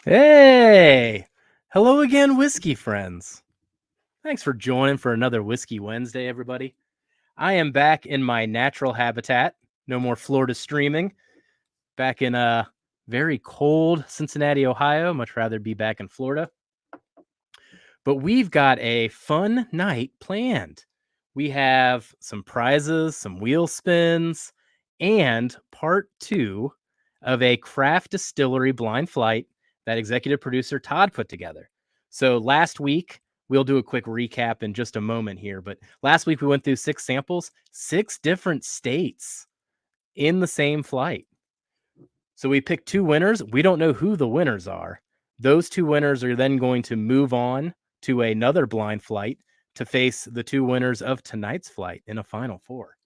Hey! Hello again, whiskey friends. Thanks for joining for another Whiskey Wednesday, everybody. I am back in my natural habitat. No more Florida streaming. Back in very cold Cincinnati, Ohio. Much rather be back in Florida. But we've got a fun night planned. We have some prizes, some wheel spins, and part 2 of a craft distillery blind flight that executive producer Todd put together. So last week, we'll do a quick recap in just a moment here, but last week we went through 6 samples, 6 different states in the same flight. So we picked 2 winners. We don't know who the winners are. Those 2 winners are then going to move on to another blind flight to face the 2 winners of tonight's flight in a final 4.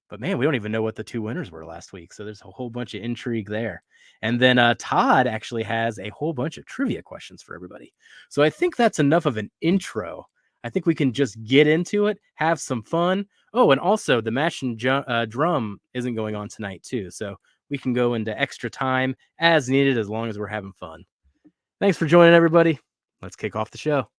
But man, we don't even know what the 2 winners were last week. So there's a whole bunch of intrigue there. And then Todd actually has a whole bunch of trivia questions for everybody. So I think that's enough of an intro. I think we can just get into it, have some fun. Oh, and also the mash and drum isn't going on tonight too. So we can go into extra time as needed as long as we're having fun. Thanks for joining, everybody. Let's kick off the show.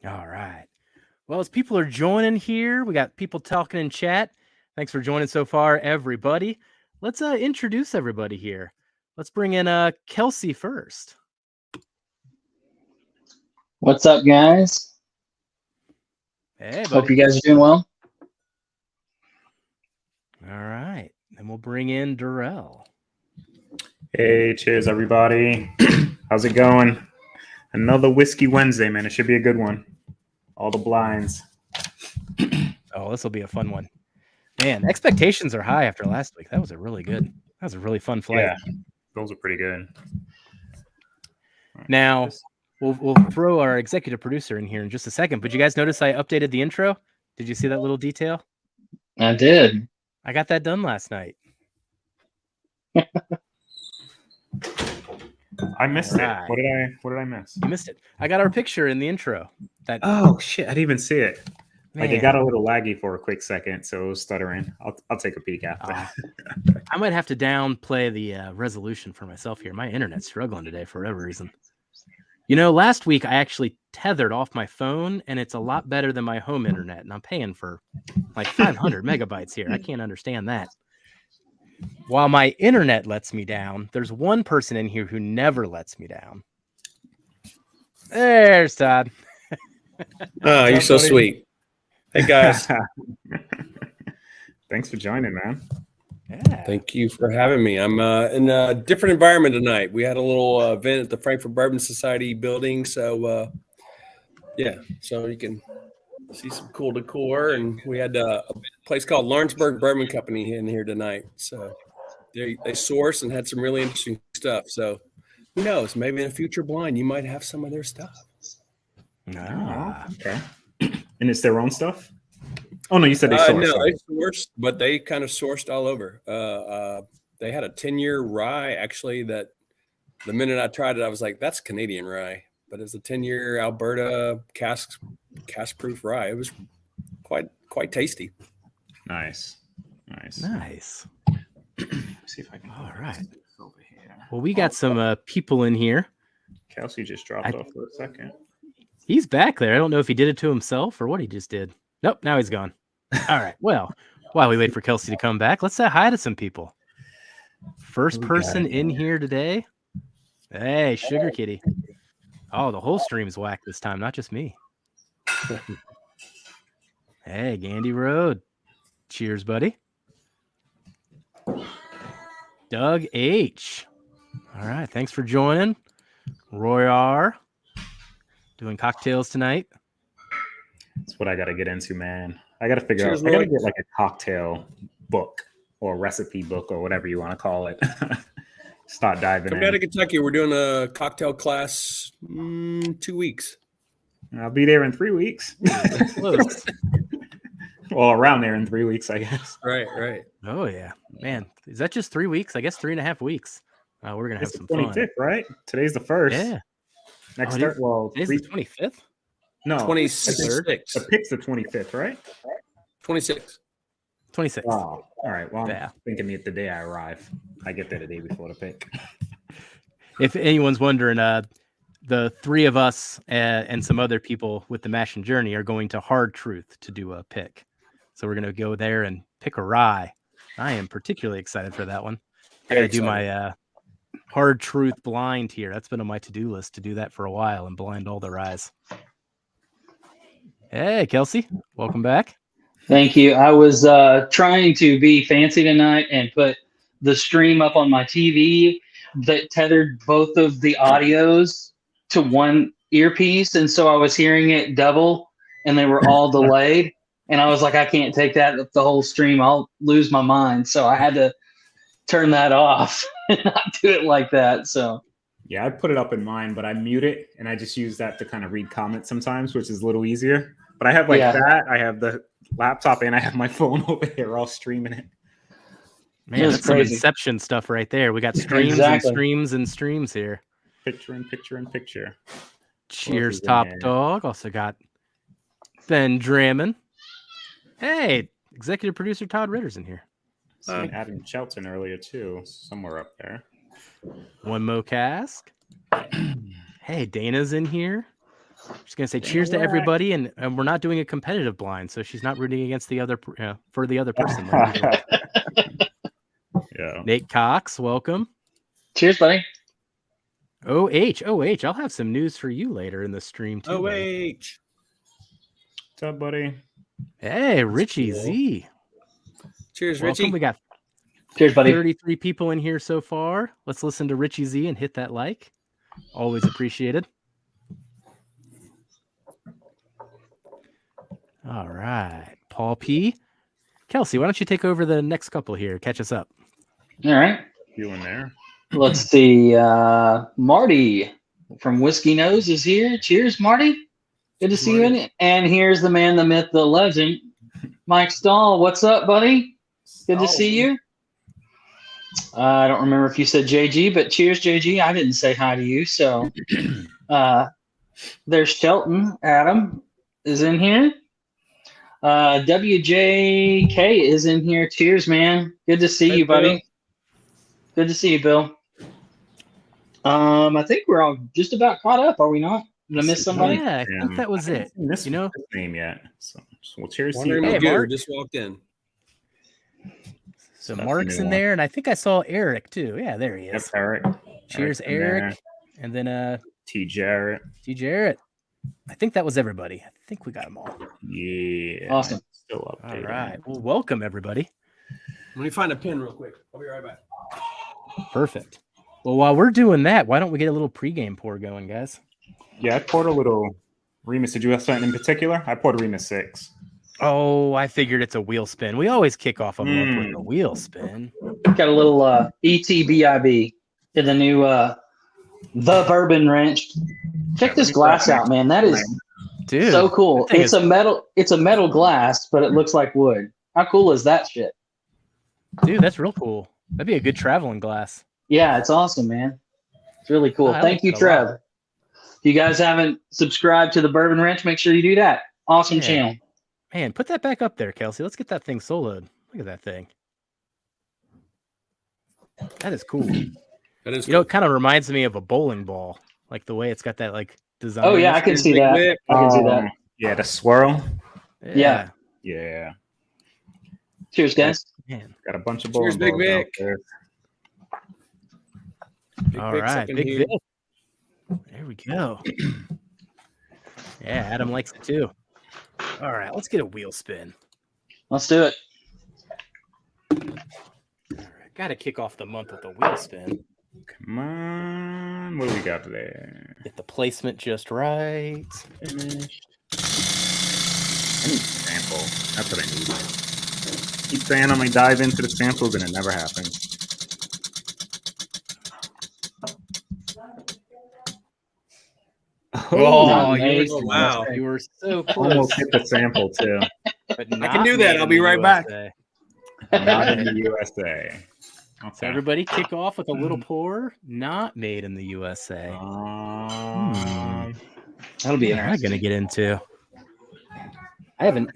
All right. Well, as people are joining here, we got people talking in chat. Thanks for joining so far, everybody. Let's introduce everybody here. Let's bring in Kelsey first. What's up, guys? Hey, buddy. Hope you guys are doing well. All right. And we'll bring in Darrell. Hey, cheers, everybody. How's it going? Another Whiskey Wednesday, man. It should be a good one. All the blinds. Oh, this will be a fun one. Man, expectations are high after last week. That was a really fun flight. Yeah, those are pretty good. Now, we'll throw our executive producer in here in just a second. But you guys notice I updated the intro? Did you see that little detail? I did. I got that done last night. I missed it. What did I miss? You missed it. I got our picture in the intro. Oh shit! I didn't even see it. Man. Like it got a little laggy for a quick second, so it was stuttering. I'll take a peek after. I might have to downplay the resolution for myself here. My internet's struggling today for whatever reason. You know, last week I actually tethered off my phone, and it's a lot better than my home internet, and I'm paying for like 500 megabytes here. I can't understand that. While my internet lets me down, there's one person in here who never lets me down. There's Todd. Oh, you're so sweet. Hey, guys. Thanks for joining, man. Yeah. Thank you for having me. I'm in a different environment tonight. We had a little event at the Frankfurt Bourbon Society building. So, yeah, so you can see some cool decor. And we had a place called Lawrenceburg Bourbon Company in here tonight. So they sourced and had some really interesting stuff. So who knows? Maybe in a future blind, you might have some of their stuff. Okay. And it's their own stuff? Oh, no, you said they sourced. No, they sourced, but they kind of sourced all over. They had a 10-year rye, actually, that the minute I tried it, I was like, that's Canadian rye. But it's a 10-year Alberta cask-proof rye. It was quite tasty. Nice. Nice. See if I can. All right. Over here. Well, we got some people in here. Kelsey just dropped off for a second. He's back there. I don't know if he did it to himself or what he just did. Nope, now he's gone. All right. Well, while we wait for Kelsey to come back, let's say hi to some people. First person in here today. Hey, Sugar Kitty. Oh, the whole stream's whack this time, not just me. Hey, Gandy Road. Cheers, buddy. Doug H. All right. Thanks for joining. Roy R. Doing cocktails tonight. That's what I got to get into, man. I got to figure out. I got to get like a cocktail book or recipe book or whatever you want to call it. start diving Come down to in. Kentucky. We're doing a cocktail class 2 weeks. I'll be there in 3 weeks. Close. Well, around there in 3 weeks, I guess. Right. Oh yeah, man. Is that just 3 weeks? I guess 3.5 weeks. We're gonna have It's some the 25th, fun. right? Today's the 1st. Yeah. Next Oh, start, well, Today's the 25th. no, 26. the pick's the 25th, right? 26. 26th. Oh, all right. Well, I'm Yeah. thinking the day I arrive. I get there the day before the pick. If anyone's wondering, the three of us and some other people with the Mash and Journey are going to Hard Truth to do a pick. So we're going to go there and pick a rye. I am particularly excited for that one. I got to do my Hard Truth blind here. That's been on my to-do list to do that for a while and blind all the ryes. Hey, Kelsey, welcome back. Thank you. I was trying to be fancy tonight and put the stream up on my TV that tethered both of the audios to one earpiece. And so I was hearing it double and they were all delayed. And I was like, I can't take that up the whole stream. I'll lose my mind. So I had to turn that off and not do it like that. So Yeah, I put it up in mine, but I mute it and I just use that to kind of read comments sometimes, which is a little easier. But I have that. I have the laptop and I have my phone over here all streaming it. Man, That's that's some crazy. Inception stuff right there. We got streams Exactly. and streams and streams here. Picture in picture in picture. Cheers, is in Top there? Dog. Also got Ben Drammond. Hey, executive producer Todd Ritter's in here. Seen Adam Shelton earlier too, somewhere up there. One Mo Cask. Hey, Dana's in here. She's gonna say cheers to everybody, and we're not doing a competitive blind, so she's not rooting against the other for the other person. Yeah. Nate Cox, welcome. cheers, buddy. OH, I'll have some news for you later in the stream too. buddy. What's up, buddy? Hey, Richie cool. Z. Cheers, Welcome. Richie. We got Cheers, buddy. 33 people in here so far. Let's listen to Richie Z and hit that like. Always appreciated. All right. Paul P. Kelsey, why don't you take over the next couple here? Catch us up. All right. You in there? Let's see. Marty from Whiskey Nose is here. Cheers, Marty. Good to see you in it. And here's the man, the myth, the legend, Mike Stahl. What's up, buddy? Good to see you. I don't remember if you said JG, but cheers, JG. I didn't say hi to you. So there's Shelton. Adam is in here. WJK is in here. Cheers, man. Good to see you, buddy. Good to see you, Bill. I think we're all just about caught up, are we not? Did I miss somebody? Yeah, I think that was it. This You know? name yet? So well, cheers to Wondering you. Hey, what gear Mark. just walked in. So That's Mark's the new in one. there, and I think I saw Eric too. Yeah, there he is. That's Eric. Cheers, Eric's in there. Eric. And then T. Jarrett. T. Jarrett. I think that was everybody. I think we got them all. Yeah. Awesome. Still up. All right. Well, welcome everybody. Let me find a pin real quick. I'll be right back. Perfect. Well, while we're doing that, why don't we get a little pregame pour going, guys? Yeah, I poured a little Remus. Did you have something in particular? I poured a Remus 6. Oh, I figured it's a wheel spin. We always kick off a month with a wheel spin. Got a little ETBIB in the new the Bourbon Wrench. Check this glass out, man. That is Dude, so cool. that thing It's a metal glass, but it looks like wood. How cool is that shit? Dude, that's real cool. That'd be a good traveling glass. Yeah, it's awesome, man. It's really cool. I Thank like you, it a Trev. lot. If you guys haven't subscribed to the Bourbon Wrench, make sure you do that. Awesome Yeah. channel. Man, put that back up there, Kelsey. Let's get that thing soloed. Look at that thing. That is cool. That is You know, it kind of reminds me of a bowling ball, like the way it's got that like design. Oh, yeah, I can see Big that. whip. I can see that. Yeah, the swirl. Yeah. Yeah. Cheers, guys. Man. Got a bunch of Cheers, bowling Big balls out Vic. there. Big All Vic's right, up in Big here. Vic. There we go. Yeah, Adam likes it too. All right, let's get a wheel spin. Let's do it. All right, got to kick off the month with a wheel spin. Come on. What do we got there? Get the placement just right. Finished. I need sample. That's what I need. Keep saying I'm going to dive into the samples and it never happens. Oh, nice. wow. You were so close. Almost hit the sample too. But I can not do that. made I'll in be the right back. USA. Not in the USA. So Okay. everybody kick off with a little pour. Not made in the USA. That'll be What am I interesting. going to get into? I haven't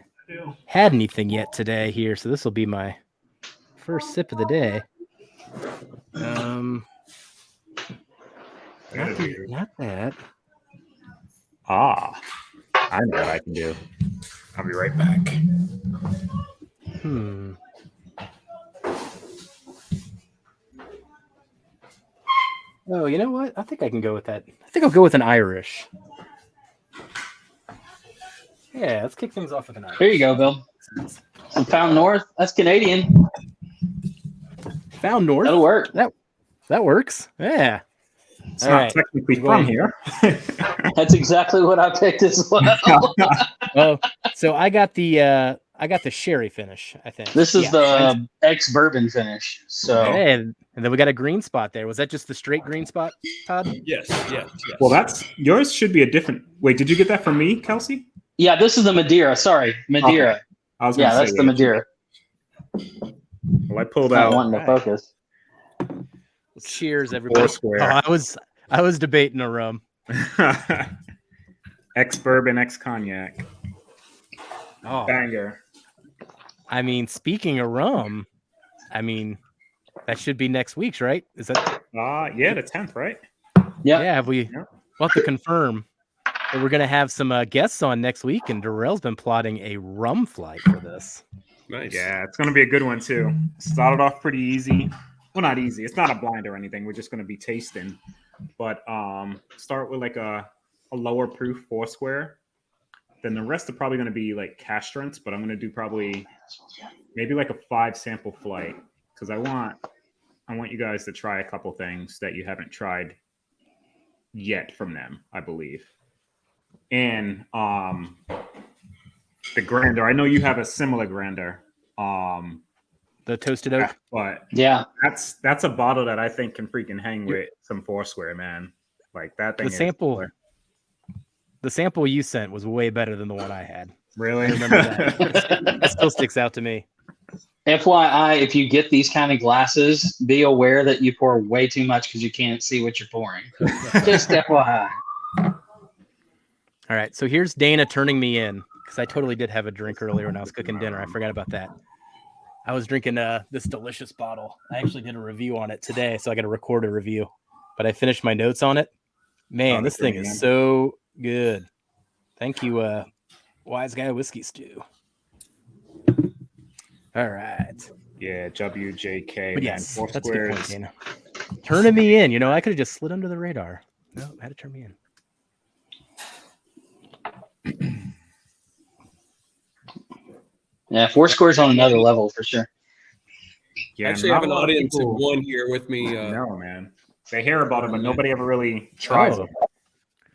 had anything yet today here, so this will be my first sip of the day. Not that. I know what I can do. I'll be right back. Oh, you know what? I think I can go with that. I think I'll go with an Irish. Yeah, let's kick things off with an Irish. There you go, Bill. Some Found North. That's Canadian. Found North. That'll work. That works. Yeah. It's All not right. technically from here. That's exactly what I picked as well. Oh, so I got the sherry finish, I think. This is the ex-bourbon finish. So Hey, and then we got a green spot there. Was that just the straight green spot, Todd? Yes. Well, that's yours. Should be a different. Wait, did you get that from me, Kelsey? yeah, this is the Madeira. Sorry, Madeira. Okay. I was gonna Yeah, say, that's the Madeira. Well, I pulled Not out wanting to focus. Cheers, everybody. Foursquare. Oh, I was debating a rum. Ex bourbon, ex cognac. Oh, Banger. I mean, speaking of rum, I mean, that should be next week's, right? Is that? Yeah, the 10th, right? Yeah. Yeah. We'll have to confirm. But we're gonna have some guests on next week, and Darrell's been plotting a rum flight for this. Nice. Yeah, it's gonna be a good one too. Started off pretty easy. Well, not easy. It's not a blind or anything. We're just gonna be tasting. But start with like a lower proof Foursquare. Then the rest are probably gonna be like cash strengths, but I'm gonna do probably maybe like a 5 sample flight because I want you guys to try a couple things that you haven't tried yet from them, I believe. And the grander, I know you have a similar grander. The toasted oak. But Yeah. that's a bottle that I think can freaking hang with some Foursquare, man. Like that thing. The sample you sent was way better than the one I had. Really? I remember that. That still sticks out to me. FYI, if you get these kind of glasses, be aware that you pour way too much because you can't see what you're pouring. Just FYI. All right, so here's Dana turning me in because I totally did have a drink earlier when I was cooking dinner. I forgot about that. I was drinking this delicious bottle. I actually did a review on it today, so I got to record a review. But I finished my notes on it. Man, this thing is so good. Thank you, Wise Guy Whiskey Stew. All right. Yeah, WJK. But yes, man. that's a good point, Foursquares. Dana. Turning me in. You know, I could have just slid under the radar. No, I had to turn me in. Yeah, Foursquare's on another level for sure. Yeah, I actually not have a an lot of audience of people- one here with me. No, man. They hear about it, but nobody ever really tries Oh. it.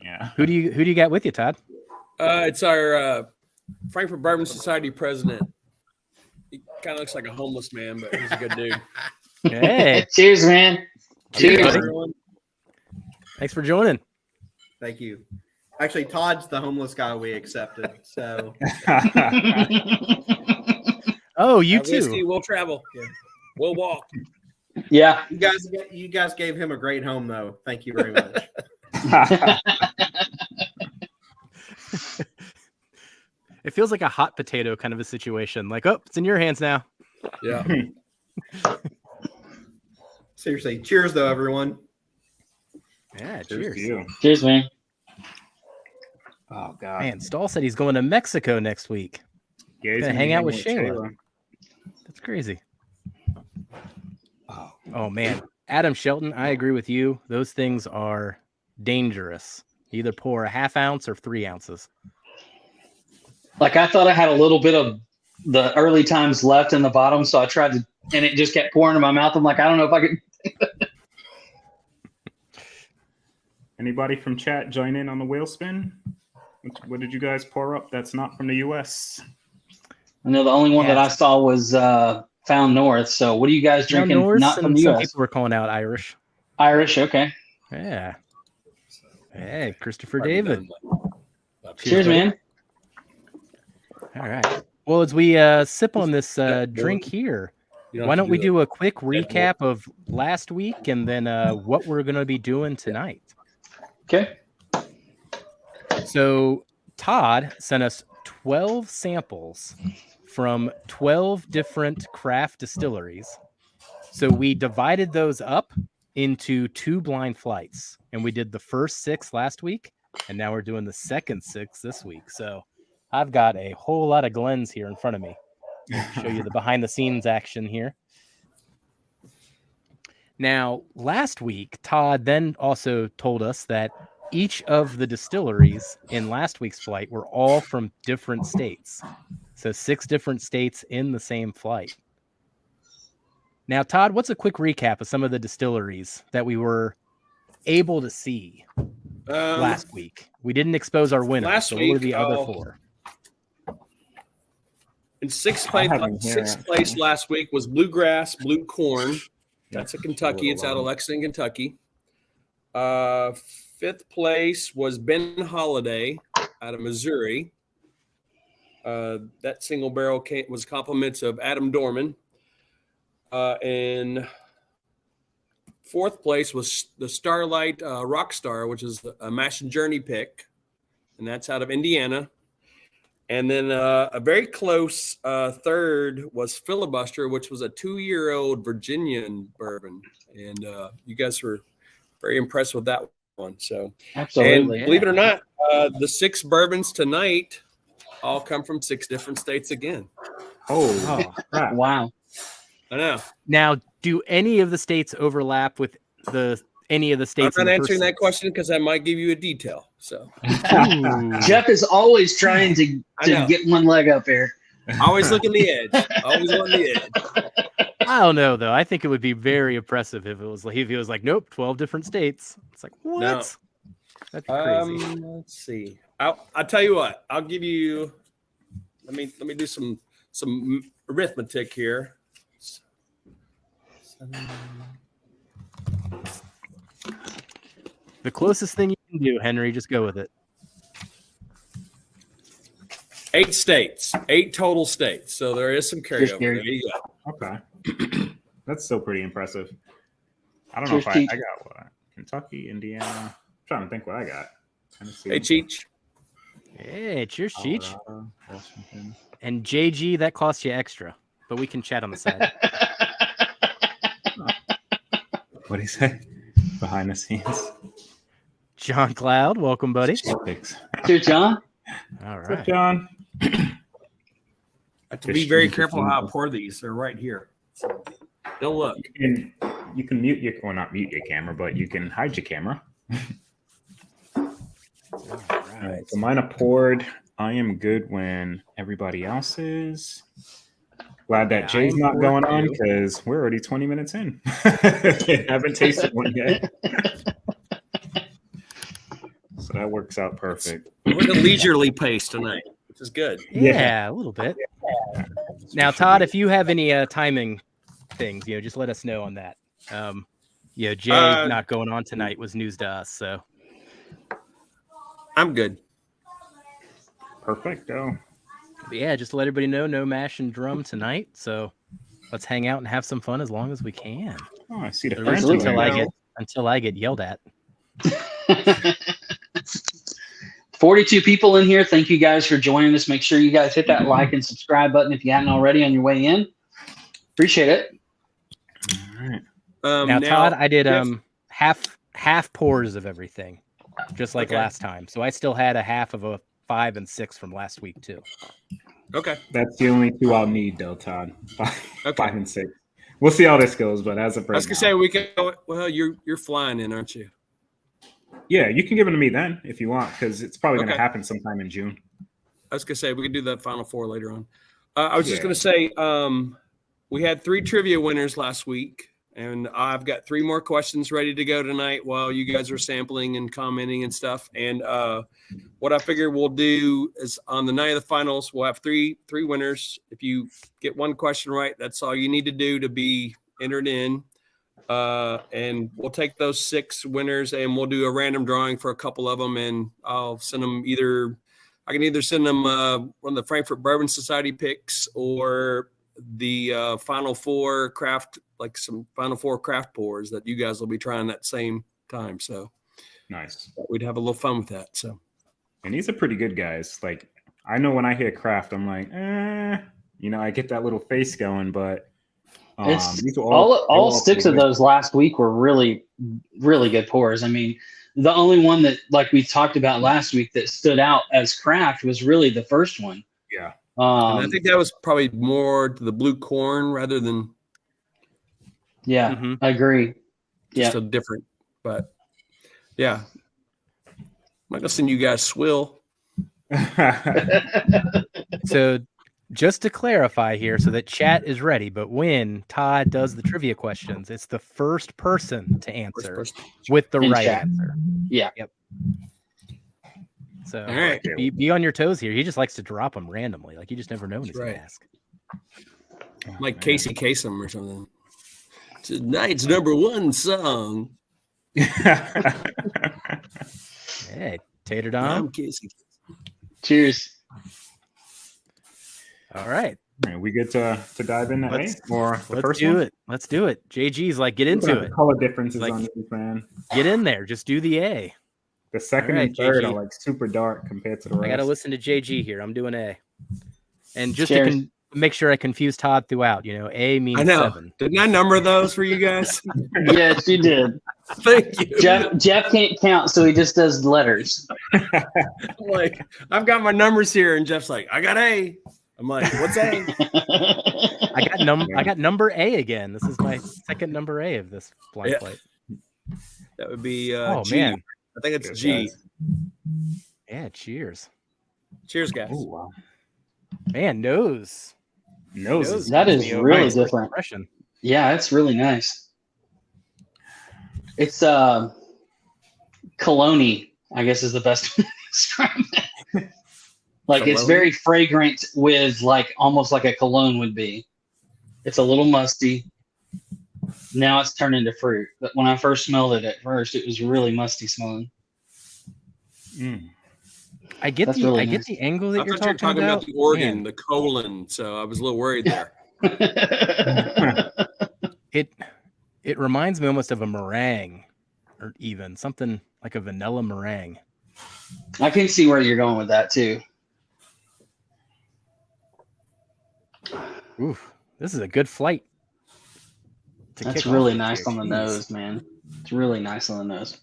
Yeah. Who do you got with you, Todd? It's our Frankfurt Bourbon Society president. He kind of looks like a homeless man, but he's a good dude. Hey, Cheers, man. Cheers. buddy. Everyone. Thanks for joining. Thank you. Actually, Todd's the homeless guy we accepted. So Oh, you Whiskey, too. we'll travel. Yeah. We'll walk. Yeah. you guys gave him a great home, though. Thank you very much. It feels like a hot potato kind of a situation. Like, oh, it's in your hands now. Yeah. Seriously, cheers, though, everyone. Yeah, Cheers cheers. to you. Cheers, man. Oh God. Man, Stahl said he's going to Mexico next week. Yeah, he's Gonna gonna hang be out with hanging Shayla. That's crazy. Oh man, Adam Shelton, I agree with you. Those things are dangerous. You either pour a half ounce or 3 ounces. Like I thought I had a little bit of the early times left in the bottom, so I tried to, and it just kept pouring in my mouth. I'm like, I don't know if I could. Anybody from chat join in on the whale spin? What did you guys pour up? That's not from the U.S. I know the only one that I saw was Found North. So what are you guys Found drinking? North, Not from and the some US. people were calling out Irish. Irish, okay. Yeah. Hey, Christopher Already David. done my- Cheers, buddy. man. All right. Well, as we sip on this drink here, You why have to don't we it. do a quick recap of last week and then what we're going to be doing tonight? Okay. So Todd sent us 12 samples from 12 different craft distilleries. So we divided those up into 2 blind flights, and we did the first 6 last week, and now we're doing the second 6 this week. So I've got a whole lot of Glens here in front of me. I'll show you the behind the scenes action here. Now, last week, Todd then also told us that each of the distilleries in last week's flight were all from different states. So 6 different states in the same flight. Now, Todd, what's a quick recap of some of the distilleries that we were able to see last week? We didn't expose our winners. Last So what were week, the other 4? In sixth I place, have them here, sixth place last week was Bluegrass Blue Corn. That's a Kentucky. It's out of low. Lexington, Kentucky. 5th place was Ben Holiday out of Missouri. That single barrel was compliments of Adam Dorman. And 4th place was the Starlight Rockstar, which is a Mash and Journey pick, and that's out of Indiana. And then a very close 3rd was Filibuster, which was a 2-year-old Virginian bourbon. And you guys were very impressed with that one. So, Absolutely. and believe it or not, the 6 bourbons tonight all come from 6 different states again. Oh, crap. Wow. I know. Now, do any of the states overlap with any of the states? I'm not in the answering first that question because I might give you a detail. So Ooh. Jeff is always trying to I know. get one leg up here. always looking the edge. Always on the edge. I don't know though. I think it would be very impressive if he was like, nope, 12 different states. It's like, what? No. That'd be crazy. Let's see. I'll tell you what. I'll give you. Let me do some arithmetic here. The closest thing you can do, Henry, just go with it. 8 states, 8 total states. So there is some carryover. Gary. There you go. Okay. That's still pretty impressive. I don't know if Cheers, I got what? Kentucky, Indiana. I'm trying to think what I got. Tennessee, Hey, Cheech. Hey, cheers, Cheech. Colorado, Washington. And JG, that costs you extra, but we can chat on the side. What do you say? Behind the scenes. John Cloud, welcome, buddy. Thanks. Cheers, John. All What's up, right. John? I have to be very careful how I pour these. They're right here. So don't look. You can mute your, well, not mute your camera, but you can hide your camera. All right, so mine are poured. I am good when everybody else is. Glad that Yeah, Jay's I am not poured going on too. because we're already 20 minutes in. Haven't tasted one yet. So that works out perfect. We're at a leisurely pace tonight, which is good. Yeah, a little bit. Now, Todd, if you have any timing things, just let us know on that. Jay not going on tonight was news to us, so I'm good. Perfecto. but yeah, just to let everybody know, no mash and drum tonight. So let's hang out and have some fun as long as we can. Oh, I see the At least French until I get yelled at. 42 people in here. Thank you guys for joining us. Make sure you guys hit that like and subscribe button if you hadn't already on your way in. Appreciate it. All right. Now, Todd, I did yes. half pours of everything, just like Okay. last time. So I still had a half of a 5 and 6 from last week too. Okay. That's the only 2 I'll need, though, Todd. 5 Okay. and 6. We'll see how this goes, but as of I right was gonna now, say we can. Well, you're flying in, aren't you? yeah, you can give it to me then if you want, because it's probably going to Okay. happen sometime in June. I was gonna say we can do that Final Four later on. I was just Yeah. gonna say we had 3 trivia winners last week, and I've got 3 more questions ready to go tonight while you guys are sampling and commenting and stuff. And what I figure we'll do is on the night of the finals, we'll have three winners. If you get one question right, that's all you need to do to be entered in. And we'll take those 6 winners and we'll do a random drawing for a couple of them. And I'll send them I can either send them one of the Frankfurt Bourbon Society picks or the Final Four craft pours that you guys will be trying that same time. So Nice. we'd have a little fun with that. So, And these are pretty good guys. Like, I know when I hear craft, I'm like, I get that little face going, but these are all 6 of those last week were really, really good pours. I mean, the only one that, like we talked about last week, that stood out as craft was really the first one. Yeah. and I think that was probably more to the blue corn rather than Yeah, Mhm. I agree. just Yeah. a different, but yeah. I'm not gonna send you guys swill. So just to clarify here so that chat is ready, but when Todd does the trivia questions, it's the first person to answer First with the In right chat. answer. Yeah. Yep. So All right. be on your toes here. He just likes to drop them randomly. Like you just never know when he's That's going right. to ask. Like Casey Kasem or something. Tonight's #1 song. Hey, Tater I'm Dom. Casey. Cheers. All right. Are we good to dive in? Let's Or the Let's first do one? it. Let's do it. JG's like, get Look into at the it. color differences Like- on these, man. Get in there. Just do the A. The second All right, and third JG. are like super dark compared to the rest. I got to listen to JG here. I'm doing A. And just Cheers. to make sure I confuse Todd throughout, A means I know. 7. Didn't I number those for you guys? Yes, you did. Thank you. Jeff can't count, so he just does letters. I'm like, I've got my numbers here, and Jeff's like, I got A. I'm like, what's A? I got number A again. This is my second number A of this blind Yeah. plate. That would be Oh G. man. I think it's Cheers, G. guys. Yeah, cheers. Cheers, guys. Oh, wow. Man, nose. Noses. That is Neo- really nice first different. impression. Yeah, it's really nice. It's cologne, I guess is the best way to describe it. Like it's Cologne? very fragrant with like almost like a cologne would be. It's a little musty. Now it's turned into fruit. But when I first smelled it at first, it was really musty smelling. Mm. I get That's the really I get nice. the angle I that you're thought you were talking about about. the organ, Man, the colon, so I was a little worried there. it reminds me almost of a meringue, or even something like a vanilla meringue. I can see where you're going with that too. Oof, this is a good flight. to That's kick really off nice with on the here. nose, man. It's really nice on the nose.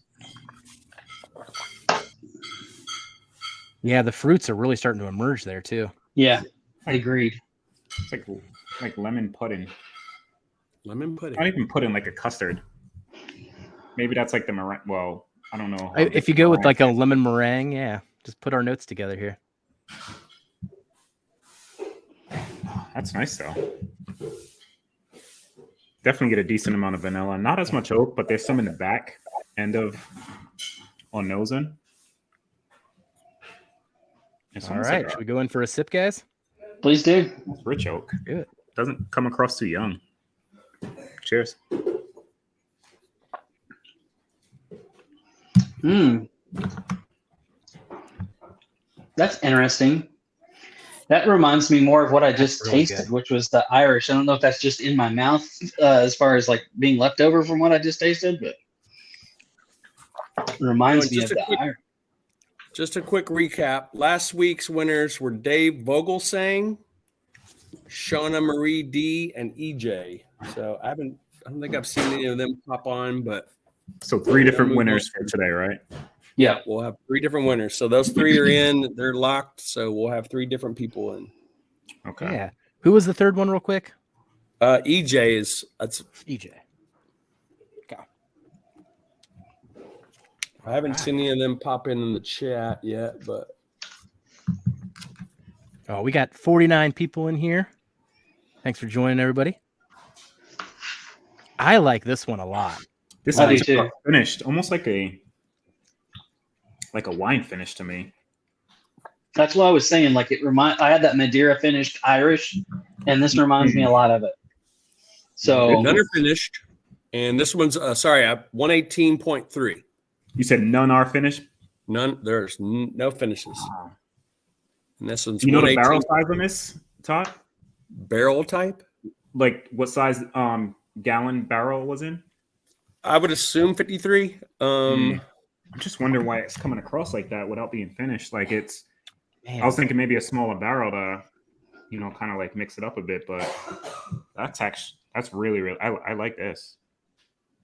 Yeah, the fruits are really starting to emerge there too. Yeah, agreed. It's like lemon pudding. Lemon pudding. Not even pudding, like a custard. Maybe that's like the meringue. Well, I don't know. If you go with like a lemon meringue, yeah, just put our notes together here. That's nice though. Definitely get a decent amount of vanilla. Not as much oak, but there's some in the back end of on nosing. It's All almost right, like should we go in for a sip, guys? Please do. a rich oak. Do it. Doesn't come across too young. Cheers. That's interesting. That reminds me more of what I just really tasted, good. which was the Irish. I don't know if that's just in my mouth as far as like being left over from what I just tasted, but it reminds me of Just a the quick- Irish. Just a quick recap. Last week's winners were Dave Vogelsang, Shauna Marie D, and EJ. So I don't think I've seen any of them pop on, but So 3 different move winners for today, right? Yeah. we'll have 3 different winners. So those 3 are in, they're locked. So we'll have 3 different people in. Okay. Yeah. Who was the third one, real quick? EJ that's EJ. I haven't seen any of them pop in the chat yet, but Oh, we got 49 people in here. Thanks for joining, everybody. I like this one a lot. This I do one's too. finished, almost like a wine finish to me. That's what I was saying. Like I had that Madeira finished Irish, and this reminds me a lot of it. So none are finished. And this one's 118.3. You said none are finished. None. There's no finishes. Wow. And this one's Do you know the 118 barrel size on this, Todd? barrel type. Like what size gallon barrel was in? I would assume 53. I'm just wondering why it's coming across like that without being finished. Like it's. Man. I was thinking maybe a smaller barrel to, kind of like mix it up a bit, but that's really. I like this.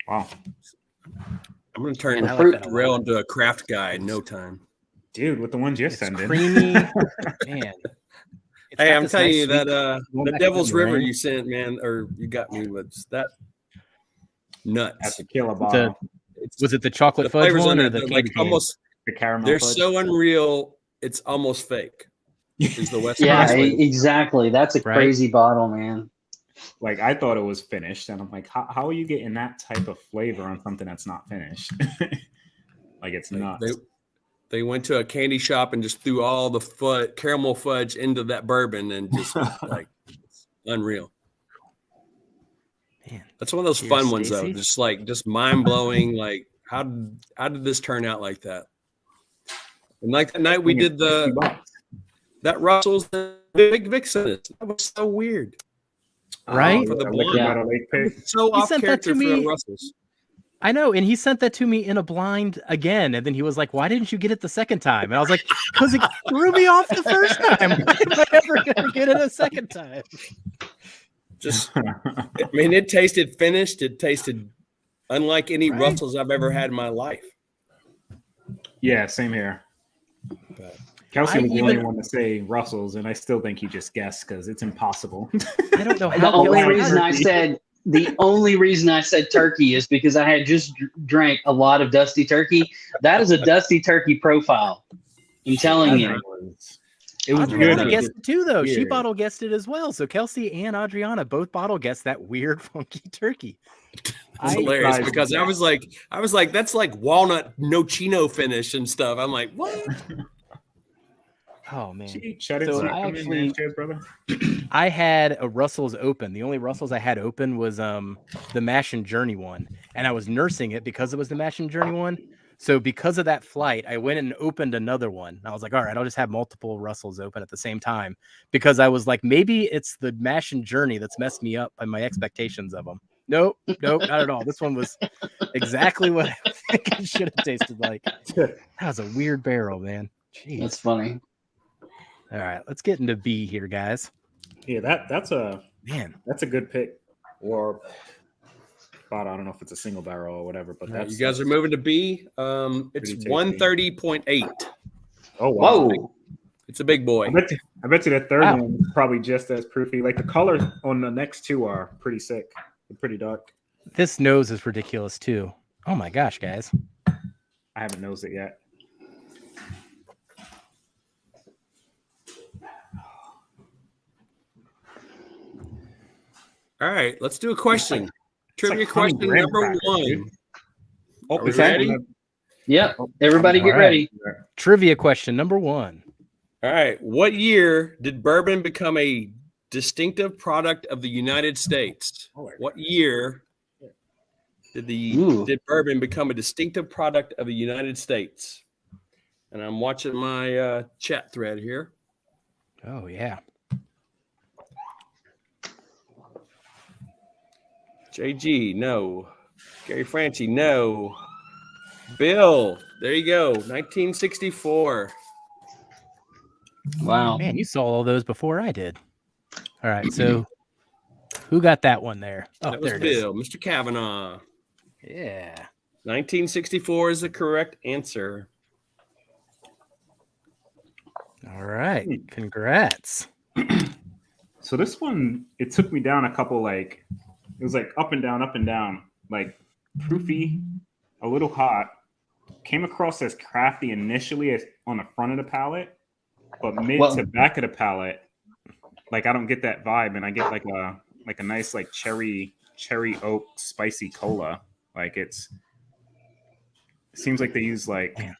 Wow, I'm gonna turn Man, I like that a Rail lot. into a craft guy in no time. dude, with the ones you're It's sending. creamy, man. It's Hey, got I'm this telling nice you sweet- that going the back to Devil's the River meringue. you sent, man, or you got me with that nuts. That's a killer bottle. Was it the chocolate The fudge flavors one in or it, the they're candy like cane? almost. The caramel. They're fudge. so unreal. It's almost fake. Is the West Yeah, Coast. exactly. That's a Right? crazy bottle, man. Like I thought it was finished, and I'm like, how are you getting that type of flavor on something that's not finished? Like it's nuts. They went to a candy shop and just threw all the caramel fudge into that bourbon and just like it's unreal. Man, That's one of those Cheers, fun ones though. Stacey. Just mind blowing. Like how did this turn out like that? And like the night we did $50. that Russell's Big Vixen. That was so weird. Right? For the Liquor blind. by the Lake It pick. was so He off sent that character to for me- the Russells. I know, and he sent that to me in a blind again, and then he was like, "Why didn't you get it the second time?" And I was like, "Because it threw me off the first time. Why am I ever gonna get it a second time?" Just I mean, it tasted finished. It tasted unlike any Right. Russells I've ever had in my life. Yeah, same here. But Kelsey I was the only even- one to say Russell's, and I still think he just guessed because it's impossible. I don't know The how. only Kelsey- reason I said turkey is because I had just drank a lot of dusty turkey. That is a dusty turkey profile. I'm telling you. It was Adriana good. guessed it too, though. She weird. bottle guessed it as well. So Kelsey and Adriana both bottle guessed that weird, funky turkey. it's hilarious surprised because me. I was like, that's like walnut nocino finish and stuff. I'm like, what? Oh man. Gee, Cheddar, So come I in, actually- man. Cheers, brother. I had a Russell's open. The only Russell's I had open was the Mash and Journey one, and I was nursing it because it was the Mash and Journey one. So because of that flight, I went and opened another one. I was like, all right, I'll just have multiple Russells open at the same time because I was like, maybe it's the Mash and Journey that's messed me up by my expectations of them. Nope, not at all. This one was exactly what I think it should have tasted like. That was a weird barrel, man. Jeez. That's funny. All right, let's get into B here, guys. Yeah, that's a good pick. Or I don't know if it's a single barrel or whatever, but All right, that's you guys are moving to B. It's Pretty tasty. 130.8. Oh wow. Whoa. It's a big boy. I bet you the third Wow. one is probably just as proofy. Like the colors on the next two are pretty sick. They're pretty dark. This nose is ridiculous too. Oh my gosh, guys. I haven't nosed it yet. All right, let's do a question. Trivia like honey question graham number crackers, one. dude. Oh, Are we is that ready? one Yep. of- Everybody get All right. ready. Trivia question number 1. All right, what year did bourbon become a distinctive product of the United States? Oh, What year Ooh. did bourbon become a distinctive product of the United States? And I'm watching my chat thread here. Oh yeah. JG, no. Gary Franchi, no. Bill, there you go. 1964. Wow. Man, you saw all those before I did. All right, so who got that one there? Oh, That was there it is. Bill. Mr. Kavanaugh. Yeah. 1964 is the correct answer. All right. Congrats. So this one, it took me down a couple, like, it was like up and down, like proofy, a little hot. Came across as crafty initially as on the front of the palate, but mid Well- to back of the palate, like I don't get that vibe, and I get like a nice like cherry oak spicy cola. Like it seems like they use like Man.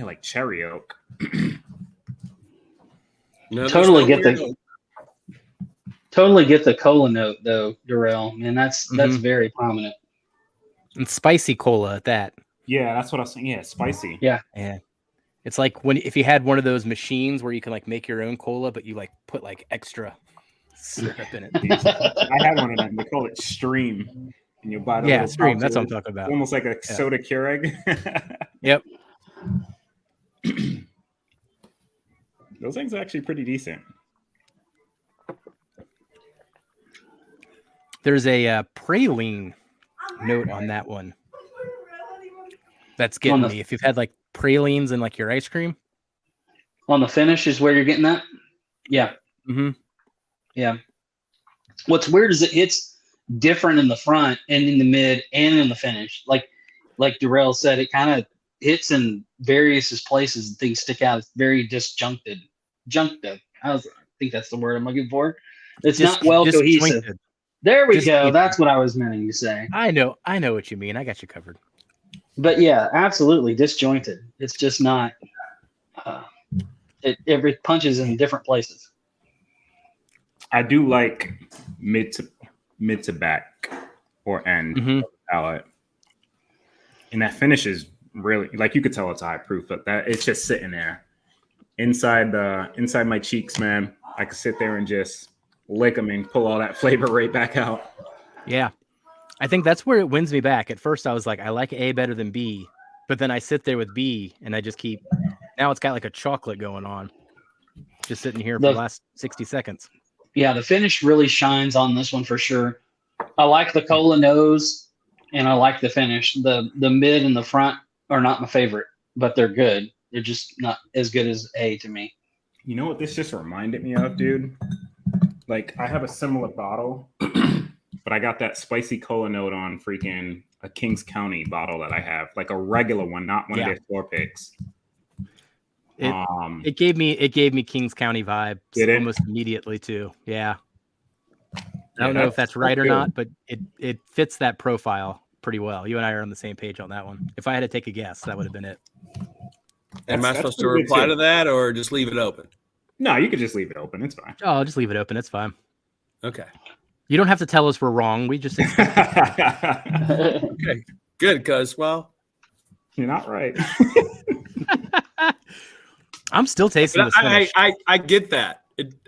like cherry oak. No, there's Totally no get the- weird- Totally get the cola note though, Darrell. Man, that's Mhm. very prominent. And spicy cola at that. Yeah, that's what I was saying. Yeah, spicy. Yeah. Yeah. It's like if you had one of those machines where you can like make your own cola, but you like put like extra syrup in it. I had one of them. They call it Stream, and you buy the Yeah, little Stream. That's what I'm pouches. talking about. Almost like a soda Keurig. Yep. Those things are actually pretty decent. There's a praline note on that one. That's getting me. If you've had like pralines in like your ice cream. On the finish is where you're getting that? Yeah. Mm-hmm. Yeah. What's weird is it hits different in the front and in the mid and in the finish. Like Darrell said, it kind of hits in various places and things stick out. It's very disjuncted. I think that's the word I'm looking for. It's not well cohesive. There we go. That's what I was meaning to say. I know what you mean. I got you covered. But yeah, absolutely disjointed. It's just not. Every punches in different places. I do like mid to back or end of the palate, and that finish is really, like, you could tell it's high proof, but that it's just sitting there inside my cheeks, man. I could sit there and just lick them and pull all that flavor right back out. Yeah. I think that's where it wins me back. At first I was like, I like A better than B, but then I sit there with B and I just keep, now it's got like a chocolate going on. Just sitting here for the last 60 seconds. Yeah, the finish really shines on this one for sure. I like the cola nose and I like the finish. The mid and the front are not my favorite, but they're good. They're just not as good as A to me. You know what this just reminded me of, dude? Like, I have a similar bottle, but I got that spicy cola note on freaking a Kings County bottle that I have, like a regular one, not one of their store picks. It gave me Kings County vibe almost immediately too. Yeah. I don't know if that's right or not, but it fits that profile pretty well. You and I are on the same page on that one. If I had to take a guess, that would have been it. Am I supposed to reply to that or just leave it open? No, you could just leave it open. It's fine. Oh, just leave it open. It's fine. Okay. You don't have to tell us we're wrong. We just okay. Good, cuz you're not right. I'm still tasting this finish. I get that.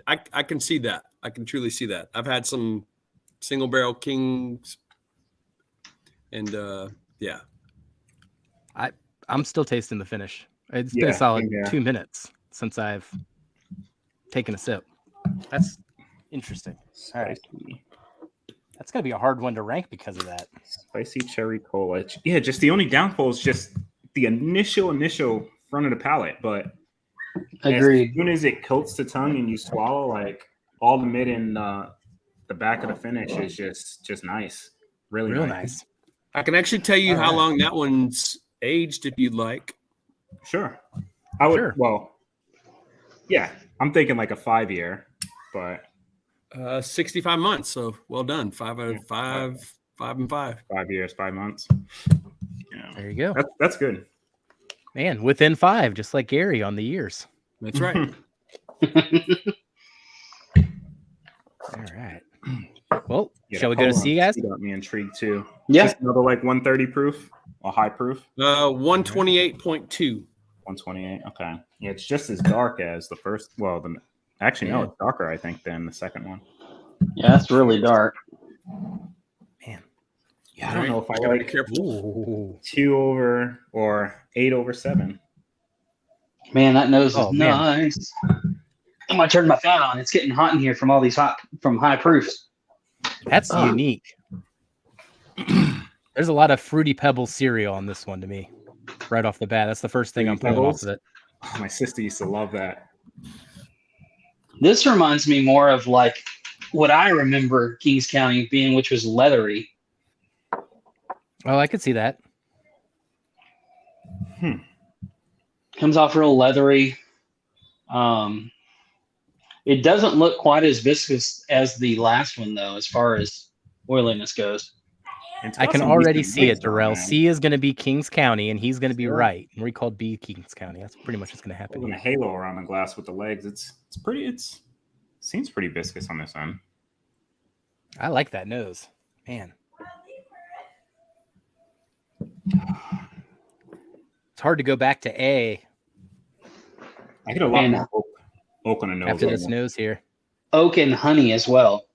I can see that. I can truly see that. I've had some single barrel Kings, and yeah. I'm still tasting the finish. It's been a solid 2 minutes since I've taken a sip. That's interesting. All right. That's going to be a hard one to rank because of that. Spicy cherry cola. Yeah, just the only downfall is just the initial front of the palate. But agreed. As soon as it coats the tongue and you swallow, like, all the mid and the back of the finish is just nice. Really real nice. I can actually tell you how long that one's aged if you'd like. Sure. I would. Sure. Well, yeah, I'm thinking like a 5-year, but 65 months. So well done. 5 out of 5, 5 and 5. 5 years, 5 months. Yeah. There you go. That's good. Man, within 5, just like Gary on the years. That's right. All right. Well, shall we go to C, guys? You got me intrigued too. Yeah. Just another like 130 proof or high proof? 128.2. 128. Okay. Yeah, it's just as dark as the first. Well, actually, no, it's darker, I think, than the second one. Yeah, that's really dark. Man. Yeah, I don't know if I like careful. 2 over or 8 over 7. Man, that nose is nice. I'm gonna turn my fan on. It's getting hot in here from all these high proofs. That's unique. There's a lot of Fruity Pebbles cereal on this one to me, right off the bat. That's the first thing I'm pulling off of it. Oh, my sister used to love that. This reminds me more of like what I remember Kings County being, which was leathery. Oh, I could see that. Comes off real leathery. It doesn't look quite as viscous as the last one, though, as far as oiliness goes. I can already see it, Darrell. C is going to be Kings County, and he's going to be right. And we called B Kings County. That's pretty much what's going to happen. A halo around the glass with the legs. It seems pretty viscous on this end. I like that nose, man. It's hard to go back to A I get a lot And- more oak on the nose. after right this now. nose here. Oak and honey as well.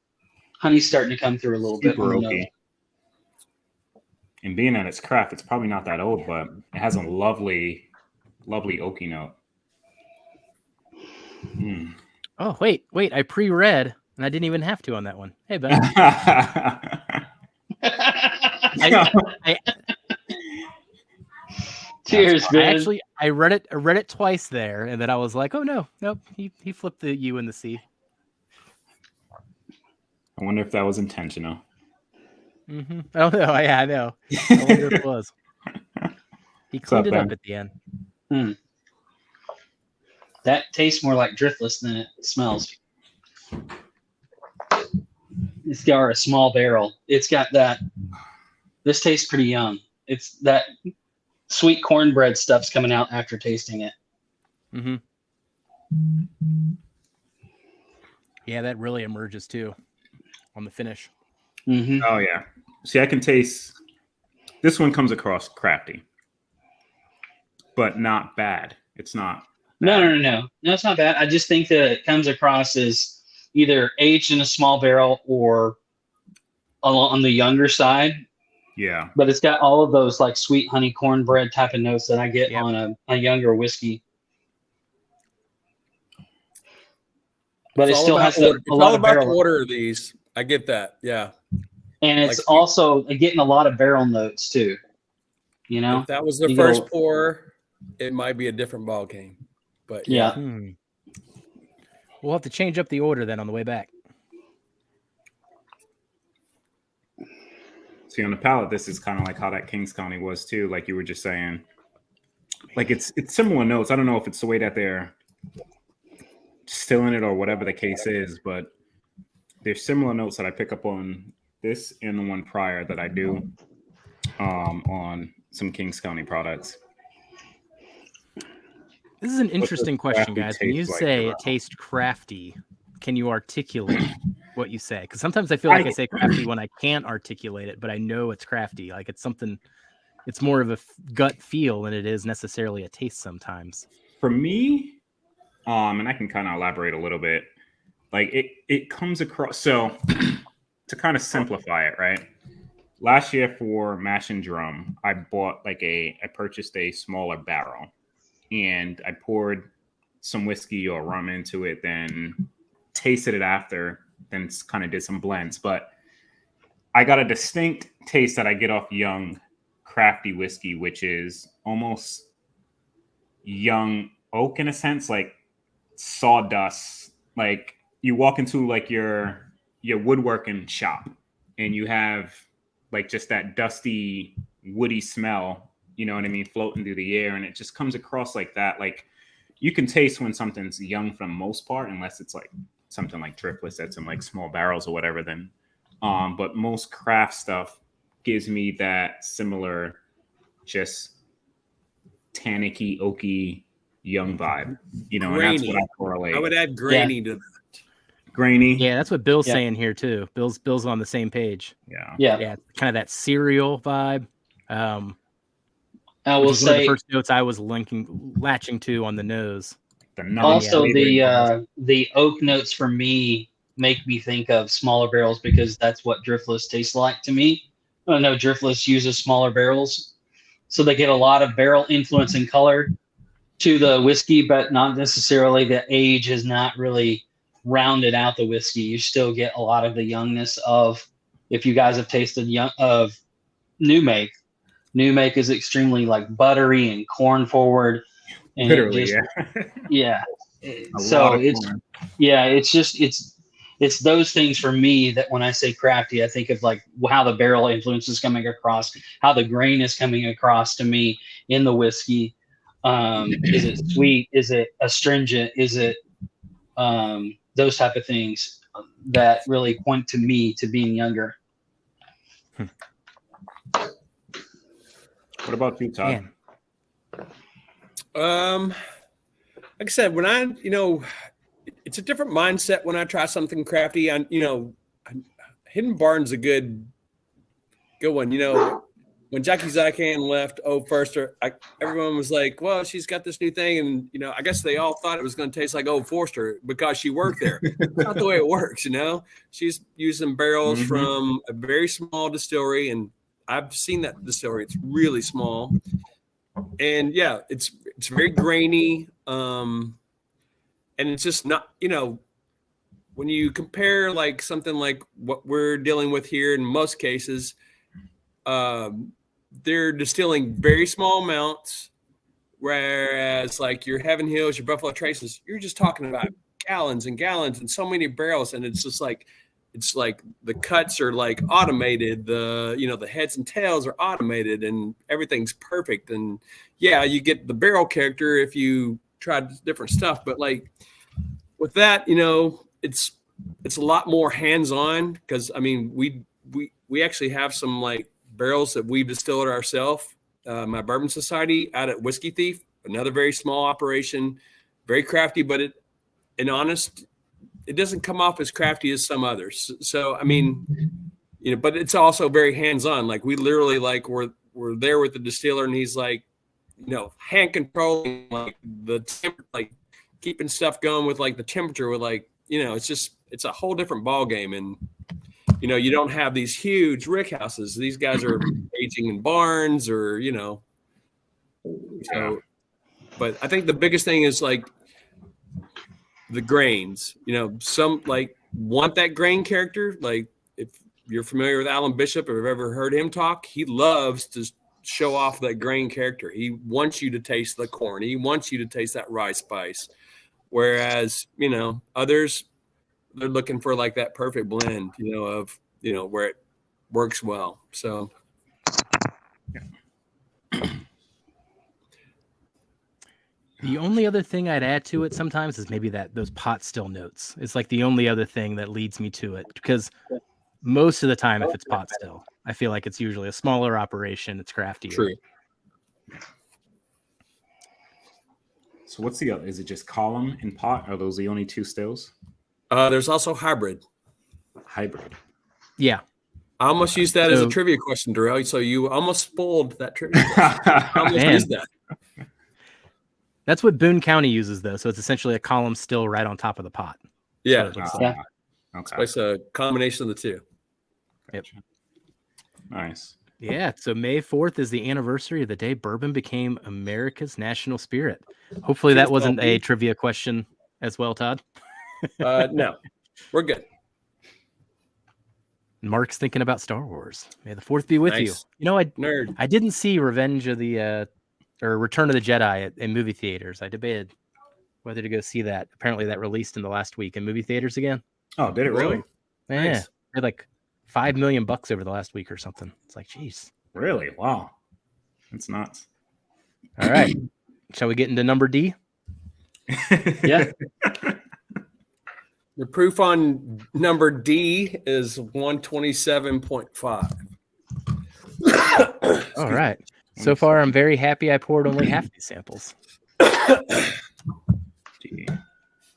Honey's starting to come through a little bit. Super on the nose. oaky. And being that it's craft, it's probably not that old, but it has a lovely, lovely oaky note. Mm. Oh, wait. I pre-read, and I didn't even have to on that one. Hey, Ben. Cheers, Ben. I read it twice there, and then I was like, oh no, nope. He flipped the U and the C. I wonder if that was intentional. Mm-hmm. I don't know. Yeah, I know. I wonder if it was. He cleaned it up Ben? at the end. That tastes more like driftless than it smells. It's got a small barrel. It's got that. This tastes pretty young. It's that sweet cornbread stuff's coming out after tasting it. Mm-hmm. Yeah, that really emerges too on the finish. Mm-hmm. Oh yeah. See, I can taste. This one comes across crafty, but not bad. It's not. No, it's not bad. I just think that it comes across as either aged in a small barrel or on the younger side. Yeah. But it's got all of those like sweet honey cornbread type of notes that I get Yep. on a younger whiskey. But It's it all still about has order. a It's lot all of about the barrel. order of these. I get that. Yeah. And it's Like- also getting a lot of barrel notes too. You know? If that was the You first go- pour, it might be a different ball game. But Yeah. We'll have to change up the order then on the way back. See, on the palate, this is kind of like how that Kings County was too. Like you were just saying, like it's similar notes. I don't know if it's the way that they're distilling it or whatever the case is, but there's similar notes that I pick up on this and the one prior that I do on some Kings County products. This is an interesting question, crafty guys. When you taste like say the it tastes crafty, can you articulate what you say? Because sometimes I feel like I say crafty when I can't articulate it, but I know it's crafty. Like it's something, it's more of a gut feel than it is necessarily a taste sometimes. For me, and I can kind of elaborate a little bit, like it comes across. So to kind of simplify it, right? Last year for Mash and Drum, I purchased a smaller barrel and I poured some whiskey or rum into it, then tasted it after, then kind of did some blends. But I got a distinct taste that I get off young, crafty whiskey, which is almost young oak in a sense, like sawdust. Like you walk into like your woodworking shop and you have like just that dusty, woody smell, you know what I mean, floating through the air, and it just comes across like that. Like you can taste when something's young for the most part, unless it's like something like driftless that's in like small barrels or whatever. Then, but most craft stuff gives me that similar, just tannicky, oaky, young vibe. You know, and that's what I correlate. I would add grainy to that. Grainy. Yeah, that's what Bill's Yeah. saying here too. Bill's on the same page. Yeah. Yeah, kind of that cereal vibe. I Which will is one of the say first notes I was latching to on the nose. also non-flavored the oak notes for me make me think of smaller barrels because that's what driftless tastes like to me. I know driftless uses smaller barrels, so they get a lot of barrel influence and color to the whiskey, but not necessarily the age has not really rounded out the whiskey. You still get a lot of the youngness of, if you guys have tasted of new make. New make is extremely like buttery and corn forward, and Literally, yeah. A So lot of it's corn. it's those things for me that when I say crafty, I think of like how the barrel influence is coming across, how the grain is coming across to me in the whiskey. Is it sweet? Is it astringent? Is it those type of things that really point to me to being younger? What about you, Todd? Man. Like I said, it's a different mindset when I try something crafty. I Hidden Barn's a good one. You know, when Jackie Zykan left Old Forester, everyone was like, well, she's got this new thing. And, you know, I guess they all thought it was going to taste like Old Forester because she worked there. That's not the way it works, you know. She's using barrels from a very small distillery. And I've seen that distillery. It's really small. And, yeah, it's very grainy. And it's just not, you know, when you compare like something like what we're dealing with here in most cases, they're distilling very small amounts, whereas like your Heaven Hills, your Buffalo Traces, you're just talking about gallons and gallons and so many barrels, and it's just like the cuts are like automated, the heads and tails are automated, and everything's perfect. And yeah, you get the barrel character if you try different stuff, but like with that, you know, it's a lot more hands-on because I mean we actually have some like barrels that we've distilled ourselves. My Bourbon Society out at Whiskey Thief, another very small operation, very crafty, but it doesn't come off as crafty as some others. So I mean, you know, but it's also very hands-on. Like we literally like we're there with the distiller, and he's like, you know, hand controlling like the like keeping stuff going with like the temperature with like, you know, it's a whole different ball game. And you know, you don't have these huge rick houses. These guys are aging in barns or, you know. So, but I think the biggest thing is like the grains. You know, some like want that grain character. Like if you're familiar with Alan Bishop or have ever heard him talk, he loves to show off that grain character. He wants you to taste the corn. He wants you to taste that rye spice. Whereas, you know, others, they're looking for like that perfect blend, you know, of, you know, where it works well. So. The only other thing I'd add to it sometimes is maybe those pot still notes. It's like the only other thing that leads me to it, because most of the time, if it's pot still, I feel like it's usually a smaller operation. It's craftier. True. So what's the other? Is it just column and pot? Are those the only two stills? There's also hybrid. Hybrid. Yeah. I almost used that as a trivia question, Darrell. So you almost spoiled that trivia question. I almost used that. That's what Boone County uses, though. So it's essentially a column still right on top of the pot. Yeah. Yeah. Okay. So it's a combination of the two. Yep. Nice. Yeah. So May 4th is the anniversary of the day bourbon became America's national spirit. Hopefully that wasn't a trivia question as well, Todd. No, we're good. Mark's thinking about Star Wars. May the 4th be with you. You know, I didn't see Revenge of the or Return of the Jedi in movie theaters. I debated whether to go see that. Apparently that released in the last week in movie theaters again. Oh, did it really? Yeah. Nice. They had like $5 million over the last week or something. It's like, geez. Really? Wow. That's nuts. All right. Shall we get into number D? Yeah. The proof on number D is 127.5. All right. So far, I'm very happy I poured only half these samples.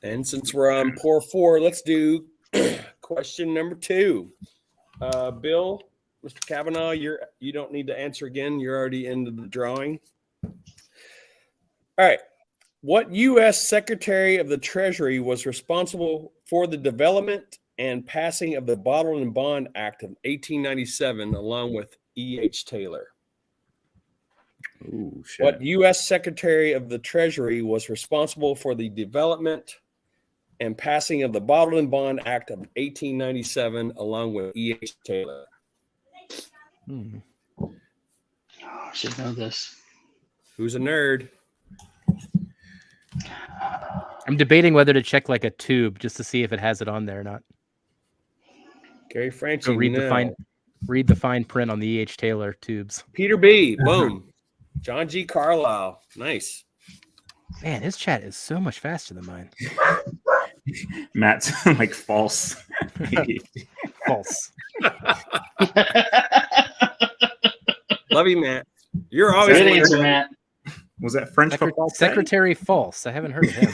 And since we're on pour 4, let's do question number 2. Bill, Mr. Kavanaugh, you don't need to answer again. You're already into the drawing. All right. What U.S. Secretary of the Treasury was responsible for the development and passing of the Bottled and Bond Act of 1897 along with E.H. Taylor? Ooh, shit. What U.S. Secretary of the Treasury was responsible for the development and passing of the Bottled and Bond Act of 1897 along with E.H. Taylor? Oh, I should know this. Who's a nerd? I'm debating whether to check like a tube just to see if it has it on there or not. Gary Franchi. So read the fine print on the E.H. Taylor tubes. Peter B. Boom. John G. Carlisle. Nice. Man, his chat is so much faster than mine. Matt's like false. False. Love you, Matt. You're always Good answer, Matt. Was that French for false? Secretary False. I haven't heard of him.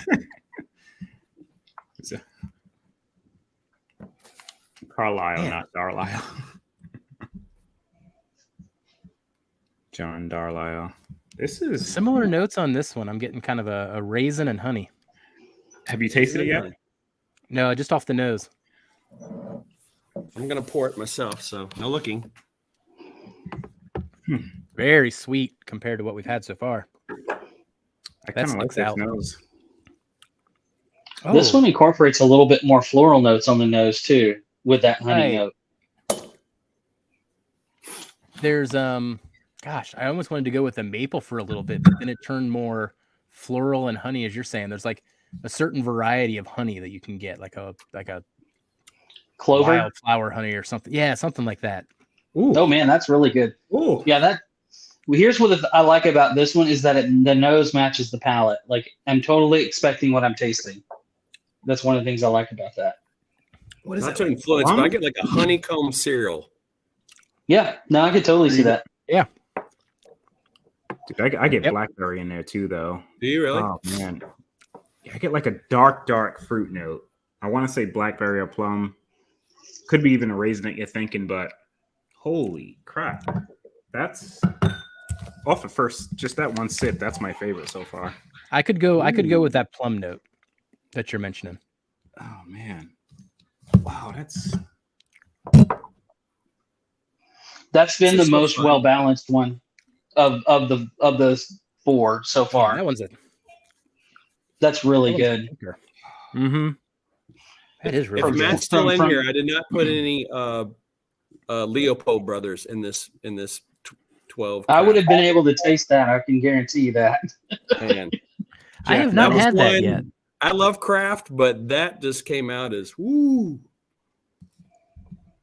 Carlisle, Man. not Darlisle. John Darlisle. This is. Similar notes on this one. I'm getting kind of a raisin and honey. Have you tasted it yet? No, just off the nose. I'm gonna pour it myself, so no looking. Very sweet compared to what we've had so far. I kind of like sticks this out. nose. This Oh, one incorporates a little bit more floral notes on the nose too, with that honey Right. note. there's gosh, I almost wanted to go with the maple for a little bit, but then it turned more floral and honey, as you're saying. There's like a certain variety of honey that you can get, like a Clover. wildflower honey or something. Yeah, something like that. Ooh. Oh man, that's really good. Ooh. Yeah, here's what I like about this one is that the nose matches the palate. Like I'm totally expecting what I'm tasting. That's one of the things I like about that. What is Not it? to influence, but I get like a honeycomb cereal. Yeah, no, I could totally see that. Dude, I get Yep. blackberry in there too, though. Do you really? Oh man, yeah, I get like a dark fruit note. I want to say blackberry or plum. Could be even a raisin that you're thinking, but holy crap, that's off the first. Just that one sip, that's my favorite so far. I could go with that plum note that you're mentioning. Oh man, wow, that's That's been the so most fun. well balanced one of the four so far. That one's a That's really good. Mm-hmm. That is If really good. Matt's still in from- here, I did not put any Leopold brothers in this 12. I would have been able to taste that. I can guarantee you that. Man, I have Jeff, not was had that one- yet. I love craft, but that just came out as woo.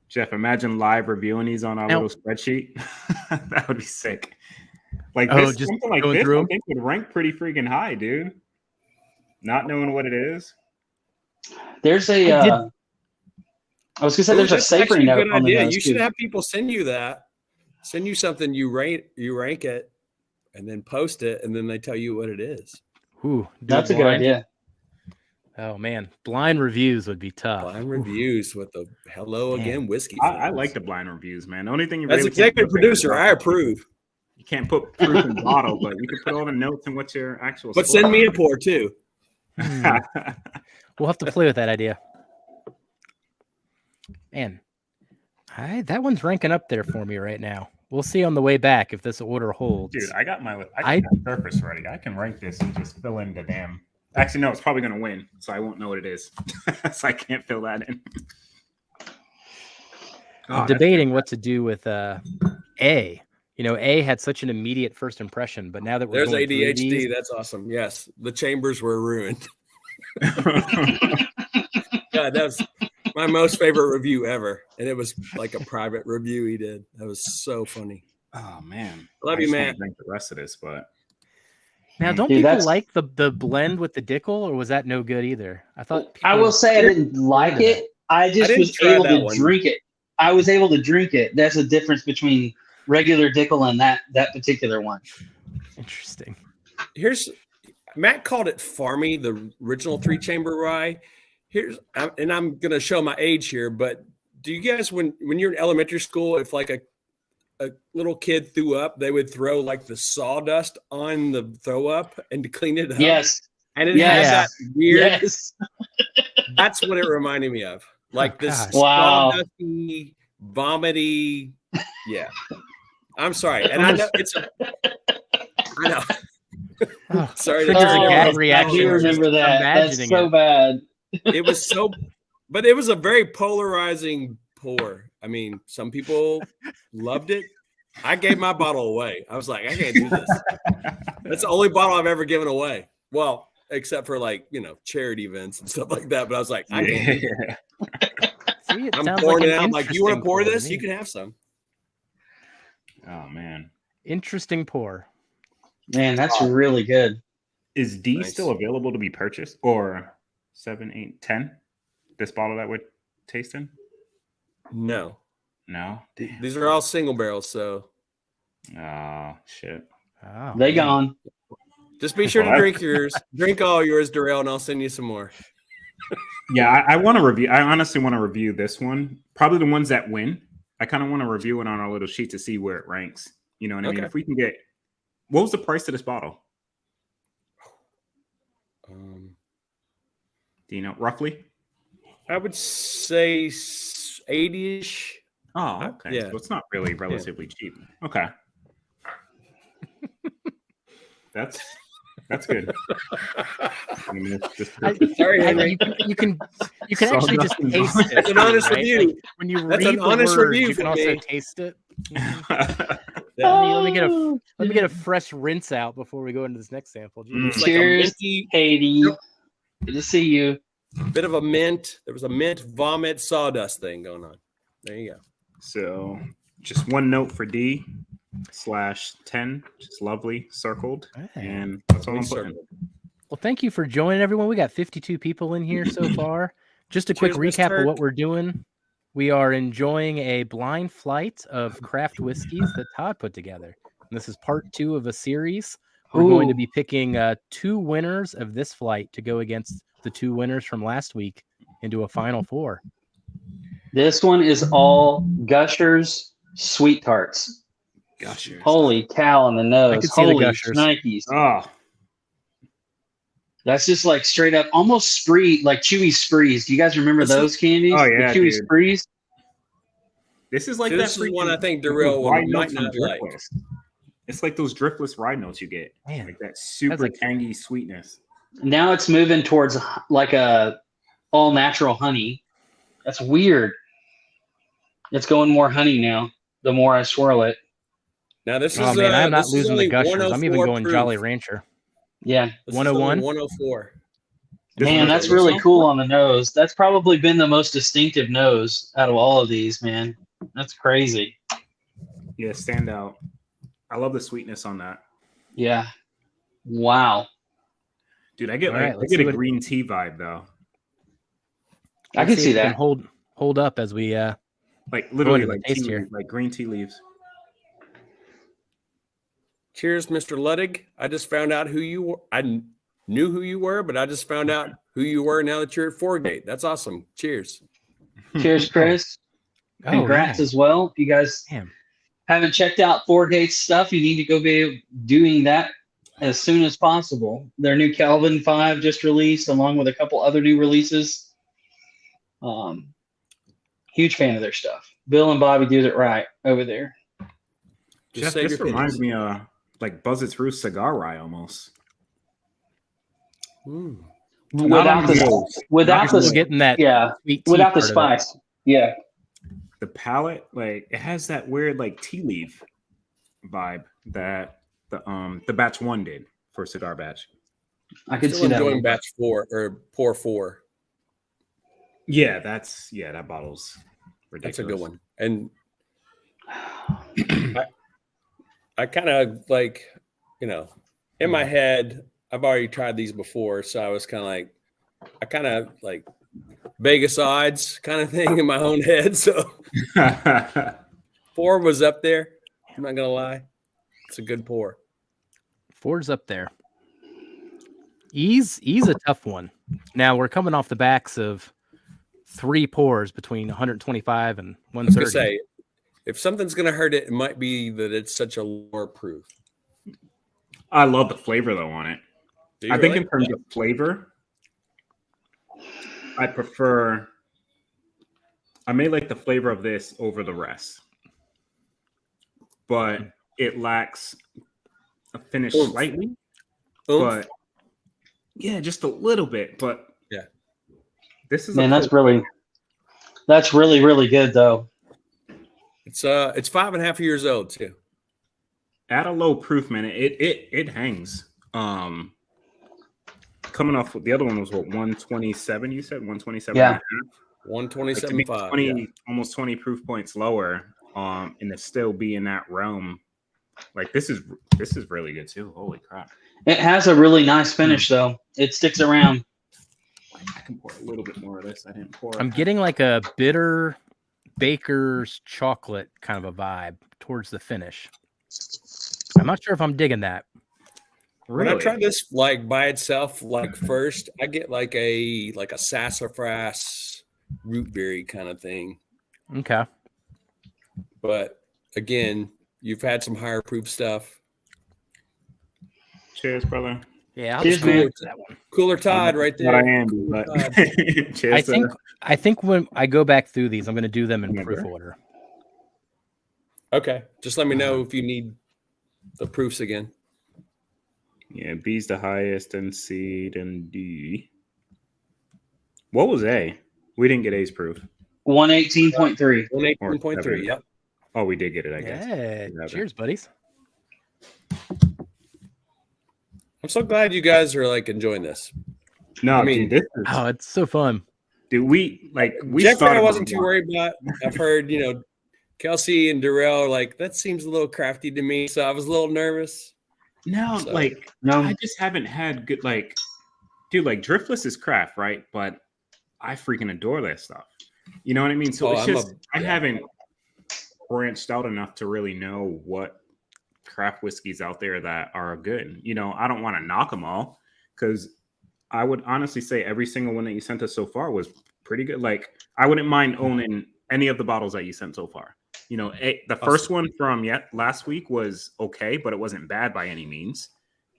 Jeff. Imagine live reviewing these on our Now- little spreadsheet. That would be sick. Like Oh, this, just something like going this, through I 'em? think would rank pretty freaking high, dude. Not knowing what it is. There's I I was gonna say there's a That's actually savory a note good on the idea. nose You should too. have people send you that. Send you something you rank it, and then post it, and then they tell you what it is. Ooh, do That's it a good blind? idea. Oh man, blind reviews would be tough. Blind reviews with the hello Man. again whiskey. I flavors. like the blind reviews, man. The only thing you As really executive can't put there producer, is I approve. You can't put proof in bottle, but you can put all the notes and what's your actual. But score. send me a pour too. We'll have to play with that idea. Man, that one's ranking up there for me right now. We'll see on the way back if this order holds. Dude, I got my surface ready. I can rank this and just fill in the damn. Actually, no, it's probably gonna win, so I won't know what it is. So I can't fill that in. I'm debating what to do with A. You know, A had such an immediate first impression, but now that we're There's going through ADHD. these, That's awesome. Yes, the chambers were ruined. God, that was my most favorite review ever, and it was like a private review he did. That was so funny. Oh man, Love I you, just wanna Matt. drink the rest of this, but now don't Dude, people that's- like the blend with the Dickel, or was that no good either? I thought I people- will say I didn't like it. I just didn't was try able that to one. drink it. I was able to drink it. That's the difference between regular Dickel and that particular one. Interesting. Here's Matt called it farmy, the original 3-chamber rye. And I'm gonna show my age here, but do you guys when you're in elementary school, if like a little kid threw up, they would throw like the sawdust on the throw up and to clean it up? Yes. And it Yes. had that weird. Yes. That's what it reminded me of. Like this gosh. Wow. sawdusty, vomity. Yeah. I'm sorry. And I know it's I know. Oh, Sorry, triggers a Oh, gag I reaction. do just remember that. That's imagining so it. bad. It was so, but it was a very polarizing pour. I mean, some people loved it. I gave my bottle away. I was like, I can't do this. That's the only bottle I've ever given away. Well, except for like, charity events and stuff like that. But I was like, I can't do this. See, it I'm sounds pouring like it an out. I'm like, you want to interesting pour pour this? to You me. can have some. oh man, Interesting pour. Man, that's really good. is D Nice. still available to be purchased or 7, 8, 10? This bottle that we're tasting? No, No. these are all single barrels. So Oh shit. Oh, They man. gone. just be sure to Well, drink yours. Drink all yours, Darrell, and I'll send you some more. Yeah, I want to review. I honestly want to review this one. Probably the ones that win. I kind of want to review it on our little sheet to see where it ranks. You know what I mean? Okay. If we can get, what was the price of this bottle? Do you know roughly? I would say 80-ish. Oh, okay. Yeah. So it's not really relatively cheap. Okay. That's good. I mean, it's just Sorry, Henry. you can So actually just nothing taste wrong. it. That's an honest right? review. Like, when you That's read an the honest words, review you can for also me. taste it. Yeah. Let me get a fresh rinse out before we go into this next sample. Jeez. It's like a Cheers, minty, Katie. Good to see you. bit of a mint. There was a mint vomit sawdust thing going on. There you go. So just one note for D/10, just lovely circled, and that's all I'm putting. Well, thank you for joining, everyone. We got 52 people in here so far. Just a quick Cheers, recap Mr. of what we're doing. We are enjoying a blind flight of craft whiskeys that Todd put together. And this is part 2 of a series. We're going to be picking 2 winners of this flight to go against the 2 winners from last week into a final 4. This one is all Gushers sweet tarts. Gushers. Holy cow on the I nose. could see the Holy Gushers. shnikes. Oh, That's just like straight up, almost spree, like chewy sprees. Do you guys remember those candies? Oh, yeah, the chewy dude. sprees. this is like See, that. this is one I think those Darrell rye might notes from not like. Driftless. It's like those driftless rye notes you get, Man, like that super like- tangy sweetness. Now it's moving towards like a all natural honey. That's weird. It's going more honey now. The more I swirl it. Now this is Oh, man, I'm not this is losing the only Gushers. I'm even 104 going proof. Jolly Rancher. Yeah. This is only 101? 104. This Man, one that's is really also- cool on the nose. That's probably been the most distinctive nose out of all of these, man. That's crazy. Yeah, stand out. I love the sweetness on that, Yeah. Wow. dude. I get All like right, I let's get see a what- green tea vibe though. I can Let's see if we that. Hold up as we Like literally into the like taste tea here. leaves, like green tea leaves. Cheers, Mr. Luddig. I just found out who you were. I knew who you were, but I just found out who you were now that you're at Foregate. That's awesome. Cheers. Cheers, Chris. Congrats yeah. as well. If you guys Damn. haven't checked out Foregate's stuff, you need to go be doing that as soon as possible. Their new Kelvin 5 just released, along with a couple other new releases. Huge fan of their stuff. Bill and Bobby do it right over there. Just Jeff, save this your reminds pennies. me of like Buzz It Through cigar rye almost. Mm. Not on the nose. Without Not the on Still getting that yeah, sweet tea without the part of it. spice. Yeah. The palate, like it has that weird like tea leaf vibe that the batch 1 did for cigar batch. I could Still see that. a enjoying little bit. batch 4 or pour 4. Yeah, that bottle's ridiculous. That's a good one. And I kind of like, in my head, I've already tried these before. So I was kind of like, I kind of like Vegas odds kind of thing in my own head. So 4 was up there. I'm not going to lie. It's a good pour. 4's up there. E's a tough one. Now we're coming off the backs of 3 pours between 125 and I was going 130. to say, if something's going to hurt it, it might be that it's such a lower proof. I love the flavor though on it. Do you I think really? in terms of flavor, I may like the flavor of this over the rest, but it lacks a finish Oomph. slightly. Oomph. But yeah, just a little bit. But Yeah. this is Man, that's really really good though. It's 5.5 years old too. at a low proof, man. It hangs. Coming off the other one was what 127. You said 127. Yeah. 127.5. 20, almost 20 proof points lower. And to still be in that realm, like this is really good too. Holy crap! It has a really nice finish though. It sticks around. I can pour a little bit more of this. I didn't pour. I'm getting like a bitter baker's chocolate kind of a vibe towards the finish. I'm not sure if I'm digging that. When I try this like by itself, like first, I get like a sassafras root berry kind of thing. Okay. But again, you've had some higher proof stuff. Cheers, brother. Yeah, I'll Cheers, just go man. with that one. Cooler Todd right Not there. I am, but cheers. I think when I go back through these, I'm going to do them in Remember. proof order. Okay. Just let me know if you need the proofs again. Yeah, B's the highest, and C, then D. What was A? We didn't get A's proof. 118.3. 118.3. Yep. Oh, we did get it, I guess. Yeah. We have it. Cheers, buddies. I'm so glad you guys are like enjoying this. No, I mean- dude, this is, Oh, it's so fun. dude, we Jeffrey, I started wasn't with too one. worried about. I've heard, Kelsey and Darrell are like, that seems a little crafty to me. So I was a little nervous. No, So- No. I just haven't had good dude, driftless is craft, right? But I freaking adore that stuff. You know what I mean? So it's just I haven't branched out enough to really know what craft whiskeys out there that are good. I don't want to knock them all, because I would honestly say every single one that you sent us so far was pretty good. Like, I wouldn't mind owning any of the bottles that you sent so far. The first one from last week was okay, but it wasn't bad by any means.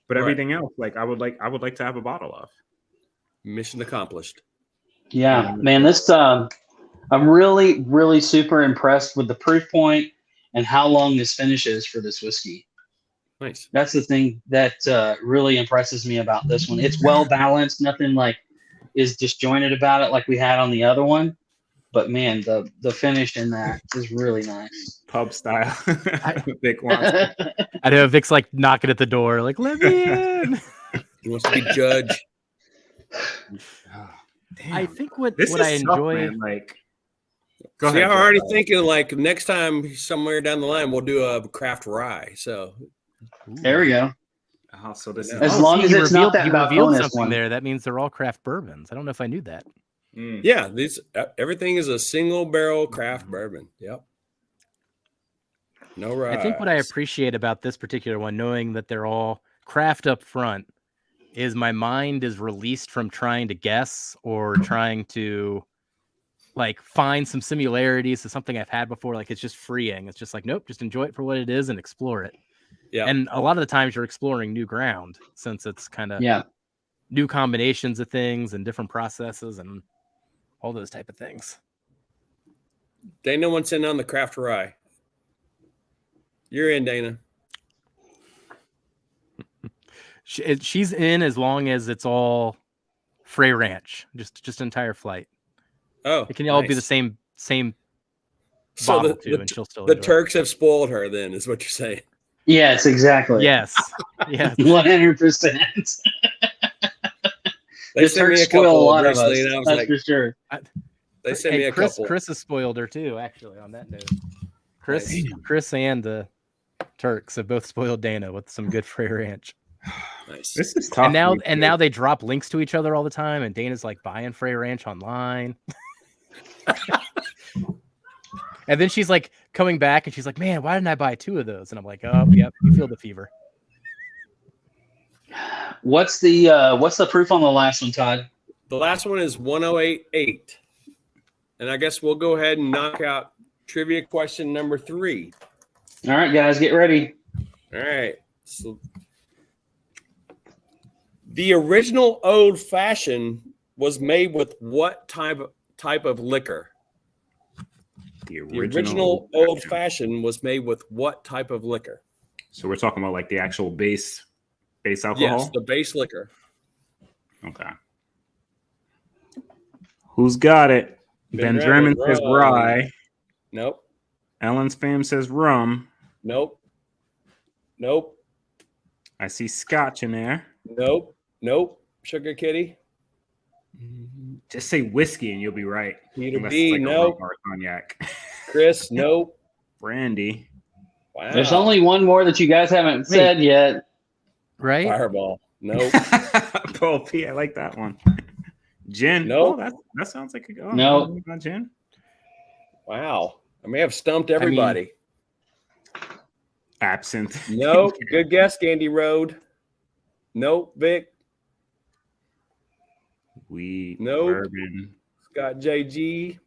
But everything else, I would like to have a bottle of. Mission accomplished. Yeah, man, this I'm really, really super impressed with the proof point and how long this finishes for this whiskey. Nice. That's the thing that really impresses me about this one. It's well balanced, nothing is disjointed about it like we had on the other one. But man, the finish in that is really nice. Pub style. Vic wants. I know Vic's like knocking at the door, like, let me in. He wants to be judge. I think what This I is tough, enjoy. man. See, Go ahead. I'm Jeff. already thinking next time somewhere down the line we'll do a craft rye. So There we go. Oh, so this is As long as he it's not that he revealed Balcones something one. there. That means they're all craft bourbons. I don't know if I knew that. yeah, everything is a single barrel craft bourbon. Yep. No rye. I think what I appreciate about this particular one, knowing that they're all craft up front, is my mind is released from trying to guess or trying to find some similarities to something I've had before. It's just freeing. It's just nope, just enjoy it for what it is and explore it. Yeah. And a lot of the times you're exploring new ground, since it's kind of new combinations of things and different processes and all those type of things. Dana wants in on the craft rye. You're in, Dana. She's in as long as it's all Frey Ranch, just entire flight. Oh, It can all be the same So bottle too, and she'll still the enjoy it. Turks have spoiled her. Then is what you're saying. Yes, exactly. Yes, yes. 100%. They The sent me Turks a spoil a couple lot of us. recently, and I was That's like, for sure. they sent me a Chris, couple. Chris has spoiled her too. Actually, on that note, Chris, Nice. Chris and the Turks have both spoiled Dana with some good Frey Ranch. Nice. This is tough. And now they drop links to each other all the time, and Dana's buying Frey Ranch online. And then she's coming back, and she's like, "Man, why didn't I buy 2 of those?" And I'm like, "Oh, yep, you feel the fever." What's the proof on the last one, Todd? The last one is 108.8. And I guess we'll go ahead and knock out trivia question number 3. All right, guys, get ready. All right. So the original old fashioned was made with what type of liquor? The The original old fashioned was made with what type of liquor? So we're talking about the actual base alcohol. Yes, the base liquor. Okay. Who's got it? Ben Dremen says rye. Nope. Ellen's fam says rum. Nope. Nope. I see scotch in there. Nope. Nope. Sugar Kitty. Just say whiskey and you'll be right. Peter Unless B. it's a Nope. rum or a cognac. Chris. Nope. Brandy. Wow. There's only one more that you guys haven't said yet. Right? Fireball. Nope. Paul P. I like that one. Gin. Nope. Oh, that sounds like a good Nope. Not gin. Wow. I may have stumped everybody. Absinthe. Nope. Good guess, Gandy Road. Nope. Vic. Wheat, Nope. bourbon, Scott JG.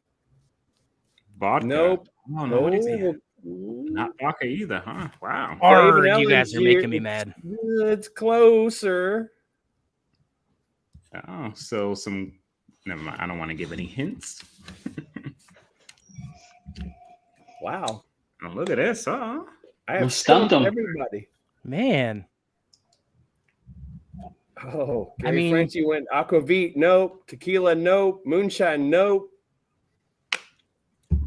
vodka. Nope. Oh no, what is he? Oh, Not vodka either, huh? Wow. Arr, David you guys Ellen's are making here. me mad. It's closer. Oh, so some. Never mind. I don't want to give any hints. Wow. Oh, look at this, huh? I We have stumped stumped 'em. everybody. Man, Oh, I Gary mean- Frenchie went aquavit. Nope. Tequila. Nope. Moonshine. Nope.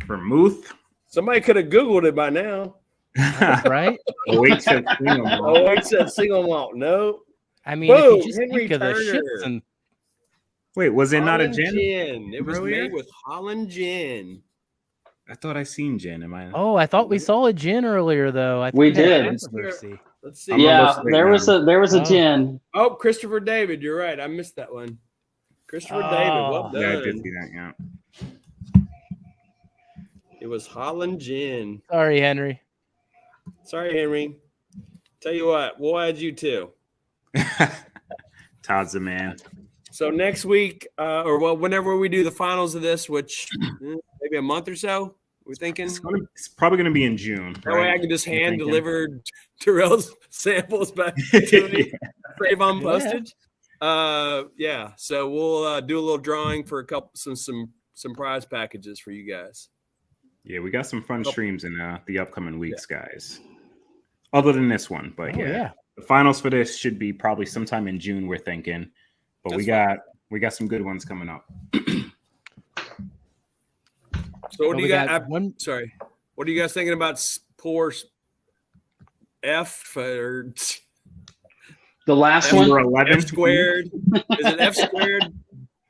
Vermouth. Somebody could have Googled it by now. right? Oh, wait, said single Oh, malt. it said single malt. Nope. I mean, if Boom, you just Henry think of the Turner. shits and Wait, was it not a Holland gin? It was earlier? made with Holland gin. I thought I seen gin. Am I? oh, I thought we saw a gin earlier though. I We think had did. controversy. Let's see. I'm gonna Yeah, look right there was now. a Oh. gin. Oh, Christopher David. You're right. I missed that one. Christopher David. Well Oh. Yeah, I done. did see that. Yeah. It was Holland gin. Sorry, Henry. Sorry, Henry. Tell you what, we'll add you too. Todd's the man. So next week, whenever we do the finals of this, which maybe a month or so, we're thinking. It's probably going to be in June. That way I right? can just I'm hand thinking. deliver Terrell's samples back to me, save on Yeah. postage. Yeah. So we'll do a little drawing for some prize packages for you guys. Yeah, we got some fun streams in the upcoming weeks, guys. Other than this one, but Oh, yeah. the finals for this should be probably sometime in June. We're thinking, but we That's got some good ones coming up. So what Well, do we you got? got one. Sorry. What are you guys thinking about pour F or The last F one. Number 11. F squared? Is it F squared?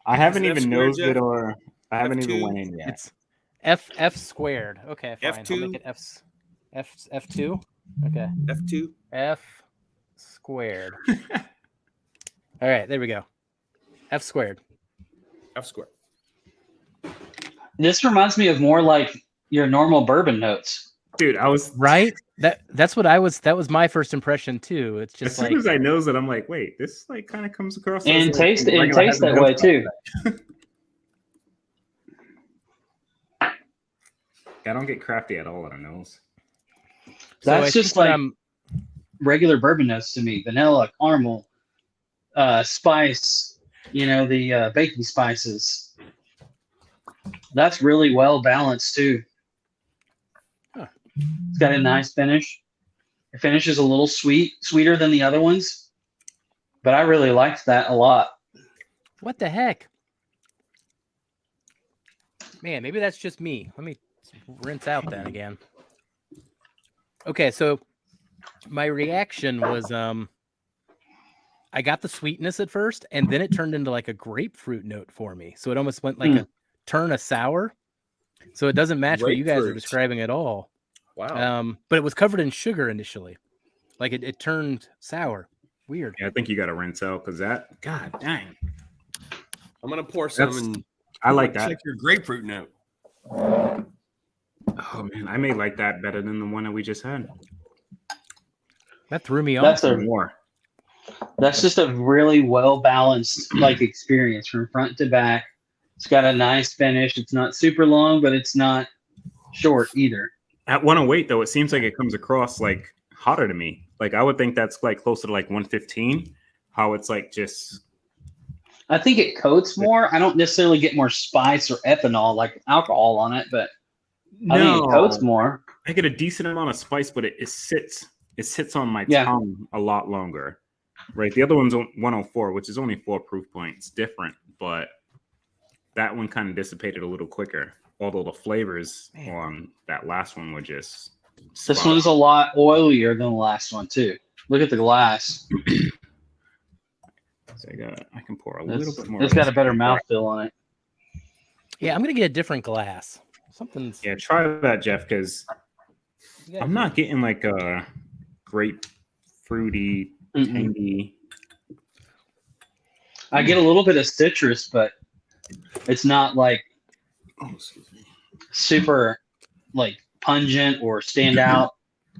I haven't Is it F even squared, nosed Jeff? it, or I haven't even F2? went in yet. It's F squared. Okay, fine. I'll F2? make it F2. Okay. F2? F squared. All right, there we go. F squared. F squared. This reminds me of more like your normal bourbon notes. Dude, I was Right? That's what I was. That was my first impression too. It's as just soon like as I nose it, I'm like, wait, this like kind of comes across as, And like, taste regular and taste heavy that way nose. too. I don't get crafty at all on a nose. so I That's think just when like I'm- regular bourbon notes to me. Vanilla, caramel, spice, the baking spices. That's really well balanced too. Huh. It's got a nice finish. The finish is a little sweeter than the other ones, but I really liked that a lot. what the heck? Man, maybe that's just me. Let me rinse out then again. Okay, so my reaction was I got the sweetness at first, and then it turned into like a grapefruit note for me. So it almost went like a turn of sour. So it doesn't match what you guys are Grapefruit. describing at all. Wow. But it was covered in sugar initially. Like it turned sour. Weird. Yeah, I think you got to rinse out because that. God dang, I'm gonna pour some That's- and I like that. check your grapefruit note. Oh man, I may like that better than the one that we just had. That threw me off. That's just a really well balanced like experience from front to back. It's got a nice finish. It's not super long, but it's not short either. At 108 though, it seems like it comes across like hotter to me. Like I would think that's like closer to like 115. How it's like just. I think it coats more. I don't necessarily get more spice or ethanol like alcohol on it, but I think it coats more. I get a decent amount of spice, but it sits on my Yeah. tongue a lot longer. Right. The other one's 104, which is only 4 proof points different, but that one kind of dissipated a little quicker. Although the flavors on that last one were just. This spot one's a lot oilier than the last one too. Look at the glass. on. So I can pour a little bit more. It's got a better mouthfeel on it. Yeah, I'm gonna get a different glass. Something's. Yeah, try that, Jeff, because I'm not getting like a grape fruity, tangy. I get a little bit of citrus, but it's not like Oh, excuse me. super like pungent or stand out.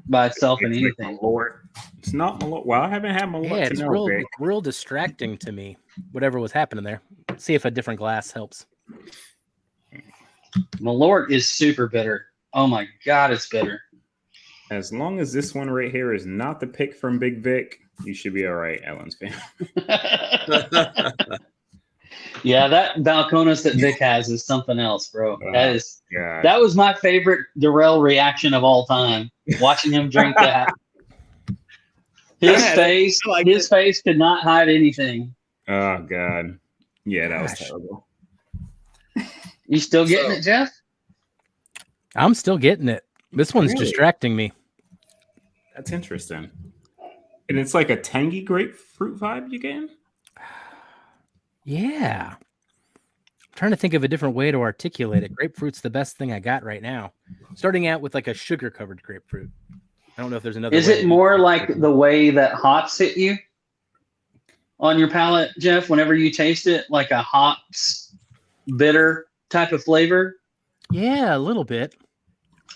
by itself in It's like anything. Malort. It's not Malort. Well, I haven't had Malort. Yeah, to it's know, real, Vic. real distracting to me. Whatever was happening there. See if a different glass helps. Malort is super bitter. Oh my God, it's bitter. As long as this one right here is not the pick from Big Vic, you should be all right, Ellen's fan. Yeah, that Balcones that Vic has is something else, bro. Yeah. That was my favorite Darrell reaction of all time. Watching him drink that. His face could not hide anything. Oh God. Yeah, that was Gosh. terrible. You still getting it, Jeff? I'm still getting it. This one's Really? distracting me. That's interesting. And it's like a tangy grapefruit vibe you getting? Yeah. I'm trying to think of a different way to articulate it. Grapefruit's the best thing I got right now. Starting out with like a sugar-covered grapefruit. I don't know if there's another Is way. it more like the way that hops hit you on your palate, Jeff, whenever you taste it? Like a hops bitter type of flavor? Yeah, a little bit.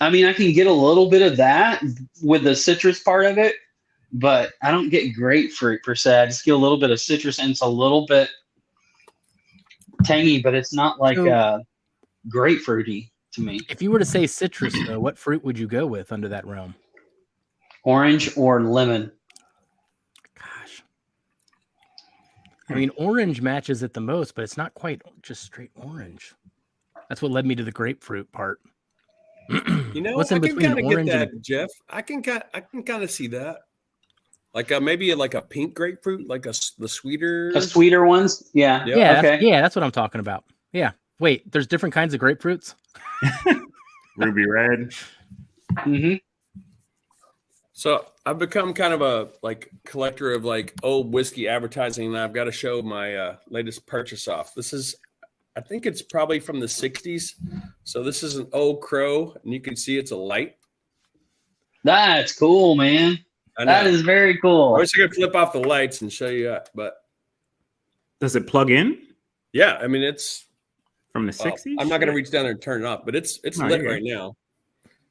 I mean, I can get a little bit of that with the citrus part of it, but I don't get grapefruit per se. I just get a little bit of citrus, and it's a little bit tangy, but it's not like grapefruity to me. If you were to say citrus, though, what fruit would you go with under that realm? Orange or lemon. Gosh. I mean, orange matches it the most, but it's not quite just straight orange. That's what led me to the grapefruit part. You know, What's in I can between kind of orange get and that, Jeff. I can kind of see that. Like maybe like a pink grapefruit, like the sweeter. The sweeter ones? Yeah. Yeah. That's what I'm talking about. Yeah. Wait, there's different kinds of grapefruits? Ruby red. Mm-hmm. So I've become kind of a collector of like old whiskey advertising, and I've got to show my latest purchase off. This is, I think it's probably from the 60s. So this is an Old Crow, and you can see it's a light. That's cool, man. That is very cool. I wish I could flip off the lights and show you that, but Does it plug in yeah, I mean it's from the 60s? I'm not going to reach down there and turn it off, but it's No, lit you're right now.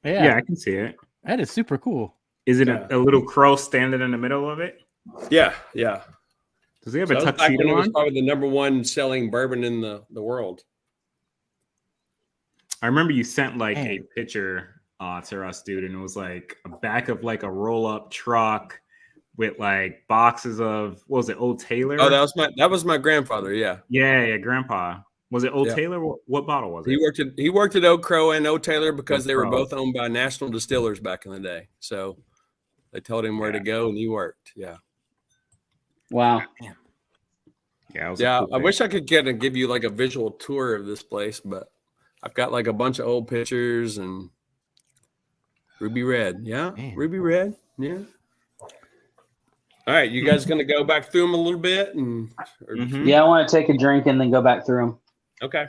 Yeah, I can see it. That is super cool. Is it Yeah. a little crow standing in the middle of it? Yeah. Does he have So a that was back when tuxedo it was on? probably the number one selling bourbon in the world. I remember you sent like Man. a picture to us, dude, and it was like a back of like a roll-up truck with like boxes of, what was it, Old Taylor? Oh, that was my grandfather. Yeah, yeah, Grandpa. Was it Old Yeah. Taylor? What bottle was it? he worked at Oak Crow and Oak Taylor because Oak they were Crow. both owned by national distillers back in the day. So they told him where to go, and he worked. Yeah, Wow. Yeah, it was a yeah. cool I thing. wish I could give you like a visual tour of this place, but I've got like a bunch of old pictures and ruby red. Yeah, Man. ruby red. Yeah. All right, you guys gonna go back through them a little bit and Mhm. Yeah, I want to take a drink and then go back through them. okay.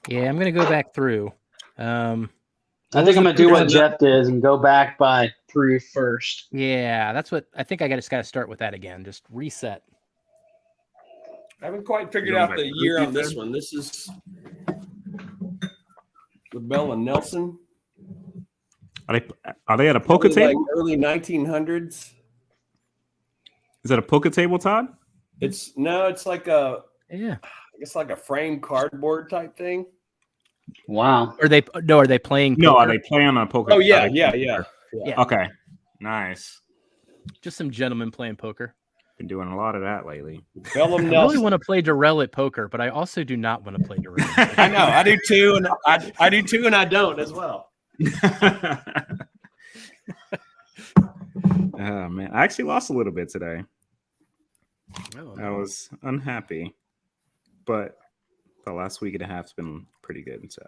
Yeah, I'm going to go back through. I think I'm going to do what Jeff did and go back by proof first. Yeah, that's what I think. I just got to start with that again. Just reset. I haven't quite figured Going out by the group, year you on this said? one. This is the Bell and Nelson. Are they at a poker Probably table? like early 1900s. Is that a poker table, Todd? It's like Yeah. I guess like a framed cardboard type thing. Wow. Are they playing? No, are poker? they playing on a poker? Oh yeah, are they- yeah. Yeah. Okay, nice. Just some gentlemen playing poker. Been doing a lot of that lately. Bell I and really Nelson. want to play Darrell at poker, but I also do not want to play Darrell. I know, I do too, and I do too, and I don't as well. Oh man, I actually lost a little bit today. Oh, I was unhappy, but the last week and a half's been pretty good. So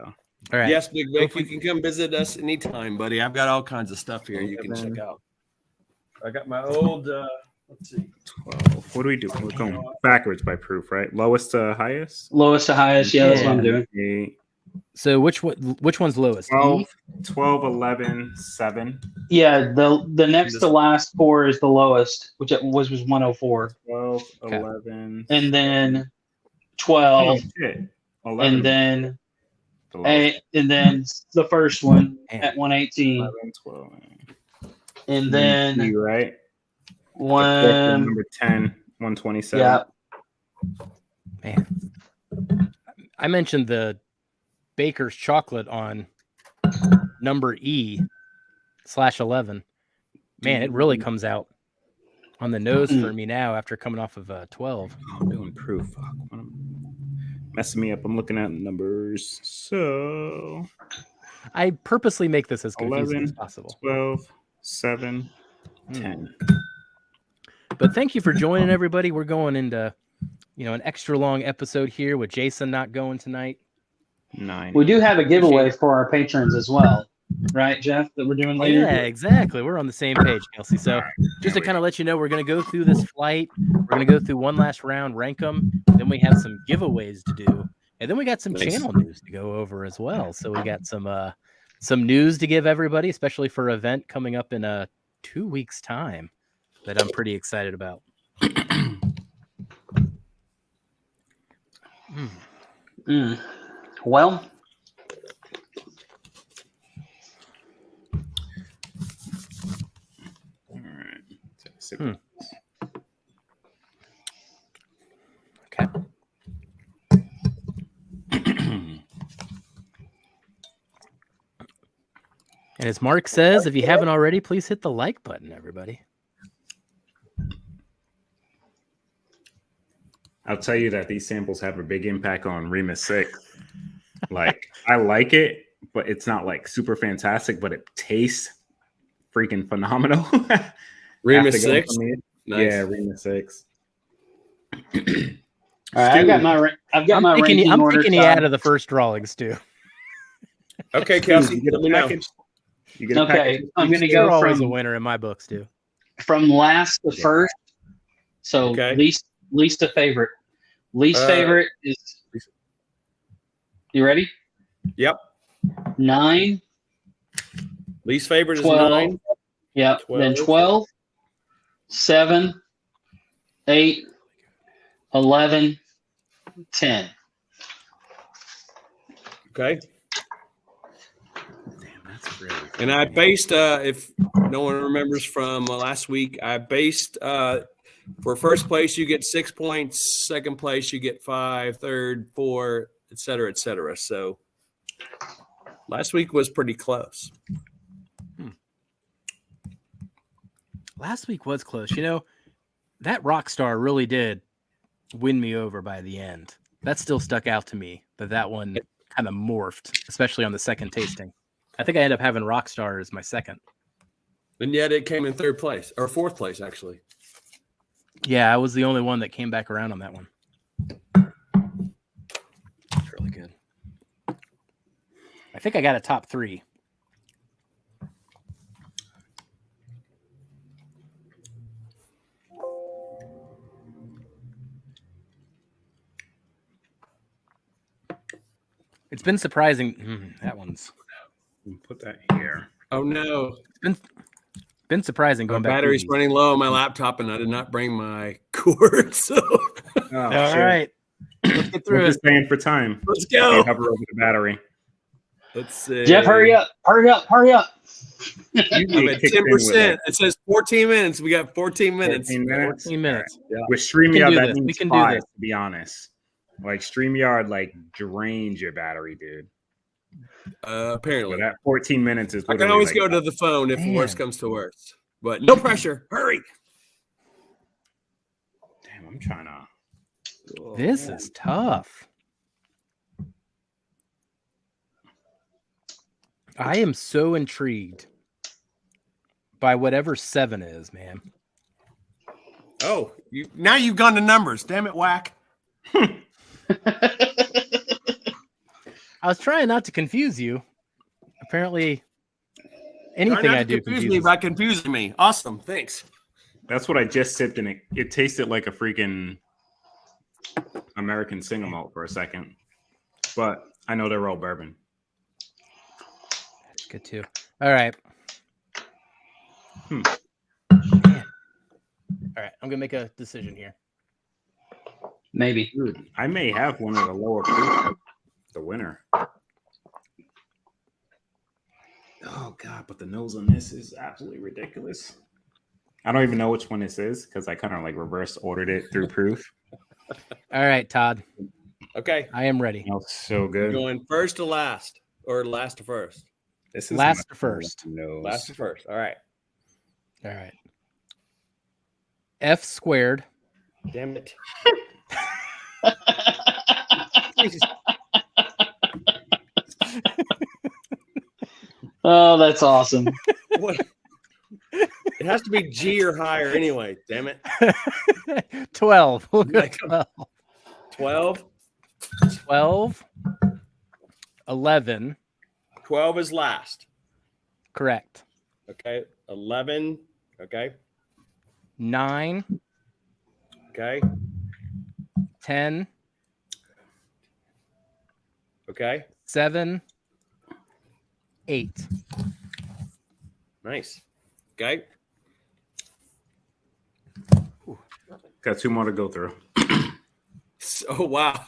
all right. Yes, Big Vic, you can come visit us anytime, buddy. I've got all kinds of stuff here you can Okay, check man. out. I got my old let's see. 12. What do we do? We're going backwards by proof, right? Lowest to highest. Lowest to highest. Yeah, that's what I'm doing. 8, So which one's lowest? 12, E? 12, 11, 7. Yeah, the next to last four is the lowest, which was 104. 12, Okay. 11. And then Oh, 12, shit. 11. and then the lowest. 8, and then the first one Man. at 118. 11, 12. And then you right. one. Number 10, 127. Yeah. Man, I mentioned the Baker's chocolate on number E/11. Man, it really comes out on the nose for me now after coming off of 12. Oh, I'm doing proof. Fuck. Messing me up. I'm looking at numbers. So I purposely make this as confusing 11, as possible. 12, 7, 10. But thank you for joining, everybody. We're going into, an extra long episode here with Jason not going tonight. 9. We do have a giveaway for our patrons as well, right, Jeff? That we're doing later. Yeah, exactly. We're on the same page, Kelsey. So just to kind of let you know, we're going to go through this flight. We're going to go through one last round, rank them. Then we have some giveaways to do, and then we got some channel news to go over as well. So we got some news to give everybody, especially for an event coming up in 2 weeks' time that I'm pretty excited about. Well, All right. Okay. And as Mark says, if you haven't already, please hit the like button, everybody. I'll tell you that these samples have a big impact on Remus 6. Like, I like it, but it's not like super fantastic, but it tastes freaking phenomenal. Remus 6? Nice. Yeah, Remus 6. all right, I've got my ranking I'm order. picking you Todd. out of the first drawings, too. Okay, Kelsey, You get a let me know. package. You get a Okay, package. I'm going to You're go always a from winner in my books, too. last to first. So Okay. least to favorite. Least favorite is. You ready? Yep. 9. Least favorite 12. is 9. Yeah. 12. Then 12, 7, 8, 11, 10. Okay. Damn, that's really And I based, if no one remembers from last week, I based for first place, you get 6 points. Second place, you get 5. Third, 4, et cetera, et cetera. So last week was pretty close. Last week was close. That Rockstar really did win me over by the end. That still stuck out to me, but that one kind of morphed, especially on the second tasting. I think I ended up having Rockstar as my second. And yet it came in third place, or fourth place, actually. Yeah, I was the only one that came back around on that one. It's really good. I think I got a top 3. It's been surprising. That one's Put that here. Oh, no. been surprising My going back. battery's running low on my laptop, and I did not bring my cord. So, Oh, All shit. right, let's get through We're it. just paying for time. let's Okay, go. hover over the battery. Let's see. Jeff, hurry up. You I'm at get kicked in with 10%. It says 14 minutes. We got 14 minutes. 14 minutes. 14 minutes. Yeah. With We can StreamYard, do that this. means We can do 5, this. to be honest. Like, StreamYard, like, drains your battery, dude. Apparently. But that 14 minutes is I can literally always like, go to the phone if Man. worst comes to worst. But no pressure. Hurry. damn, I'm trying to. This is tough. I am so intrigued by whatever 7 is, man. Oh, now you've gone to numbers. Damn it, Whack. I was trying not to confuse you. Apparently, anything Try not I to do confuse confuses. me by confusing me. Awesome. Thanks. That's what I just sipped, and it tasted like a freaking American single malt for a second. But I know they're all bourbon. That's good too. All right. Hmm. Man. All right, I'm gonna make a decision here. Maybe. Dude, I may have one of the lower proof, the winner. Oh God, but the nose on this is absolutely ridiculous. I don't even know which one this is because I kind of like reverse ordered it through proof. All right, Todd. Okay. I am ready. Smells so We're good. going first to last or last to first? This is Last my to first. nose. Last to first. All right. All right. F squared. Damn it. Oh, that's awesome. What? It has to be G or higher anyway. Damn it. 12. We'll go Like- 12. 12. 12. 11. 12 is last. Correct. Okay. 11. Okay. 9. Okay. 10. Okay. 7. 8. Nice. Okay. Got 2 more to go through. So, wow.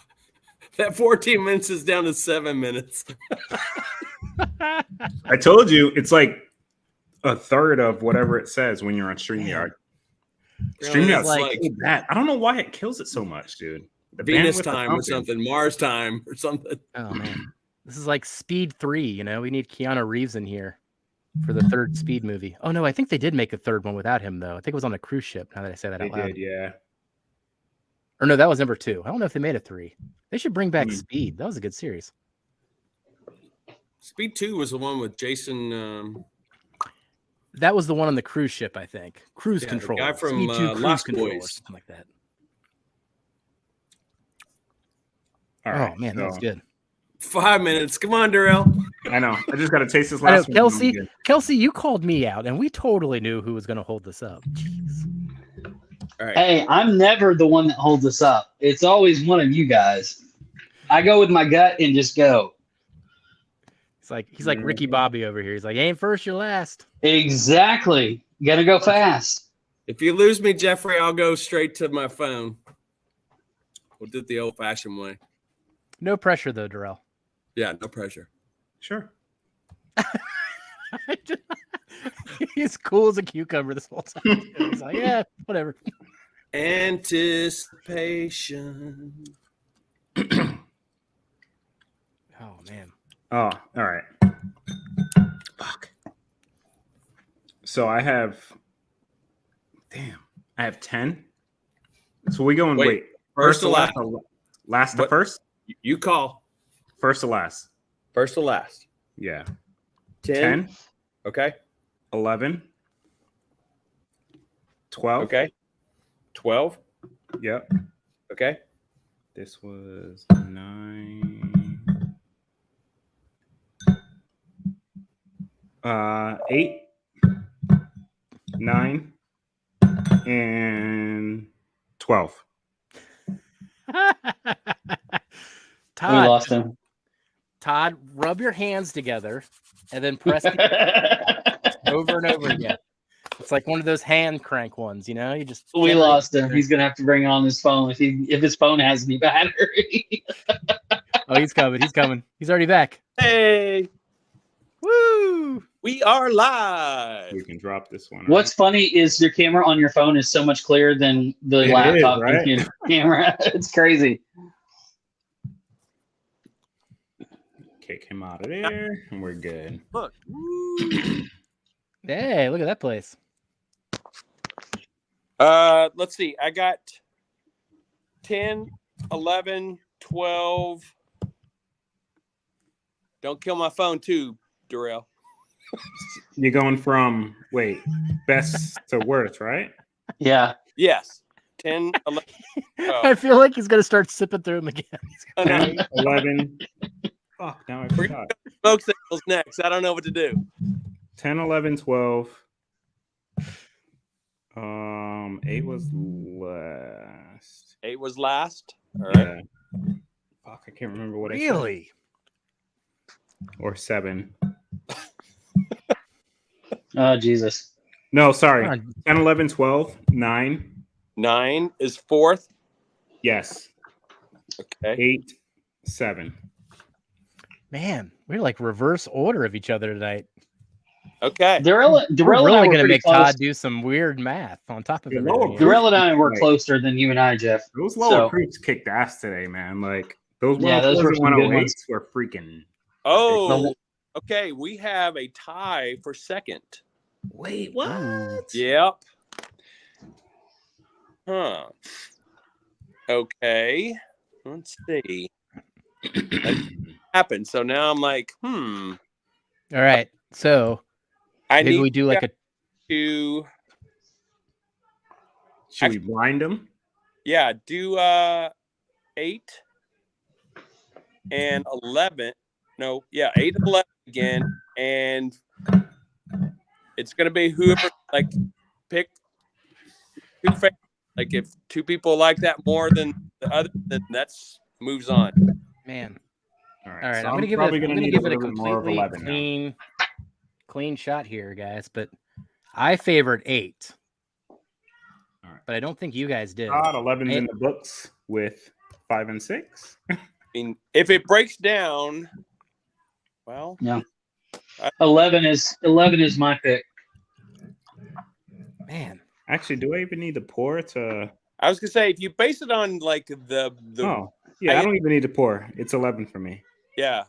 That 14 minutes is down to 7 minutes. I told you it's like a third of whatever it says when you're on StreamYard. StreamYard's like- like that. I don't know why it kills it so much, dude. The Venus bandwidth of time or pumping. something. Mars time or something. Oh, man. This is like Speed 3, you know? We need Keanu Reeves in here for the third Speed movie. Oh, no, I think they did make a third one without him, though. I think it was on a cruise ship, now that I say that They out loud. did, yeah. Or no, that was number 2. I don't know if they made a 3. They should bring back Hmm. Speed. That was a good series. Speed 2 was the one with Jason. That was the one on the cruise ship, I think. Cruise Yeah, the Control. guy from, Speed 2 Cruise Lost Control or Boys. something like that. All right. Oh, man, that was so- good. 5 minutes. Come on, Darrell. I know. I just got to taste this I know, last one. Kelsey, you called me out, and we totally knew who was going to hold this up. Jeez. All right. Hey, I'm never the one that holds us up. It's always one of you guys. I go with my gut and just go. He's like Ricky Bobby over here. He's like, ain't first, you're last. Exactly. You got to go fast. If you lose me, Jeffrey, I'll go straight to my phone. We'll do it the old-fashioned way. No pressure, though, Darrell. Yeah, no pressure. Sure. He's cool as a cucumber this whole time. He's like, yeah, whatever. Anticipation. Oh, man. Oh, all right. Fuck. So I have 10. So we going, wait. First to last. Last to What? first? You call. First to last. First to last. Yeah. 10. Okay. 11. 12. Okay. 12. Yep. Okay. This was 9. 8. 9. And 12. We lost him. Todd, rub your hands together and then press it over and over again. It's like one of those hand crank ones, you know? You just We lost him. He's gonna have to bring on his phone if his phone has any battery. Oh, he's coming. He's coming. He's already back. Hey, Woo! we are live. We can drop this one. What's funny is your camera on your phone is so much clearer than the It is, laptop right? computer camera. It's crazy. Kick him out of there, and we're good. Look. Hey, look at that place. Let's see. I got 10, 11, 12. Don't kill my phone too, Darrell. You're going from best to worst, right? Yeah. Yes. 10, 11, 12. I feel like he's going to start sipping through them again. 10, 11. Fuck, now I forgot. Smoke signals next. I don't know what to do. 10, 11, 12. 8 was last. 8 was last. All right. Yeah. Fuck, I can't remember what I said. Really? Or 7. Oh Jesus. No, sorry. Come on. 10, 11, 12, 9. 9 is fourth. Yes. Okay. 8, 7. Man, we're like reverse order of each other tonight. Okay. Darrell We're and I really were going to pretty make close. Todd do some weird math on top of Yeah, everything. lower here. proof. Darrell and I were Right. closer than you and I, Jeff. Those lower So- proofs kicked ass today, man. Like those Yeah, those 104s were and some good ones. 108s were freaking. Oh, okay. We have a tie for second. Wait, what? Ooh. Yep. Huh. Okay. Let's see. That happened. So now I'm like, All right. So I maybe need we do like a to, Should we blind them? yeah, do 8 and 11. No, yeah, 8 and 11 again, and it's gonna be whoever like pick two favorites. Like if two people like that more than the other, then that's moves on. man. All All right, so I'm gonna give probably it. I'm gonna gonna need give a it a little bit more of completely 11 now. clean shot here, guys. But I favored 8. All right. But I don't think you guys did. Todd, 11's in And- the books with 5 and 6. I mean, if it breaks down, well, 11 is my pick. Man, Actually, do I even need to pour to? I was gonna say if you base it on like the Oh, yeah, I don't even need to pour. It's 11 for me. yeah.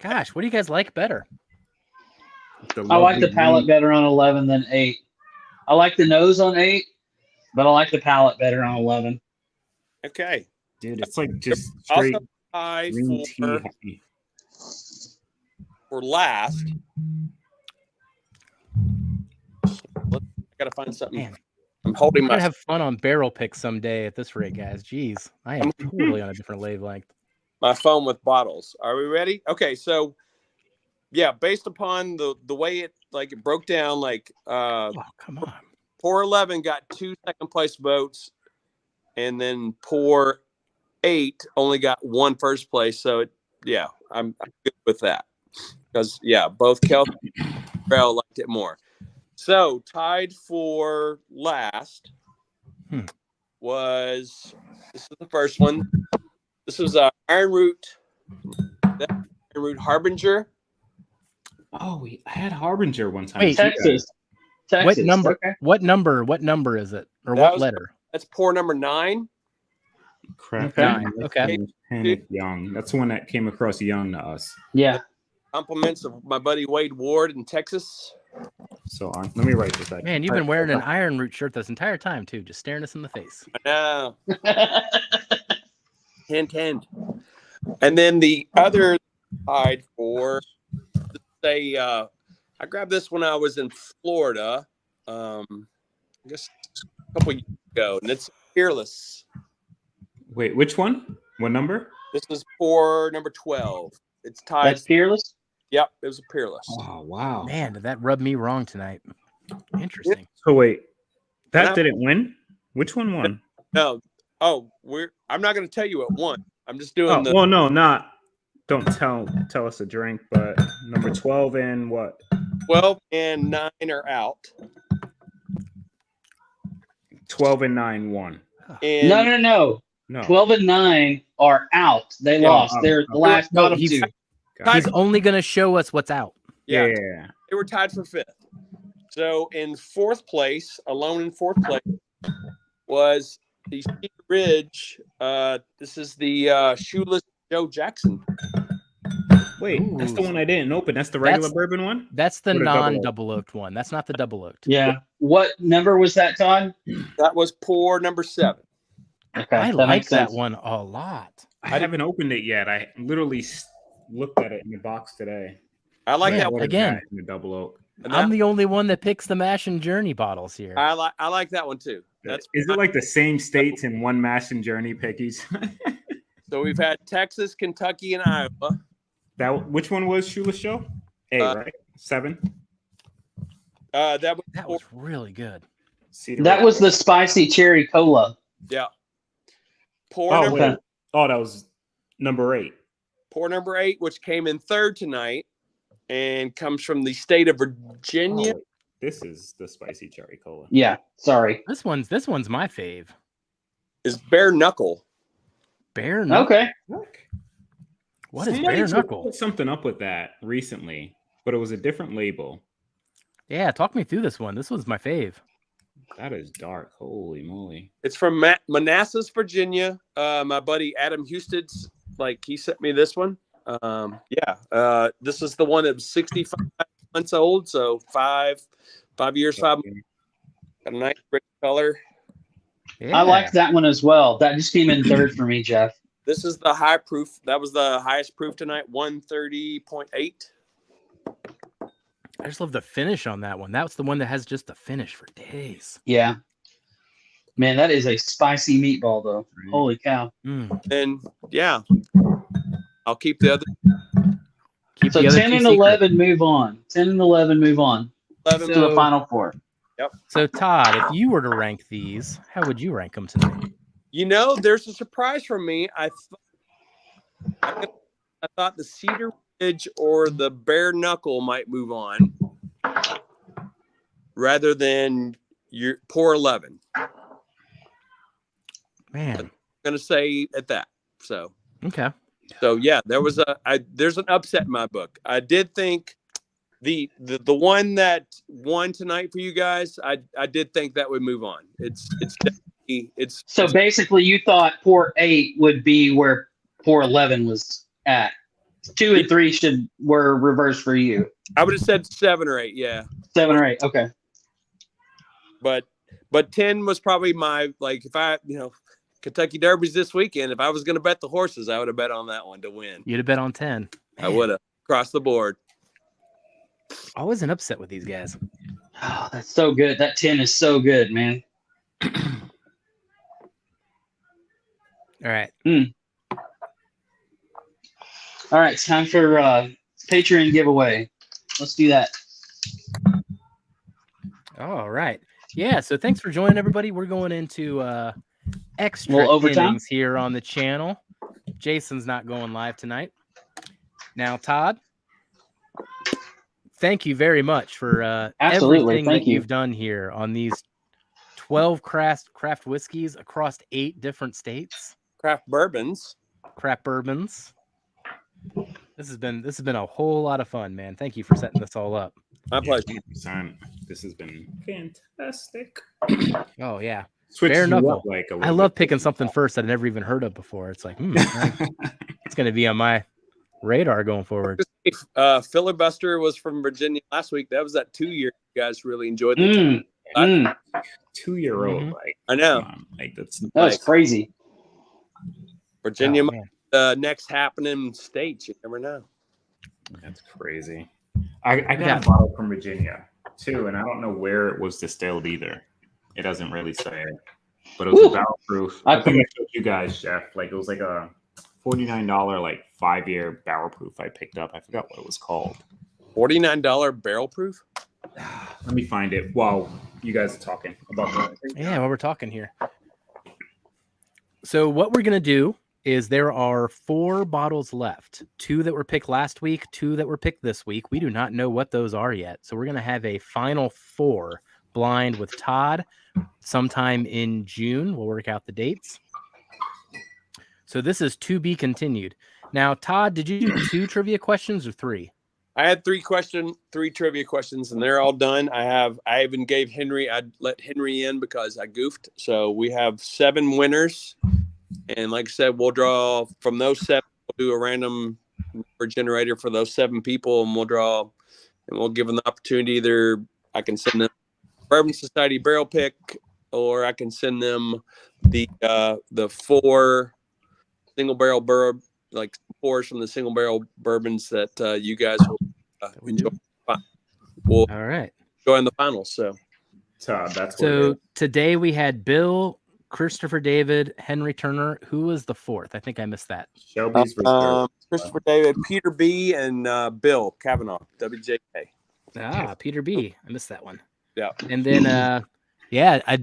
gosh, what do you guys like better? I like the lovely palate green- better on 11 than 8. I like the nose on 8, but I like the palate better on 11. Okay. Dude, it's like just straight Also, tie green for tea. last. I gotta find something. Man, I'm holding we're my. gonna have fun on barrel picks someday at this rate, guys. Jeez, I am totally on a different wavelength. My phone with bottles. Are we ready? Okay, so yeah, based upon the way it like it broke down, like Oh, come on. pour 11 got 2 second place votes, and then pour 8 only got 1 first place. So yeah, I'm good with that because yeah, both Kelsey and Darrell liked it more. So tied for last was this is the first one. This was Iron Root Harbinger. Oh, I had Harbinger one time. Wait. Texas. What number? Okay. What number is it, or That what was- letter? That's pour number 9. Crap. Okay. Okay. Panic Young. That's the one that came across young to us. Yeah. Compliments of my buddy Wade Ward in Texas. So let me write this down. Man, you've been wearing an Iron Root shirt this entire time too, just staring us in the face. I know. Hint, hint. And then the other tied for, say, I grabbed this when I was in Florida, I guess a couple years ago, and it's Fearless. Wait, which one? What number? This is pour number 12. It's tied. That's Fearless? Yep, it was a Peerless. Oh, wow. Man, did that rub me wrong tonight? Interesting. So wait, that No. didn't win? Which one won? No, I'm not going to tell you what won. I'm just doing Oh, the. well, no, not. Don't tell us a drink, but number 12 and what? 12 and 9 are out. 12 and 9 won. And No. No. 12 and 9 are out. They Yeah, lost. They're the last no, bottom he's- 2. He's only gonna show us what's out. Yeah, yeah, yeah, yeah. they were tied for 5th. So in 4th place, alone in 4th place, was the Cedar Ridge. This is the Shoeless Joe Jackson. Wait, that's the Ooh. one I didn't open. That's the regular That's- bourbon one? That's the What a double oak. non-double oaked one. That's not the double oaked. Yeah. What number was that, Todd? That was pour number 7. Okay. I that like makes that sense. one a lot. I haven't opened it yet. I literally looked at it in the box today. I like Yeah, that one. again. In the double oak. And I'm that- the only one that picks the Mash and Journey bottles here. I like that one too. That's Is it like the same states in one Mash and Journey pickies? so we've had Texas, Kentucky, and Iowa. Which one was Shoeless Joe? A, right? 7. That was That was really good. Cedar That Ridge. was the spicy cherry cola. yeah. Pour Oh, number wait. Oh, that was number 8. pour number 8, which came in 3rd tonight, and comes from the state of Virginia. Oh, this is the spicy cherry cola. Yeah. Sorry. This one's my fave. Is Bare Knuckle. Bare Knuckle. Okay. What is Somebody bare just knuckle? put something up with that recently. but it was a different label. Yeah, talk me through this one. This was my fave. That is dark. Holy moly. It's from Manassas, Virginia. My buddy Adam Houston's, he sent me this one. This is the one that was 65 months old, so 5 years, 5 months. Got a nice rich color. Yeah. I like that one as well. That just came in third for me, Jeff. This is the high proof. That was the highest proof tonight, 130.8. I just love the finish on that one. That's the one that has just the finish for days. Yeah. Man, that is a spicy meatball, though. Holy cow. And yeah, I'll keep the other. Keep So the other 10 two and secret. 11 move on. 10 and 11 move on 11 to the final four. Yep. So Todd, if you were to rank these, how would you rank them tonight? There's a surprise from me. I thought the Cedar Ridge or the Bare Knuckle might move on rather than your Pour 11. Man. I'm going to say at that. So, Okay. so yeah, there's an upset in my book. I did think the one that won tonight for you guys, I did think that would move on. So basically, you thought Pour 8 would be where Pour 11 was at. 2 and 3 were reversed for you. I would have said 7 or 8, yeah. 7 or 8, okay. But 10 was probably my, if I, Kentucky Derby's this weekend. If I was going to bet the horses, I would have bet on that one to win. You'd have bet on 10. I would have across the board. Always an upset with these guys. Oh, that's so good. That 10 is so good, man. All right. All right, it's time for Patreon giveaway. Let's do that. All right. Yeah, so thanks for joining, everybody. We're going into extra Little overtime? innings here on the channel. Jason's not going live tonight. Now, Todd, thank you very much for Absolutely. everything Thank that you. you've done here on these 12 craft whiskeys across 8 different states. Craft bourbons. Craft bourbons. This has been a whole lot of fun, man. Thank you for setting this all up. My pleasure. 100%. This has been fantastic. Oh yeah. Switch Bare you knuckle. up like a I little love bit. picking something first that I never even heard of before. It's like, it's going to be on my radar going forward. Filibuster was from Virginia last week. That was that 2-year. You guys really enjoyed the 2-year-old. Mhm. Like, I know. come on, like that's That's crazy. Virginia, Oh, might man. be the next happening state. You never know. that's crazy. I got Yeah. a bottle from Virginia too, and I don't know where it was distilled either. It doesn't really say, but it was Woo! a barrel proof. I I think I showed you guys, Jeff. Like it was like a $49 5-year barrel proof I picked up. I forgot what it was called. $49 barrel proof. Let me find it while you guys are talking about that. Yeah, while we're talking here. So what we're going to do is there are 4 bottles left. 2 that were picked last week, 2 that were picked this week. We do not know what those are yet. So we're going to have a final 4 blind with Todd sometime in June. We'll work out the dates. So this is to be continued. Now, Todd, did you do 2 trivia questions or 3? I had 3 trivia questions, and they're all done. I even gave Henry. I let Henry in because I goofed. So we have 7 winners, and like I said, we'll draw from those 7. We'll do a random number generator for those 7 people, and we'll draw, and we'll give them the opportunity. Either I can send them Bourbon Society barrel pick, or I can send them the 4 single barrel bourbon, like pours from the single barrel bourbons that you guys will enjoy. We'll All right. join the finals. So Todd, that's what it So is. today we had Bill, Christopher David, Henry Turner. Who was the 4th? I think I missed that. Shelby's reserve. Christopher David, Peter B, and Bill Kavanaugh, WJK. Ah, Peter B. I missed that one. Yeah. And then,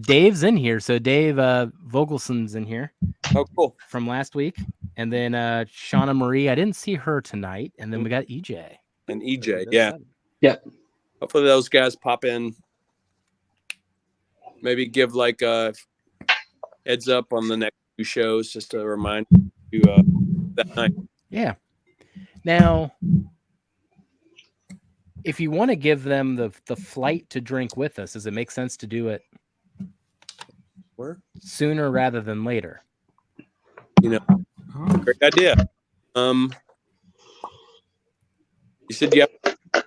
Dave's in here. So Dave Vogelson's in here Oh, cool. from last week. And then Shauna Marie, I didn't see her tonight. And then we got EJ. And EJ, yeah. Yep. Hopefully those guys pop in. Maybe give like a heads up on the next 2 shows, just to remind you that night. Yeah. Now, if you want to give them the flight to drink with us, does it make sense to do it Where? sooner rather than later? Great idea. You said you have,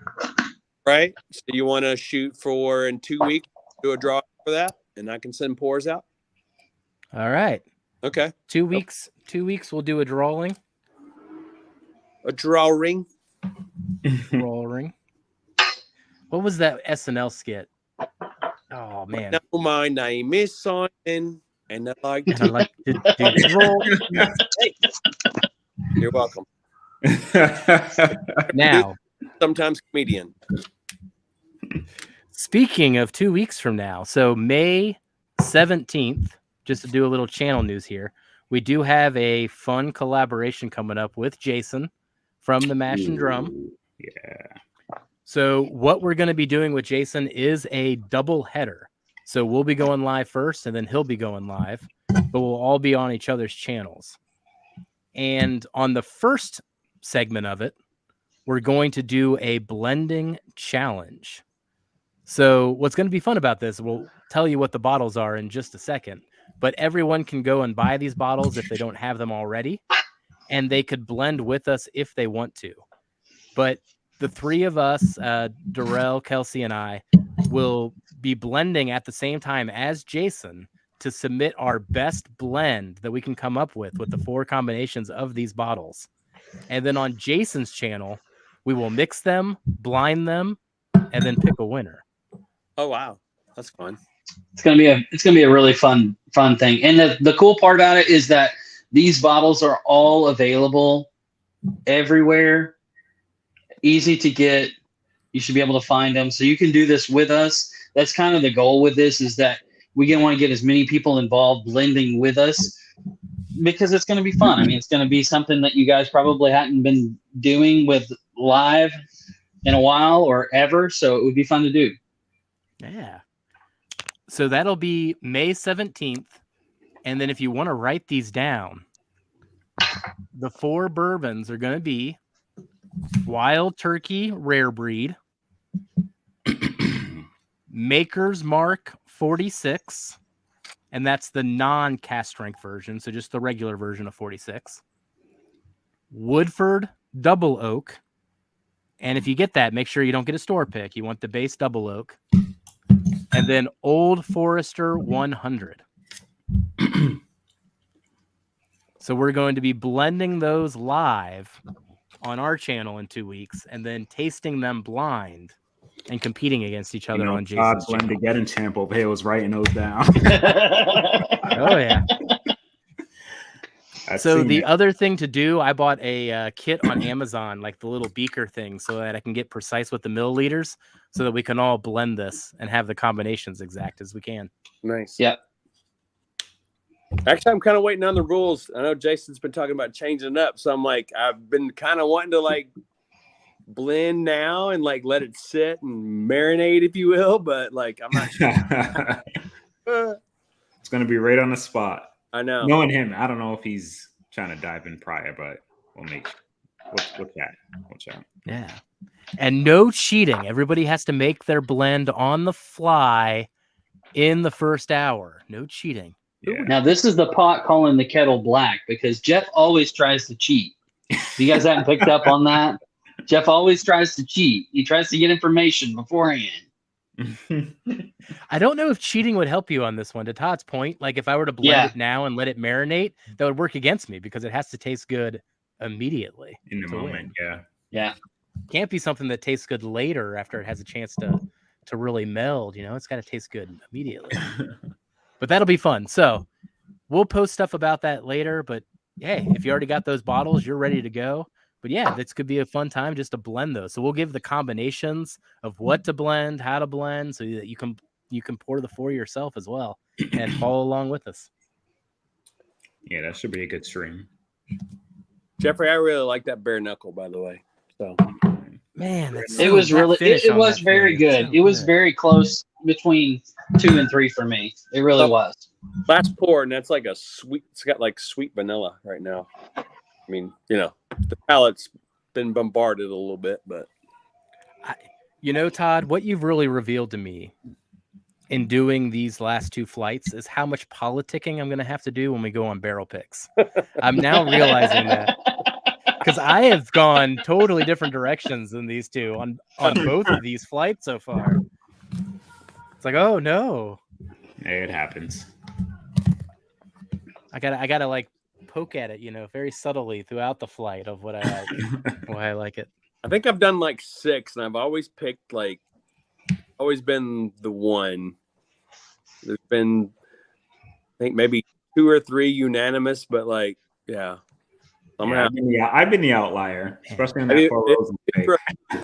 right? So you want to shoot for in 2 weeks, do a draw for that, and I can send pours out. All right. Okay. 2 weeks. 2 weeks. We'll do a drawing. A drawing. Drawing. What was that SNL skit? Oh man. No, my name is Simon, and I like And I like to draw. You're welcome. Now, Sometimes comedian. speaking of 2 weeks from now, so May 17th, just to do a little channel news here, we do have a fun collaboration coming up with Jason from the Mash and Drum. Yeah. So what we're going to be doing with Jason is a double header. So we'll be going live first, and then he'll be going live, but we'll all be on each other's channels. And on the first segment of it, we're going to do a blending challenge. So what's going to be fun about this, we'll tell you what the bottles are in just a second, but everyone can go and buy these bottles if they don't have them already, and they could blend with us if they want to. But the three of us, Darrell, Kelsey, and I, will be blending at the same time as Jason to submit our best blend that we can come up with the 4 combinations of these bottles. And then on Jason's channel, we will mix them, blind them, and then pick a winner. Oh wow, that's fun. It's gonna be a really fun thing. And the cool part about it is that these bottles are all available everywhere. Easy to get. You should be able to find them. So you can do this with us. That's kind of the goal with this, is that we want to get as many people involved blending with us, because it's going to be fun. I mean, it's going to be something that you guys probably hadn't been doing with live in a while or ever. So it would be fun to do. Yeah. So that'll be May 17th. And then if you want to write these down, the 4 bourbons are going to be Wild Turkey Rare Breed, Maker's Mark 46, and that's the non-cast strength version, so just the regular version of 46. Woodford Double Oak, and if you get that, make sure you don't get a store pick. You want the base Double Oak. And then Old Forester 100. So we're going to be blending those live on our channel in 2 weeks, and then tasting them blind and competing against each other on Jason's Todd's blend to get in champ over here was writing those down. Oh yeah. So the it. other thing to do, I bought a kit on Amazon, like the little beaker thing, so that I can get precise with the milliliters, so that we can all blend this and have the combinations exact as we can. Nice. Yeah. Actually, I'm kind of waiting on the rules. I know Jason's been talking about changing it up, so I'm like, I've been kind of wanting to like blend now and like let it sit and marinate, if you will, but like I'm not sure. It's going to be right on the spot. I know. Knowing him, I don't know if he's trying to dive in prior, but we'll watch out. Yeah. And no cheating. Everybody has to make their blend on the fly in the first hour. No cheating. Yeah. Now, this is the pot calling the kettle black, because Jeff always tries to cheat. You guys haven't picked up on that? Jeff always tries to cheat. He tries to get information beforehand. I don't know if cheating would help you on this one. To Todd's point, like if I were to blend it now and let it marinate, that would work against me, because it has to taste good immediately. In the to moment, win. Yeah. Can't be something that tastes good later after it has a chance to really meld. You know, it's got to taste good immediately. But that'll be fun. So we'll post stuff about that later. But hey, if you already got those bottles, you're ready to go. But yeah, this could be a fun time just to blend those. So we'll give the combinations of what to blend, how to blend, so that you can pour the 4 yourself as well and follow along with us. Yeah, that should be a good stream. Jeffrey, I really like that bare knuckle, by the way. So Man, It was really, it was very good. It was very close between 2 and 3 for me. It really was. last pour, and that's like a sweet. It's got like sweet vanilla right now. I mean, you know, the palate's been bombarded a little bit, but You know, Todd, what you've really revealed to me in doing these last 2 flights is how much politicking I'm going to have to do when we go on barrel picks. I'm now realizing that because I have gone totally different directions than these two on both of these flights so far. It's like, oh no, Hey, it happens. I gotta like poke at it, very subtly throughout the flight of what I like, why I like it. I think I've done like 6, and I've always picked always been the one. There's been, I think maybe 2 or 3 unanimous, but yeah. I've been the outlier, especially on that Four Roses pick.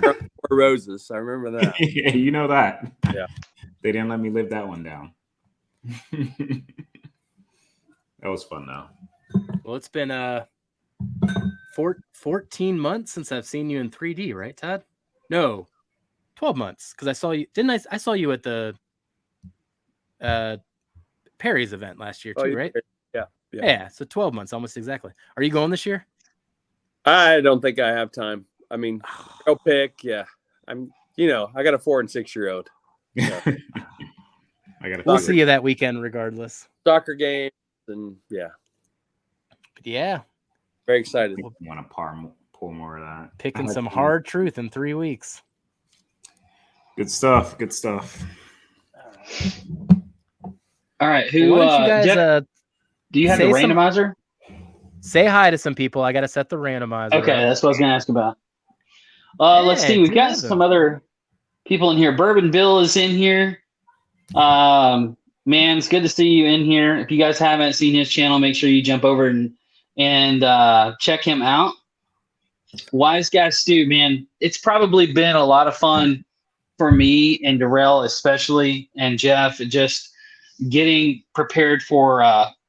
Four Roses. I remember that. Yeah, you know that. Yeah. They didn't let me live that one down. That was fun though. Well, it's been 14 months since I've seen you in 3D, right, Todd? No, 12 months, because I saw you. Didn't I saw you at the Perry's event last year too, right? Yeah. So 12 months, almost exactly. Are you going this year? I don't think I have time. I mean, go pick. Yeah, I got a 4 and 6-year-old. So. We'll see you that weekend, regardless. Soccer games and yeah. But yeah, very excited. I want to pour more of that. Picking some hard truth in 3 weeks. Good stuff. Good stuff. All right, who? Why don't you guys, Jeff, do you have the randomizer? Say hi to some people. I got to set the randomizer. Okay, that's what I was going to ask about. Let's see. We've got some other people in here. Bourbon Bill is in here. Man, it's good to see you in here. If you guys haven't seen his channel, make sure you jump over and check him out. Wise Guy Stu, man, it's probably been a lot of fun for me and Darrell especially, and Jeff, just getting prepared for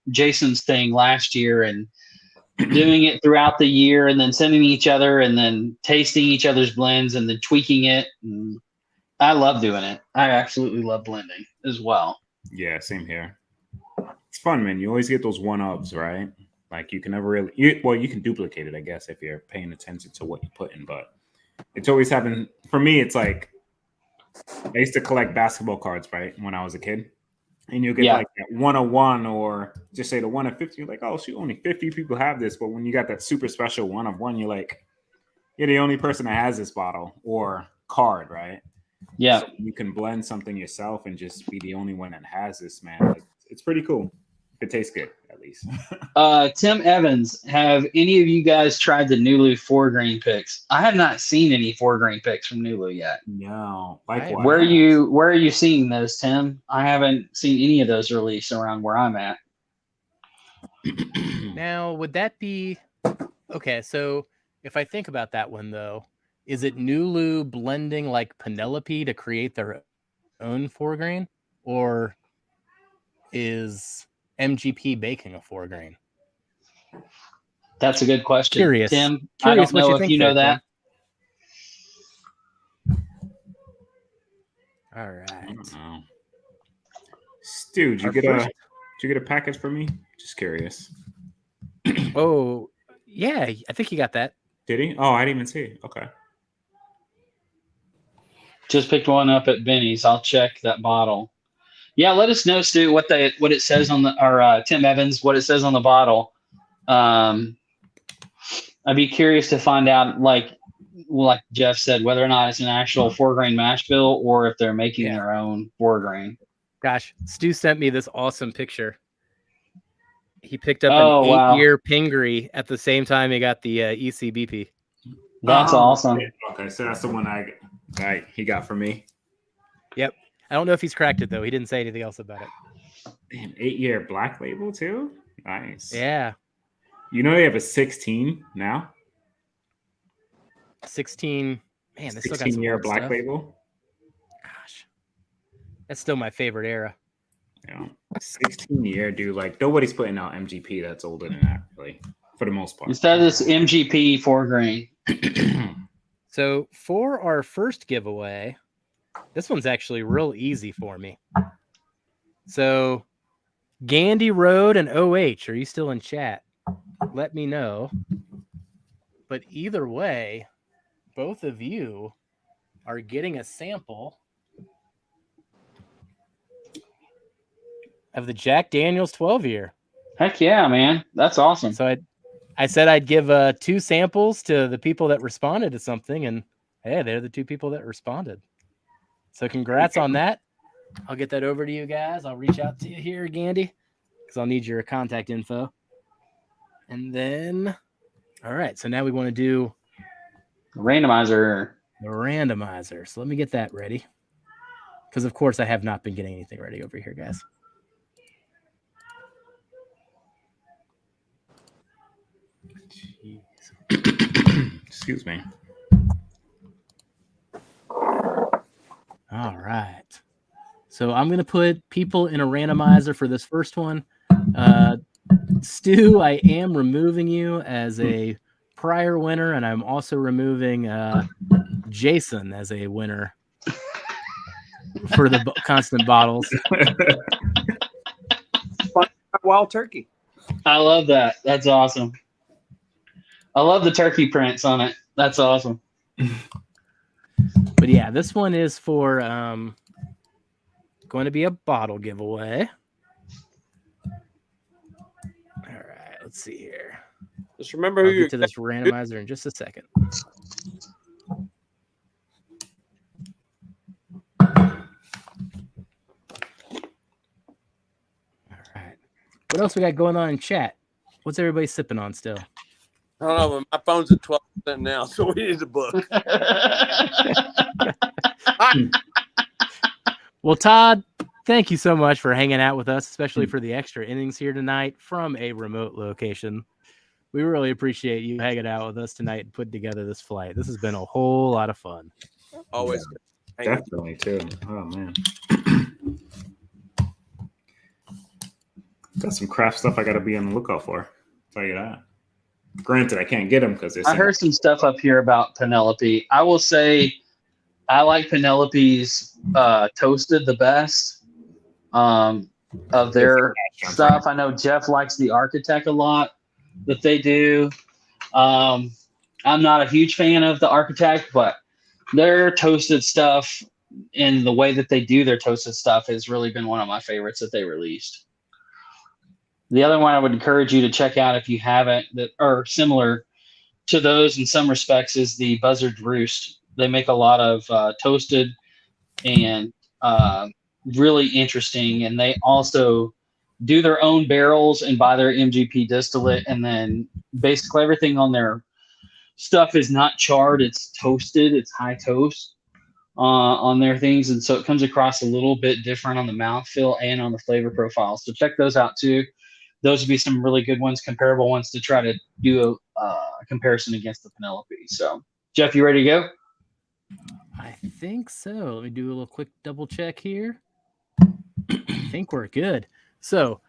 Jason's thing last year and doing it throughout the year, and then sending each other and then tasting each other's blends and then tweaking it. And I love doing it. I absolutely love blending as well. Yeah, same here. It's fun, man. You always get those one-ups, right? Like you can never really, you can duplicate it, I guess, if you're paying attention to what you put in. But it's always having, for me, it's like, I used to collect basketball cards, right, when I was a kid. And you'll get like that 101 or just say the 1 of 50. You're like, oh, shoot, only 50 people have this. But when you got that super special 1 of 1, you're like, you're the only person that has this bottle or card, right? Yeah. So you can blend something yourself and just be the only one that has this, man. It's pretty cool. It tastes good, at least. Tim Evans, have any of you guys tried the Nulu 4-grain picks? I have not seen any 4-grain picks from Nulu yet. No. Likewise. Where are you seeing those, Tim? I haven't seen any of those released around where I'm at. Now, would that be okay? So if I think about that one though, is it Nulu blending like Penelope to create their own 4-grain, or is MGP baking a 4-grain? That's a good question. Curious. Tim, I don't know if you know that. All right. Stu, did you get a package for me? Just curious. Oh, yeah. I think he got that. Did he? Oh, I didn't even see it. Okay. Just picked one up at Benny's. I'll check that bottle. Yeah, let us know, Stu, what it says on Tim Evans, what it says on the bottle. I'd be curious to find out, like Jeff said, whether or not it's an actual 4-grain mash bill or if they're making their own 4-grain. Gosh, Stu sent me this awesome picture. He picked up an 8-year Pingree at the same time he got the ECBP. That's awesome. Okay, so that's the one he got for me. Yep. I don't know if he's cracked it, though. He didn't say anything else about it. An 8-year black label, too? Nice. Yeah. You know they have a 16 now? 16. Man, this 16-year black stuff. label? Gosh. That's still my favorite era. Yeah. 16-year, dude. Like, nobody's putting out MGP that's older than that, really, for the most part. Instead of this MGP 4-grain. So, for our first giveaway, this one's actually real easy for me. So, Gandy Road and OH, are you still in chat? Let me know. But either way, both of you are getting a sample of the Jack Daniel's 12-year. Heck yeah, man. That's awesome. So I said I'd give 2 samples to the people that responded to something, and hey, they're the 2 people that responded. So congrats on that. I'll get that over to you guys. I'll reach out to you here, Gandy, because I'll need your contact info. And then, all right, so now we want to do Randomizer. the randomizer. So let me get that ready, because of course I have not been getting anything ready over here, guys. Excuse me. All right. So I'm going to put people in a randomizer for this first one. Stu, I am removing you as a prior winner, and I'm also removing Jason as a winner for the constant bottles. Wild turkey. I love that. That's awesome. I love the turkey prints on it. That's awesome. But yeah, this one is for going to be a bottle giveaway. All right, let's see here. Just remember I'll who you're get to this randomizer in just a second. All right. What else we got going on in chat? What's everybody sipping on still? I don't know, but my phone's at 12% now, so we need to book. Well, Todd, thank you so much for hanging out with us, especially for the extra innings here tonight from a remote location. We really appreciate you hanging out with us tonight and putting together this flight. This has been a whole lot of fun. Always. Definitely, too. Oh, man. Got some craft stuff I got to be on the lookout for. I'll tell you that. Granted, I can't get them because I heard some stuff up here about Penelope. I will say I like Penelope's toasted the best of their stuff. I know Jeff likes the Architect a lot that they do. I'm not a huge fan of the Architect, but their toasted stuff and the way that they do their toasted stuff has really been one of my favorites that they released. The other one I would encourage you to check out if you haven't, that are similar to those in some respects, is the Buzzard Roost. They make a lot of toasted and really interesting, and they also do their own barrels and buy their MGP distillate, and then basically everything on their stuff is not charred, it's toasted, it's high toast on their things, and so it comes across a little bit different on the mouthfeel and on the flavor profile. So check those out too. Those would be some really good ones, comparable ones to try to do a comparison against the Penelope. So, Jeff, you ready to go? I think so. Let me do a little quick double check here. I think we're good. So,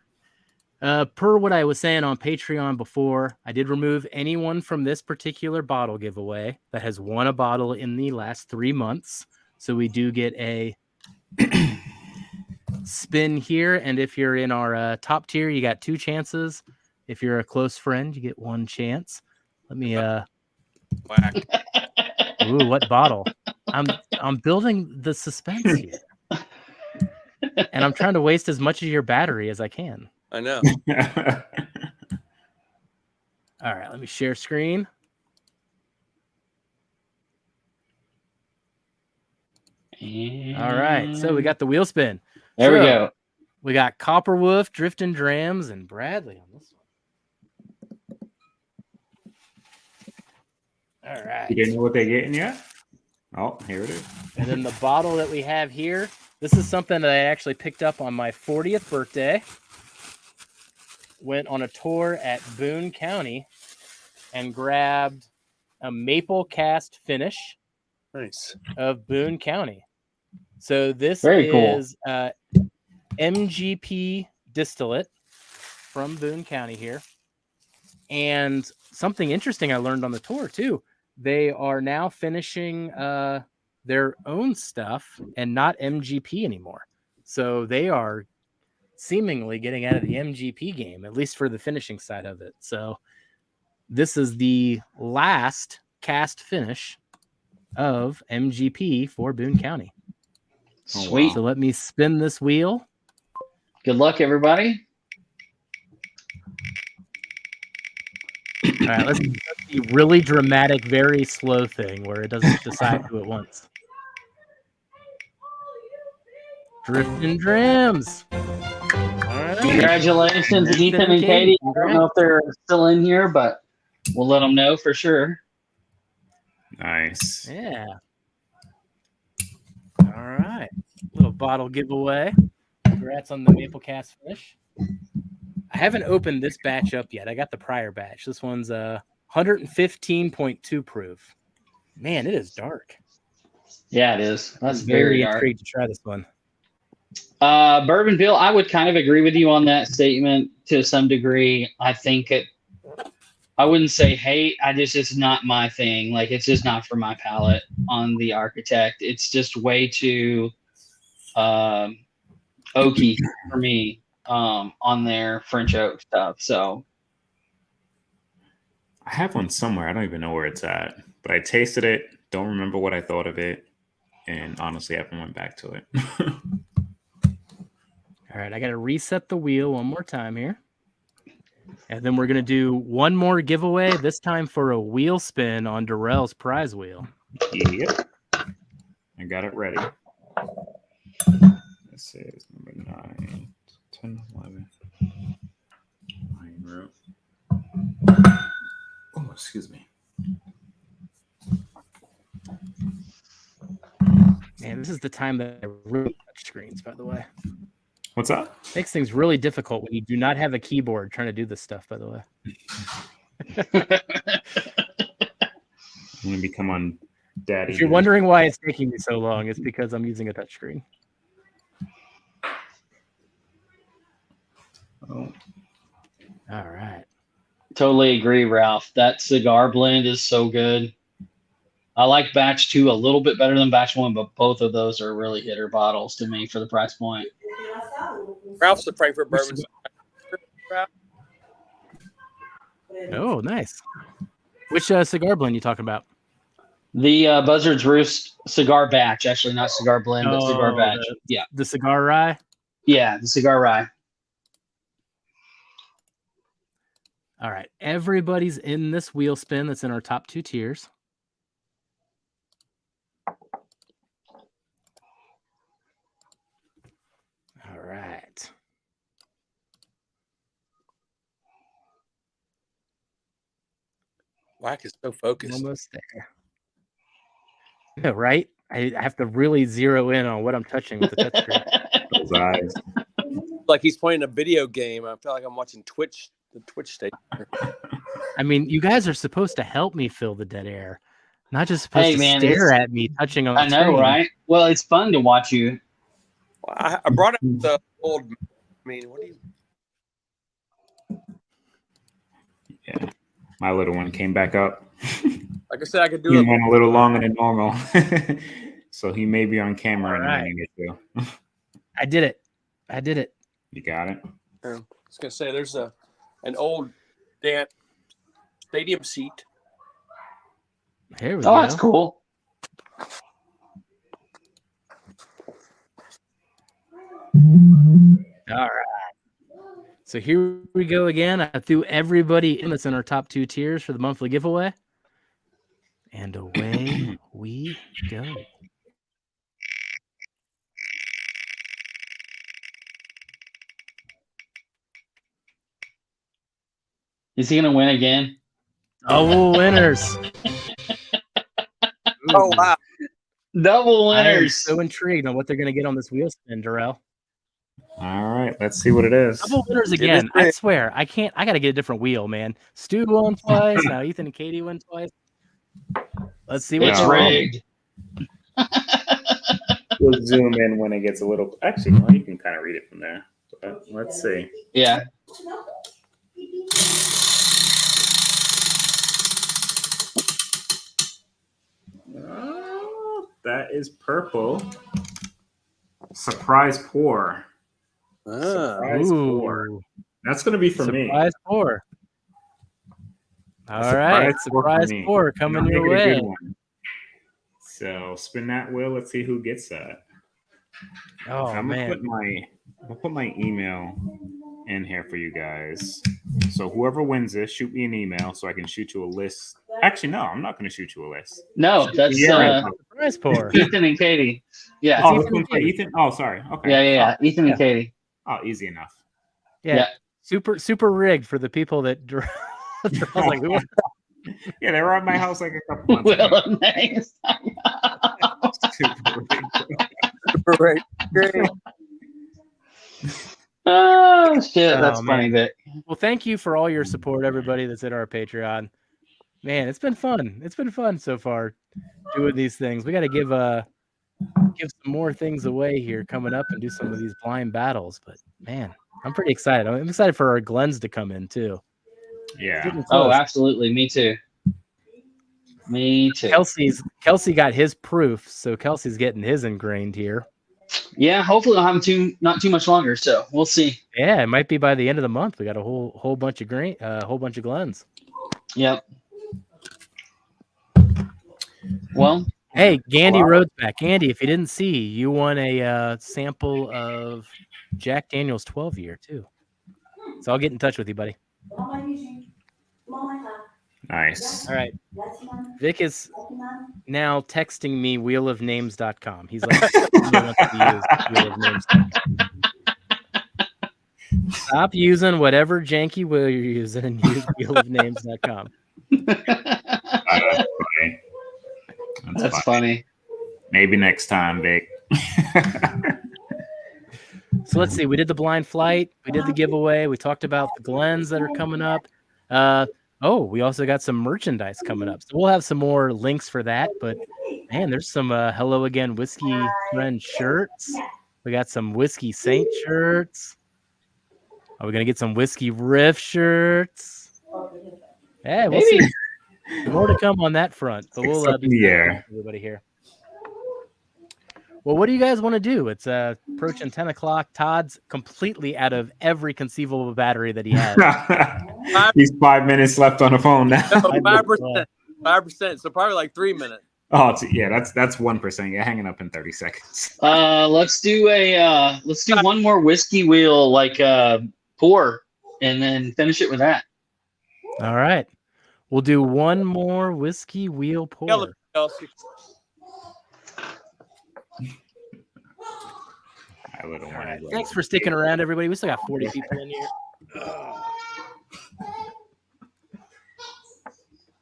per what I was saying on Patreon before, I did remove anyone from this particular bottle giveaway that has won a bottle in the last 3 months. So we do get a spin here, and if you're in our top tier, you got 2 chances. If you're a close friend, you get 1 chance. Let me Whack. ooh, what bottle? I'm building the suspense here, and I'm trying to waste as much of your battery as I can. I know. All right, let me share screen. All right, so we got the wheel spin. There we go. We got Copperwolf, Drifting Drams, and Bradley on this one. All right. You didn't know what they're getting yet? Oh, here it is. And then the bottle that we have here, this is something that I actually picked up on my 40th birthday. Went on a tour at Boone County and grabbed a maple cast finish Nice. of Boone County. So this Very cool. is MGP distillate from Boone County here. And something interesting I learned on the tour too. They are now finishing their own stuff and not MGP anymore. So they are seemingly getting out of the MGP game, at least for the finishing side of it. So this is the last cast finish of MGP for Boone County. Sweet. So let me spin this wheel. Good luck, everybody. All right, let's do the really dramatic, very slow thing where it doesn't decide who it wants. Drifting Drams. All right. Congratulations, Ethan Ethan and and Katie. Katie. I don't know if they're still in here, but we'll let them know for sure. Nice. Yeah. All right. Little bottle giveaway. Congrats on the Maple Cast finish. I haven't opened this batch up yet. I got the prior batch. This one's 115.2 proof. Man, it is dark. Yeah, it is. That's I'm very very dark. intrigued to try this one. Bourbonville, I would kind of agree with you on that statement to some degree. I think I wouldn't say hate. It's just not my thing. Like, it's just not for my palate on the Architect. It's just way too oaky for me on their French oak stuff. So I have one somewhere. I don't even know where it's at, but I tasted it. Don't remember what I thought of it, and honestly, I haven't went back to it. All right, I got to reset the wheel one more time here. And then we're going to do one more giveaway, this time for a wheel spin on Darrell's prize wheel. Yep. I got it ready. This is number 9, 10, 11. 9 row. Oh, excuse me. Man, this is the time that I really touch screens, by the way. What's that? Makes things really difficult when you do not have a keyboard trying to do this stuff, by the way. I'm going to become on daddy. If you're wondering why it's taking me so long, it's because I'm using a touchscreen. Oh. All right. totally agree, Ralph. That cigar blend is so good. I like batch 2 a little bit better than batch 1, but both of those are really hitter bottles to me for the price point. Ralph's the Frankfurt Bourbon. Oh, nice. Which cigar blend you talking about? The Buzzard's Roost cigar batch, actually not cigar blend, but cigar batch. Yeah, The cigar rye? yeah, the cigar rye. All right. Everybody's in this wheel spin that's in our top 2 tiers. All right. Whack is so focused. Almost there. Yeah, right? I have to really zero in on what I'm touching with the touchscreen. Those eyes. Like he's playing a video game. I feel like I'm watching Twitch, the Twitch station. I mean, you guys are supposed to help me fill the dead air, not just supposed to man, stare at me touching on the I know, screen. right? Well, it's fun to watch you. Well, I brought up the old. I mean, what do you? Yeah. My little one came back up. Like I said, I could do He it. went a little longer than normal. So he may be on camera in a All right. minute or two. I did it. I did it. You got it? I was gonna say there's an old dance stadium seat. Here we Oh, go. that's cool. All right. So here we go again. I threw everybody in that's in our top 2 tiers for the monthly giveaway. And away we go. Is he gonna win again? Double winners. Oh wow! Double I am winners. so intrigued on what they're going to get on this wheel spin, Darrell. All right. Let's see what it is. Double winners It is again. I big. swear. I can't. I got to get a different wheel, man. Stu won twice. Now Ethan and Katie won twice. Let's see what It's they roll. rigged. We'll zoom in when it gets a little. Actually, well, you can kind of read it from there. But let's see. Yeah. Oh, that is purple. Surprise pour. Surprise pour. Ooh, That's going to be for me. surprise pour. All Surprise right, pour for surprise me. pour coming Make your it a way. good one. So spin that wheel. Let's see who gets that. Oh I'm man. gonna put my email in here for you guys. So whoever wins this, shoot me an email so I can shoot you a list. Actually, no, I'm not gonna shoot you a list. No, that's Prize pour. Ethan and Katie. Yeah. Oh, this one's for Ethan. Oh, sorry. Okay. Yeah. Ethan and Katie. Oh, easy enough. Yeah. Super rigged for the people that like, who? Yeah, they were at my house like a couple months ago. Well, nice. Super rigged. Right. Great. Oh shit, that's Oh, funny. man. That Well, thank you for all your support, everybody that's in our Patreon. Man, it's been fun. It's been fun so far doing these things. We got to give some more things away here coming up and do some of these blind battles. But man, I'm pretty excited. I'm excited for our Glens to come in too. Yeah. Getting oh, close. absolutely. Me too. Kelsey got his proof, so Kelsey's getting his ingrained here. Yeah, hopefully I'll have him not too much longer. So we'll see. Yeah, it might be by the end of the month. We got a whole bunch of Glens. Yep. Well, Hey, Gandy Rhodes back. Gandy, if you didn't see, you won a sample of Jack Daniel's 12 year too. So I'll get in touch with you, buddy. Nice. All right. Vic is now texting me wheelofnames.com. He's like, he wants to use wheelofnames.com. Stop using whatever janky wheel you're using and use wheelofnames.com. that's funny. Maybe next time, Vic. So let's see. We did the blind flight. We did the giveaway. We talked about the Glens that are coming up. We also got some merchandise coming up. So we'll have some more links for that. But man, there's some Hello Again Whiskey Friend shirts. We got some Whiskey Saint shirts. Are we gonna get some Whiskey Riff shirts? Hey, we'll see. More to come on that front. But we'll be everybody here. Well, what do you guys want to do? It's approaching 10 o'clock. Todd's completely out of every conceivable battery that he has. He's 5 minutes left on the phone now. 5%. 5%. So probably like 3 minutes. Oh, that's 1%. You're hanging up in 30 seconds. Let's do one more whiskey wheel pour and then finish it with that. All right. We'll do one more whiskey wheel pour. Right. Thanks for sticking around, everybody. We still got 40 people in here.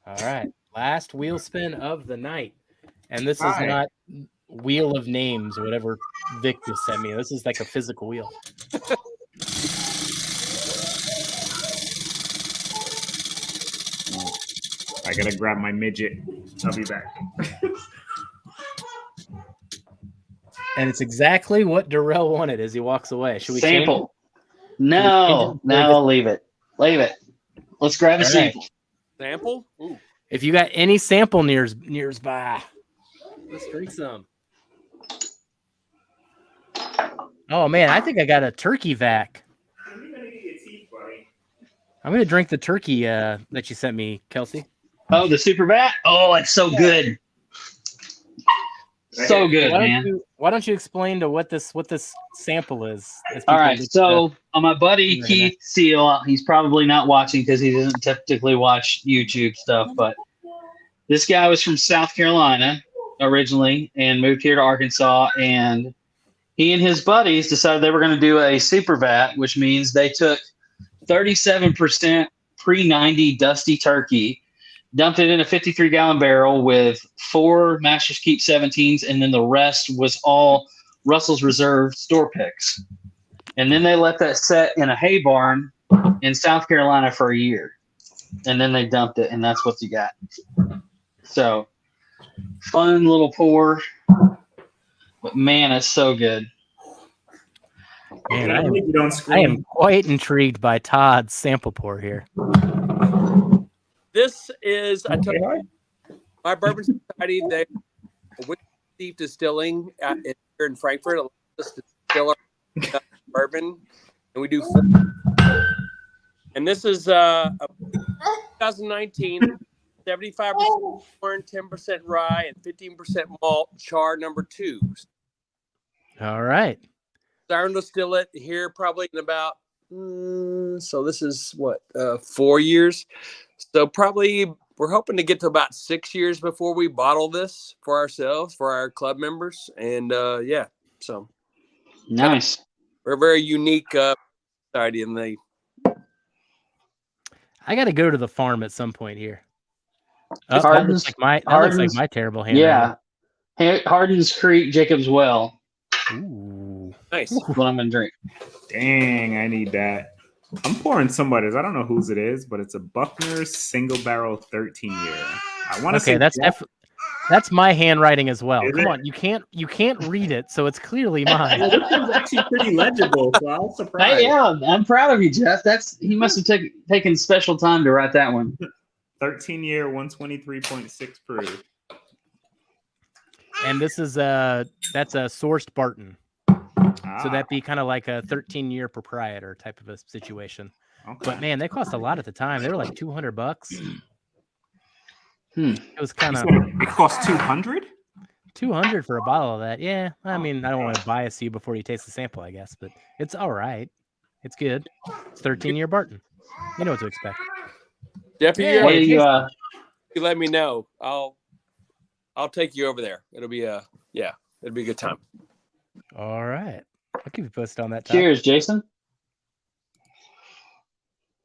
All right. Last wheel spin of the night. And this is not Wheel of Names or whatever Vic just sent me. This is like a physical wheel. I gotta grab my midget. I'll be back. And it's exactly what Darrell wanted as he walks away. Should we sample? No, leave it. Leave it. Let's grab a sample. Sample? Ooh. If you got any sample nearby, let's drink some. Oh man, I think I got a turkey vac. I'm gonna drink the turkey that you sent me, Kelsey. Oh, the super vat? Oh, it's so good. So good, man. Why don't you explain to what this sample is? All right, so my buddy Keith Seal, he's probably not watching because he doesn't typically watch YouTube stuff, but this guy was from South Carolina originally and moved here to Arkansas, and he and his buddies decided they were going to do a super vat, which means they took 37% pre-90 dusty turkey, dumped it in a 53-gallon barrel with 4 Master's Keep 17s, and then the rest was all Russell's Reserve store picks. And then they let that set in a hay barn in South Carolina for a year. And then they dumped it, and that's what you got. So, fun little pour. But, man, it's so good. Man, I am quite intrigued by Todd's sample pour here. This is my Bourbon Society. They with Steve Distilling here in Frankfurt. This distiller bourbon, and we do. And this is 2019 75% corn, 10% rye, and 15% malt. Char number 2. All right. Starting to distill it here probably in about. So this is what 4 years. So probably we're hoping to get to about 6 years before we bottle this for ourselves, for our club members, and yeah. So Nice. we're a very unique society in the. I got to go to the farm at some point here. Oh, that Hardin's- looks like Hardin's- my terrible handwriting. Yeah. Hardin's Creek, Jacob's Well. Ooh. Nice. That's what I'm going to drink. Dang, I need that. I'm pouring somebody's. I don't know whose it is, but it's a Buckner's single barrel 13 year. I want to say that's my handwriting as well. Is Come it? on, you can't read it, so it's clearly mine. Well, this one's actually pretty legible, so I was surprised. Hey, yeah, I'm proud of you, Jeff. He must have taken special time to write that one. 13 year, 123.6 proof. And this is that's a sourced Barton. So that'd be kind of like a 13-year proprietor type of a situation. Okay. But man, they cost a lot at the time. They were like $200. It was kind of It cost 200. 200 for a bottle of that. Yeah, I mean, I don't want to bias you before you taste the sample, I guess, but it's all right. It's good. It's 13-year Barton. You know what to expect. Jeffy, Yeah, What do you? you let me know. I'll take you over there. It'll be it'll be a good time. All right. I'll keep you posted on that. Todd. Cheers, Jason.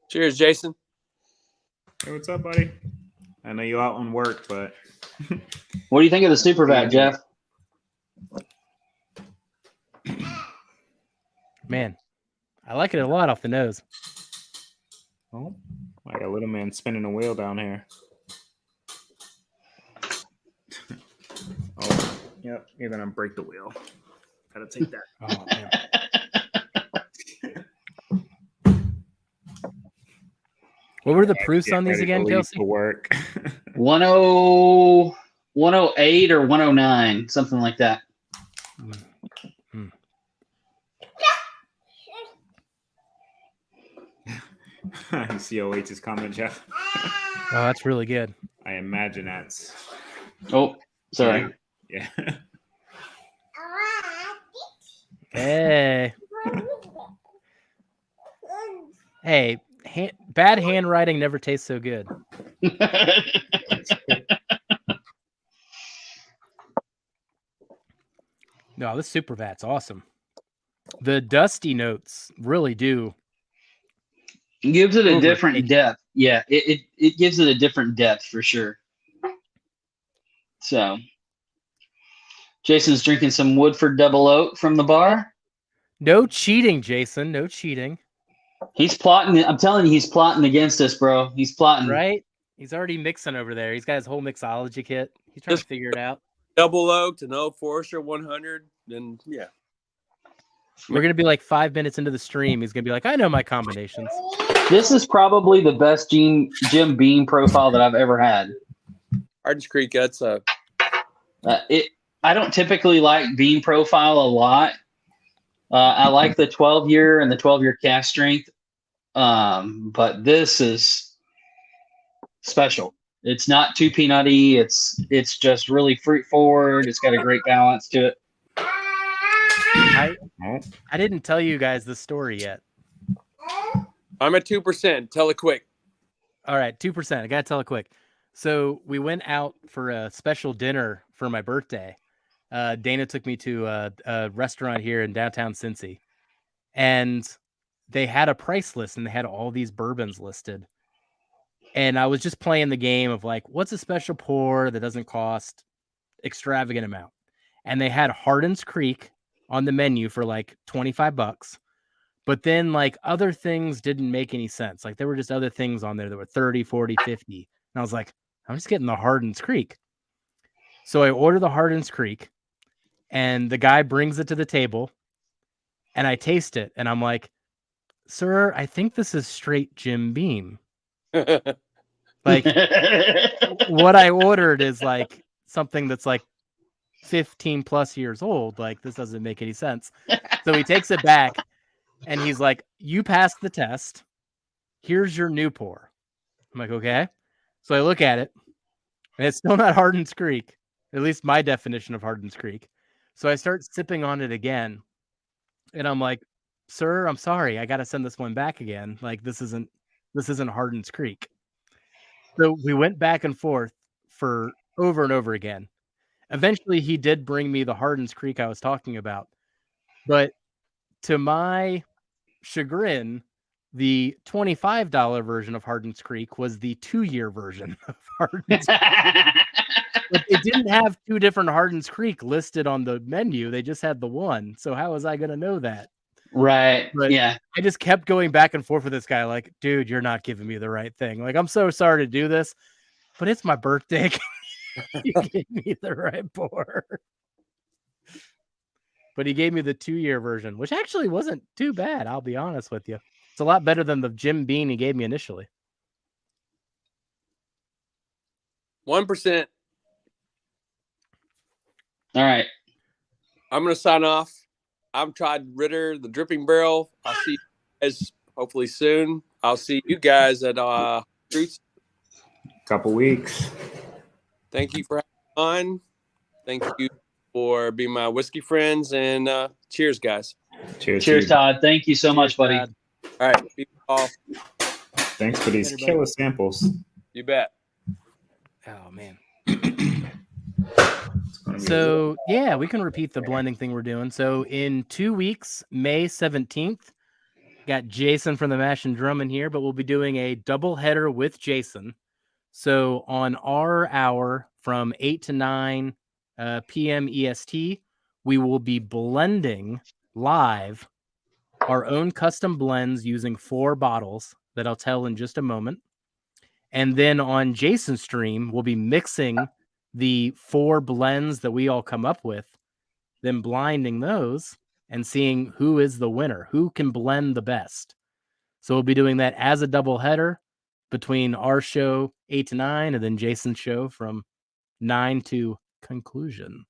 Cheers, Jason. Hey, what's up, buddy? I know you're out on work, but What do you think of the super vat, Jeff? Man, I like it a lot off the nose. oh, like a little man spinning a wheel down here. Oh, yep. You're gonna break the wheel. Gotta take that. Oh, man. What were the proofs Get on these ready to again, leave Kelsey? for work. 108 or 109, something like that. COH's comment, Jeff. Oh, that's really good. I imagine that's Oh, sorry. yeah. Hey. Hey, bad handwriting never tastes so good. No, this super vat's awesome. The dusty notes really do. Gives it a Overtake different it. depth. Yeah, it gives it a different depth for sure. So, Jason's drinking some Woodford Double Oak from the bar. No cheating, Jason. No cheating. He's plotting. I'm telling you, he's plotting against us, bro. He's plotting. Right? He's already mixing over there. He's got his whole mixology kit. He's trying to figure it out. Double oaked and Old Forester 100. And yeah. We're going to be like 5 minutes into the stream. He's going to be like, I know my combinations. This is probably the best Jim Beam profile that I've ever had. Hardin's Creek, that's a. I don't typically like Beam profile a lot. I like the 12-year and the 12-year cast strength, but this is special. It's not too peanutty. It's just really fruit forward. It's got a great balance to it. I didn't tell you guys the story yet. I'm at 2%. Tell it quick. All right, 2%. I got to tell it quick. So we went out for a special dinner for my birthday. Dana took me to a restaurant here in downtown Cincy, and they had a price list and they had all these bourbons listed. And I was just playing the game of like, what's a special pour that doesn't cost extravagant amount? And they had Hardin's Creek on the menu for like $25. But then like other things didn't make any sense. Like there were just other things on there that were 30, 40, 50. And I was like, I'm just getting the Hardin's Creek. So I order the Hardin's Creek and the guy brings it to the table and I taste it. And I'm like, sir, I think this is straight Jim Beam. Like what I ordered is like something that's like 15 plus years old. Like this doesn't make any sense. So he takes it back and he's like, you passed the test. Here's your new pour. I'm like, okay. So I look at it And it's still not Hardin's Creek, at least my definition of Hardin's Creek. So I start sipping on it again. And I'm like, sir, I'm sorry. I got to send this one back again. Like, this isn't Hardin's Creek. So we went back and forth for over and over again. Eventually, he did bring me the Hardin's Creek I was talking about. But to my chagrin, the $25 version of Hardin's Creek was the 2-year version of Hardin's Creek. But they didn't have 2 different Hardin's Creek listed on the menu. They just had the one. So how was I going to know that? Right. But yeah. I just kept going back and forth with this guy. Like, dude, you're not giving me the right thing. Like, I'm so sorry to do this, but it's my birthday. You gave me the right pour. But he gave me the 2-year version, which actually wasn't too bad. I'll be honest with you. It's a lot better than the Jim Beam he gave me initially. 1%. All right. I'm going to sign off. I'm Todd Ritter, the Dripping Barrel. I'll see you guys hopefully soon. I'll see you guys at Roots. Couple weeks. Thank you for having me on. Thank you for being my whiskey friends, and cheers, guys. Cheers, Todd. Thank you so much, buddy. Todd. All right. Be well. Thanks for these killer samples. You bet. Oh, man. So, yeah, we can repeat the blending thing we're doing. So, in 2 weeks, May 17th, got Jason from the Mash and Drum in here, but we'll be doing a double header with Jason. So, on our hour from 8 to 9 p.m. EST, we will be blending live our own custom blends using 4 bottles that I'll tell in just a moment. And then on Jason's stream, we'll be mixing the 4 blends that we all come up with, then blinding those and seeing who is the winner, who can blend the best. So we'll be doing that as a double header between our show 8 to 9 and then Jason's show from 9 to conclusion.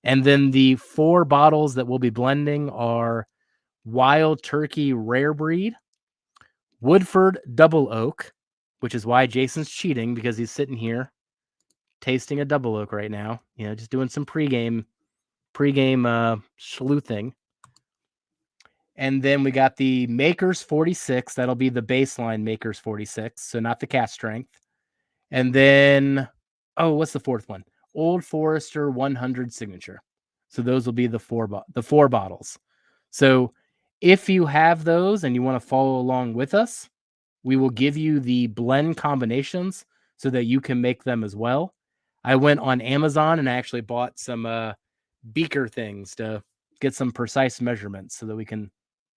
And then the 4 bottles that we'll be blending are Wild Turkey Rare Breed, Woodford Double Oak, which is why Jason's cheating, because he's sitting here tasting a double oak right now, just doing some pregame sleuthing. And then we got the Maker's 46. That'll be the baseline Maker's 46, so not the cast strength. And then, what's the 4th one? Old Forester 100 Signature. So those will be the 4 bottles. So if you have those and you want to follow along with us, we will give you the blend combinations so that you can make them as well. I went on Amazon and I actually bought some beaker things to get some precise measurements so that we can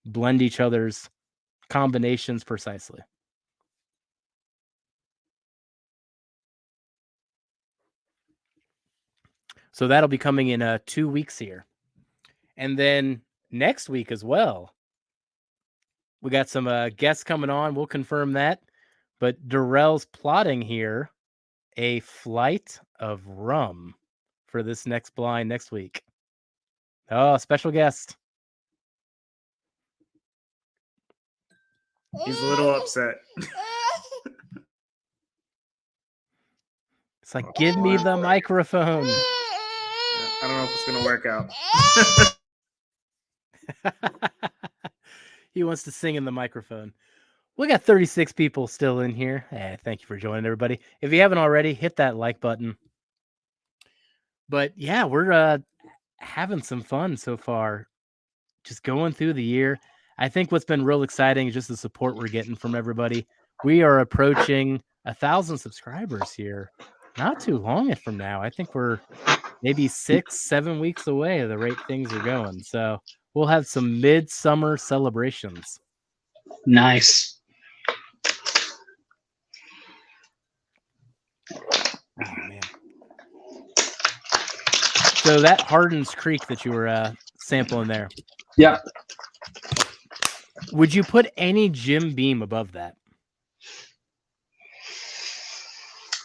blend each other's combinations precisely. So that'll be coming in 2 weeks here. And then next week as well, we got some guests coming on. We'll confirm that. But Darrell's plotting here a flight of rum for this next blind next week. Oh, special guest. He's a little upset. It's like, give me the microphone. I don't know if it's going to work out. He wants to sing in the microphone. We got 36 people still in here. Thank you for joining, everybody. If you haven't already, hit that like button. But yeah, we're having some fun so far. Just going through the year. I think what's been real exciting is just the support we're getting from everybody. We are approaching 1,000 subscribers here. Not too long from now. I think we're maybe 6-7 weeks away at the rate things are going. So we'll have some midsummer celebrations. Nice. Oh, man. So that Hardin's Creek that you were sampling there. Yeah. Would you put any Jim Beam above that?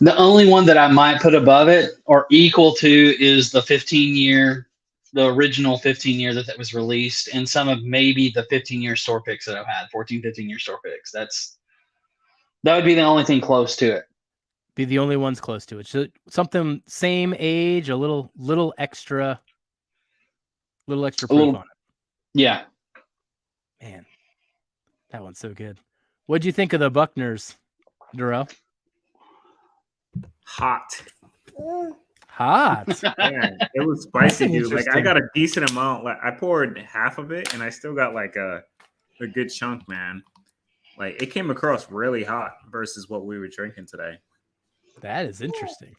The only one that I might put above it or equal to is the 15-year, the original 15-year that was released, and some of maybe the 15-year store picks that I've had, 14, 15-year store picks. That would be the only thing close to it. Be the only ones close to it. So something same age, a little extra proof on it. Yeah. Man, that one's so good. What'd you think of the Buckners, Darrell? Hot. Hot. Yeah, it was spicy, dude. Like I Interesting. got a decent amount. Like I poured half of it, and I still got like a good chunk, man. Like it came across really hot versus what we were drinking today. That is interesting.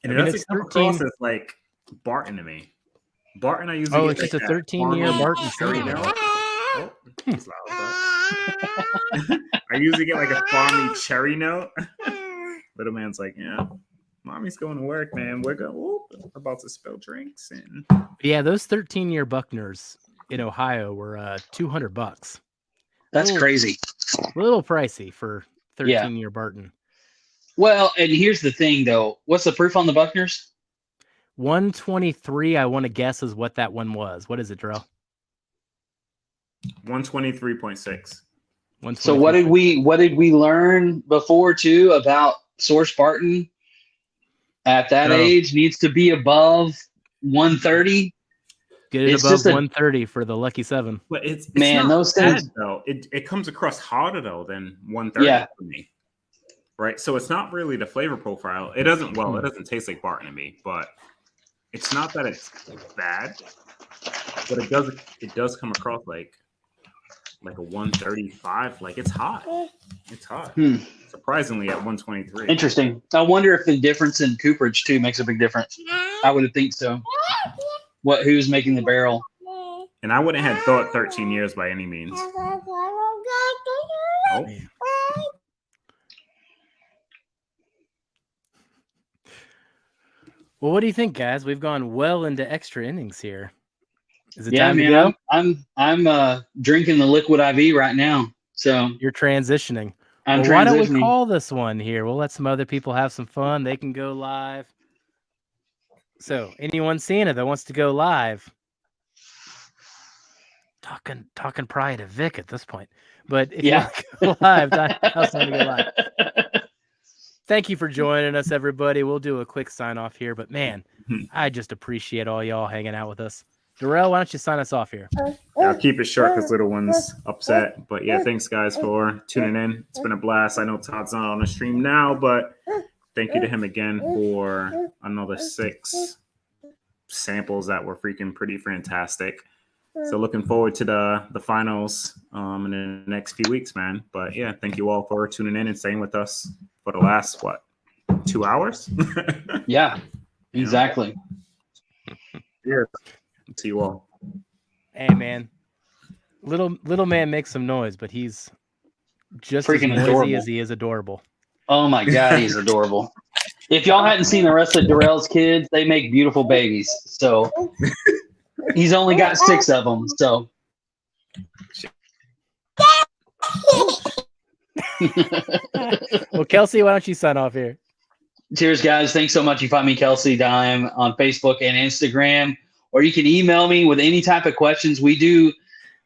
And I mean, it it's doesn't come 13. across as like Barton to me. Barton, I usually Oh, get it's just like a that 13-year farmy Barton cherry single. note. Oh, it's loud, but I usually get like a farmy cherry note. Little man's like, yeah, mommy's going to work, man. We're about to spill drinks and Yeah, those 13-year Buckners in Ohio were $200. That's Little- crazy. A little pricey for Yeah. 13-year Barton. Well, and here's the thing, though. What's the proof on the Buckners? 123, I want to guess is what that one was. What is it, Darrell? 123.6. So what did we learn before too about Source Barton? At that Oh. age, needs to be above 130. Get it It's above just a- 130 for the lucky 7. But it's Man, not those bad, things- though. It comes across harder though than 130 Yeah. for me. Right. So it's not really the flavor profile. It doesn't taste like Barton to me, but it's not that it's bad. But it does come across like a 135. Like it's hot. It's hot. Surprisingly at 123. Interesting. I wonder if the difference in cooperage too makes a big difference. I would think so. Who's making the barrel? And I wouldn't have thought 13 years by any means. Oh, Well, what do you think, guys? We've gone well into extra innings here. Is it Yeah, time to man. go? I'm drinking the liquid IV right now. So You're transitioning. I'm Well, why don't we transitioning. call this one here? We'll let some other people have some fun. They can go live. So, anyone seeing it that wants to go live? Talking probably to Vic at this point. But if Yeah. you want to go live, now's time to go live. Thank you for joining us, everybody. We'll do a quick sign off here. But man, I just appreciate all y'all hanging out with us. Darrell, why don't you sign us off here? yeah, I'll keep it short because little one's upset. But yeah, thanks guys for tuning in. It's been a blast. I know Todd's not on the stream now, but thank you to him again for another 6 samples that were freaking pretty fantastic. So looking forward to the finals in the next few weeks, man. But yeah, thank you all for tuning in and staying with us for the last 2 hours. Yeah, exactly. Yeah. See you all. Hey, man. Little man makes some noise, but he's just Freaking as noisy adorable. as he is adorable. Oh my God, he's adorable. If y'all hadn't seen the rest of Darrell's kids, they make beautiful babies. So he's only got 6 of them. So Well, Kelsey, why don't you sign off here? cheers, guys. Thanks so much. You find me Kelsey Dime on Facebook and Instagram, or you can email me with any type of questions. We do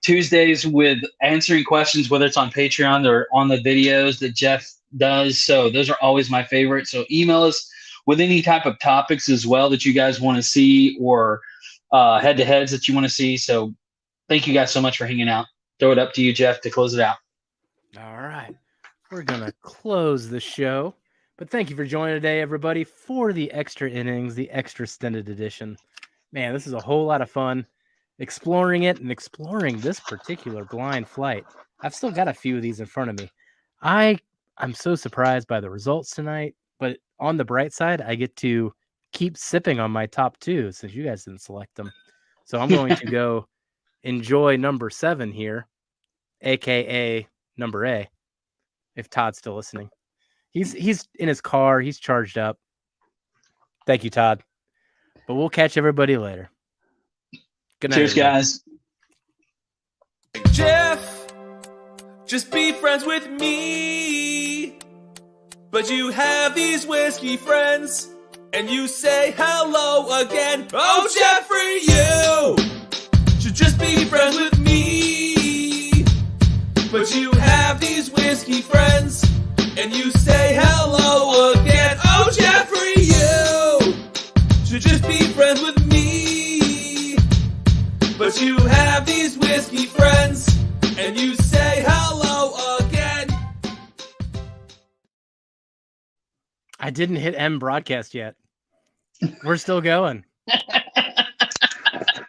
Tuesdays with answering questions, whether it's on Patreon or on the videos that Jeff does. So those are always my favorite. So email us with any type of topics as well that you guys want to see, or head-to-heads that you want to see. So thank you guys so much for hanging out. Throw it up to you, Jeff, to close it out. All right. We're going to close the show. But thank you for joining today, everybody, for the extra innings, the extra extended edition. Man, this is a whole lot of fun exploring it and exploring this particular blind flight. I've still got a few of these in front of me. I'm so surprised by the results tonight, but on the bright side, I get to keep sipping on my top 2 since you guys didn't select them. So I'm going to go enjoy number 7 here, aka number A, if Todd's still listening. He's in his car. He's charged up. Thank you, Todd. But we'll catch everybody later. Good night. Cheers, everybody. guys. Jeff, just be friends with me. But you have these whiskey friends, and you say hello again. Oh, Jeffrey, you should just be friends with me. But you have these whiskey friends, and you say hello again. Oh, I didn't hit M broadcast yet. We're still going.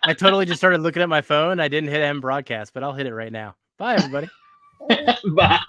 I totally just started looking at my phone. I didn't hit M broadcast, but I'll hit it right now. Bye, everybody. Bye.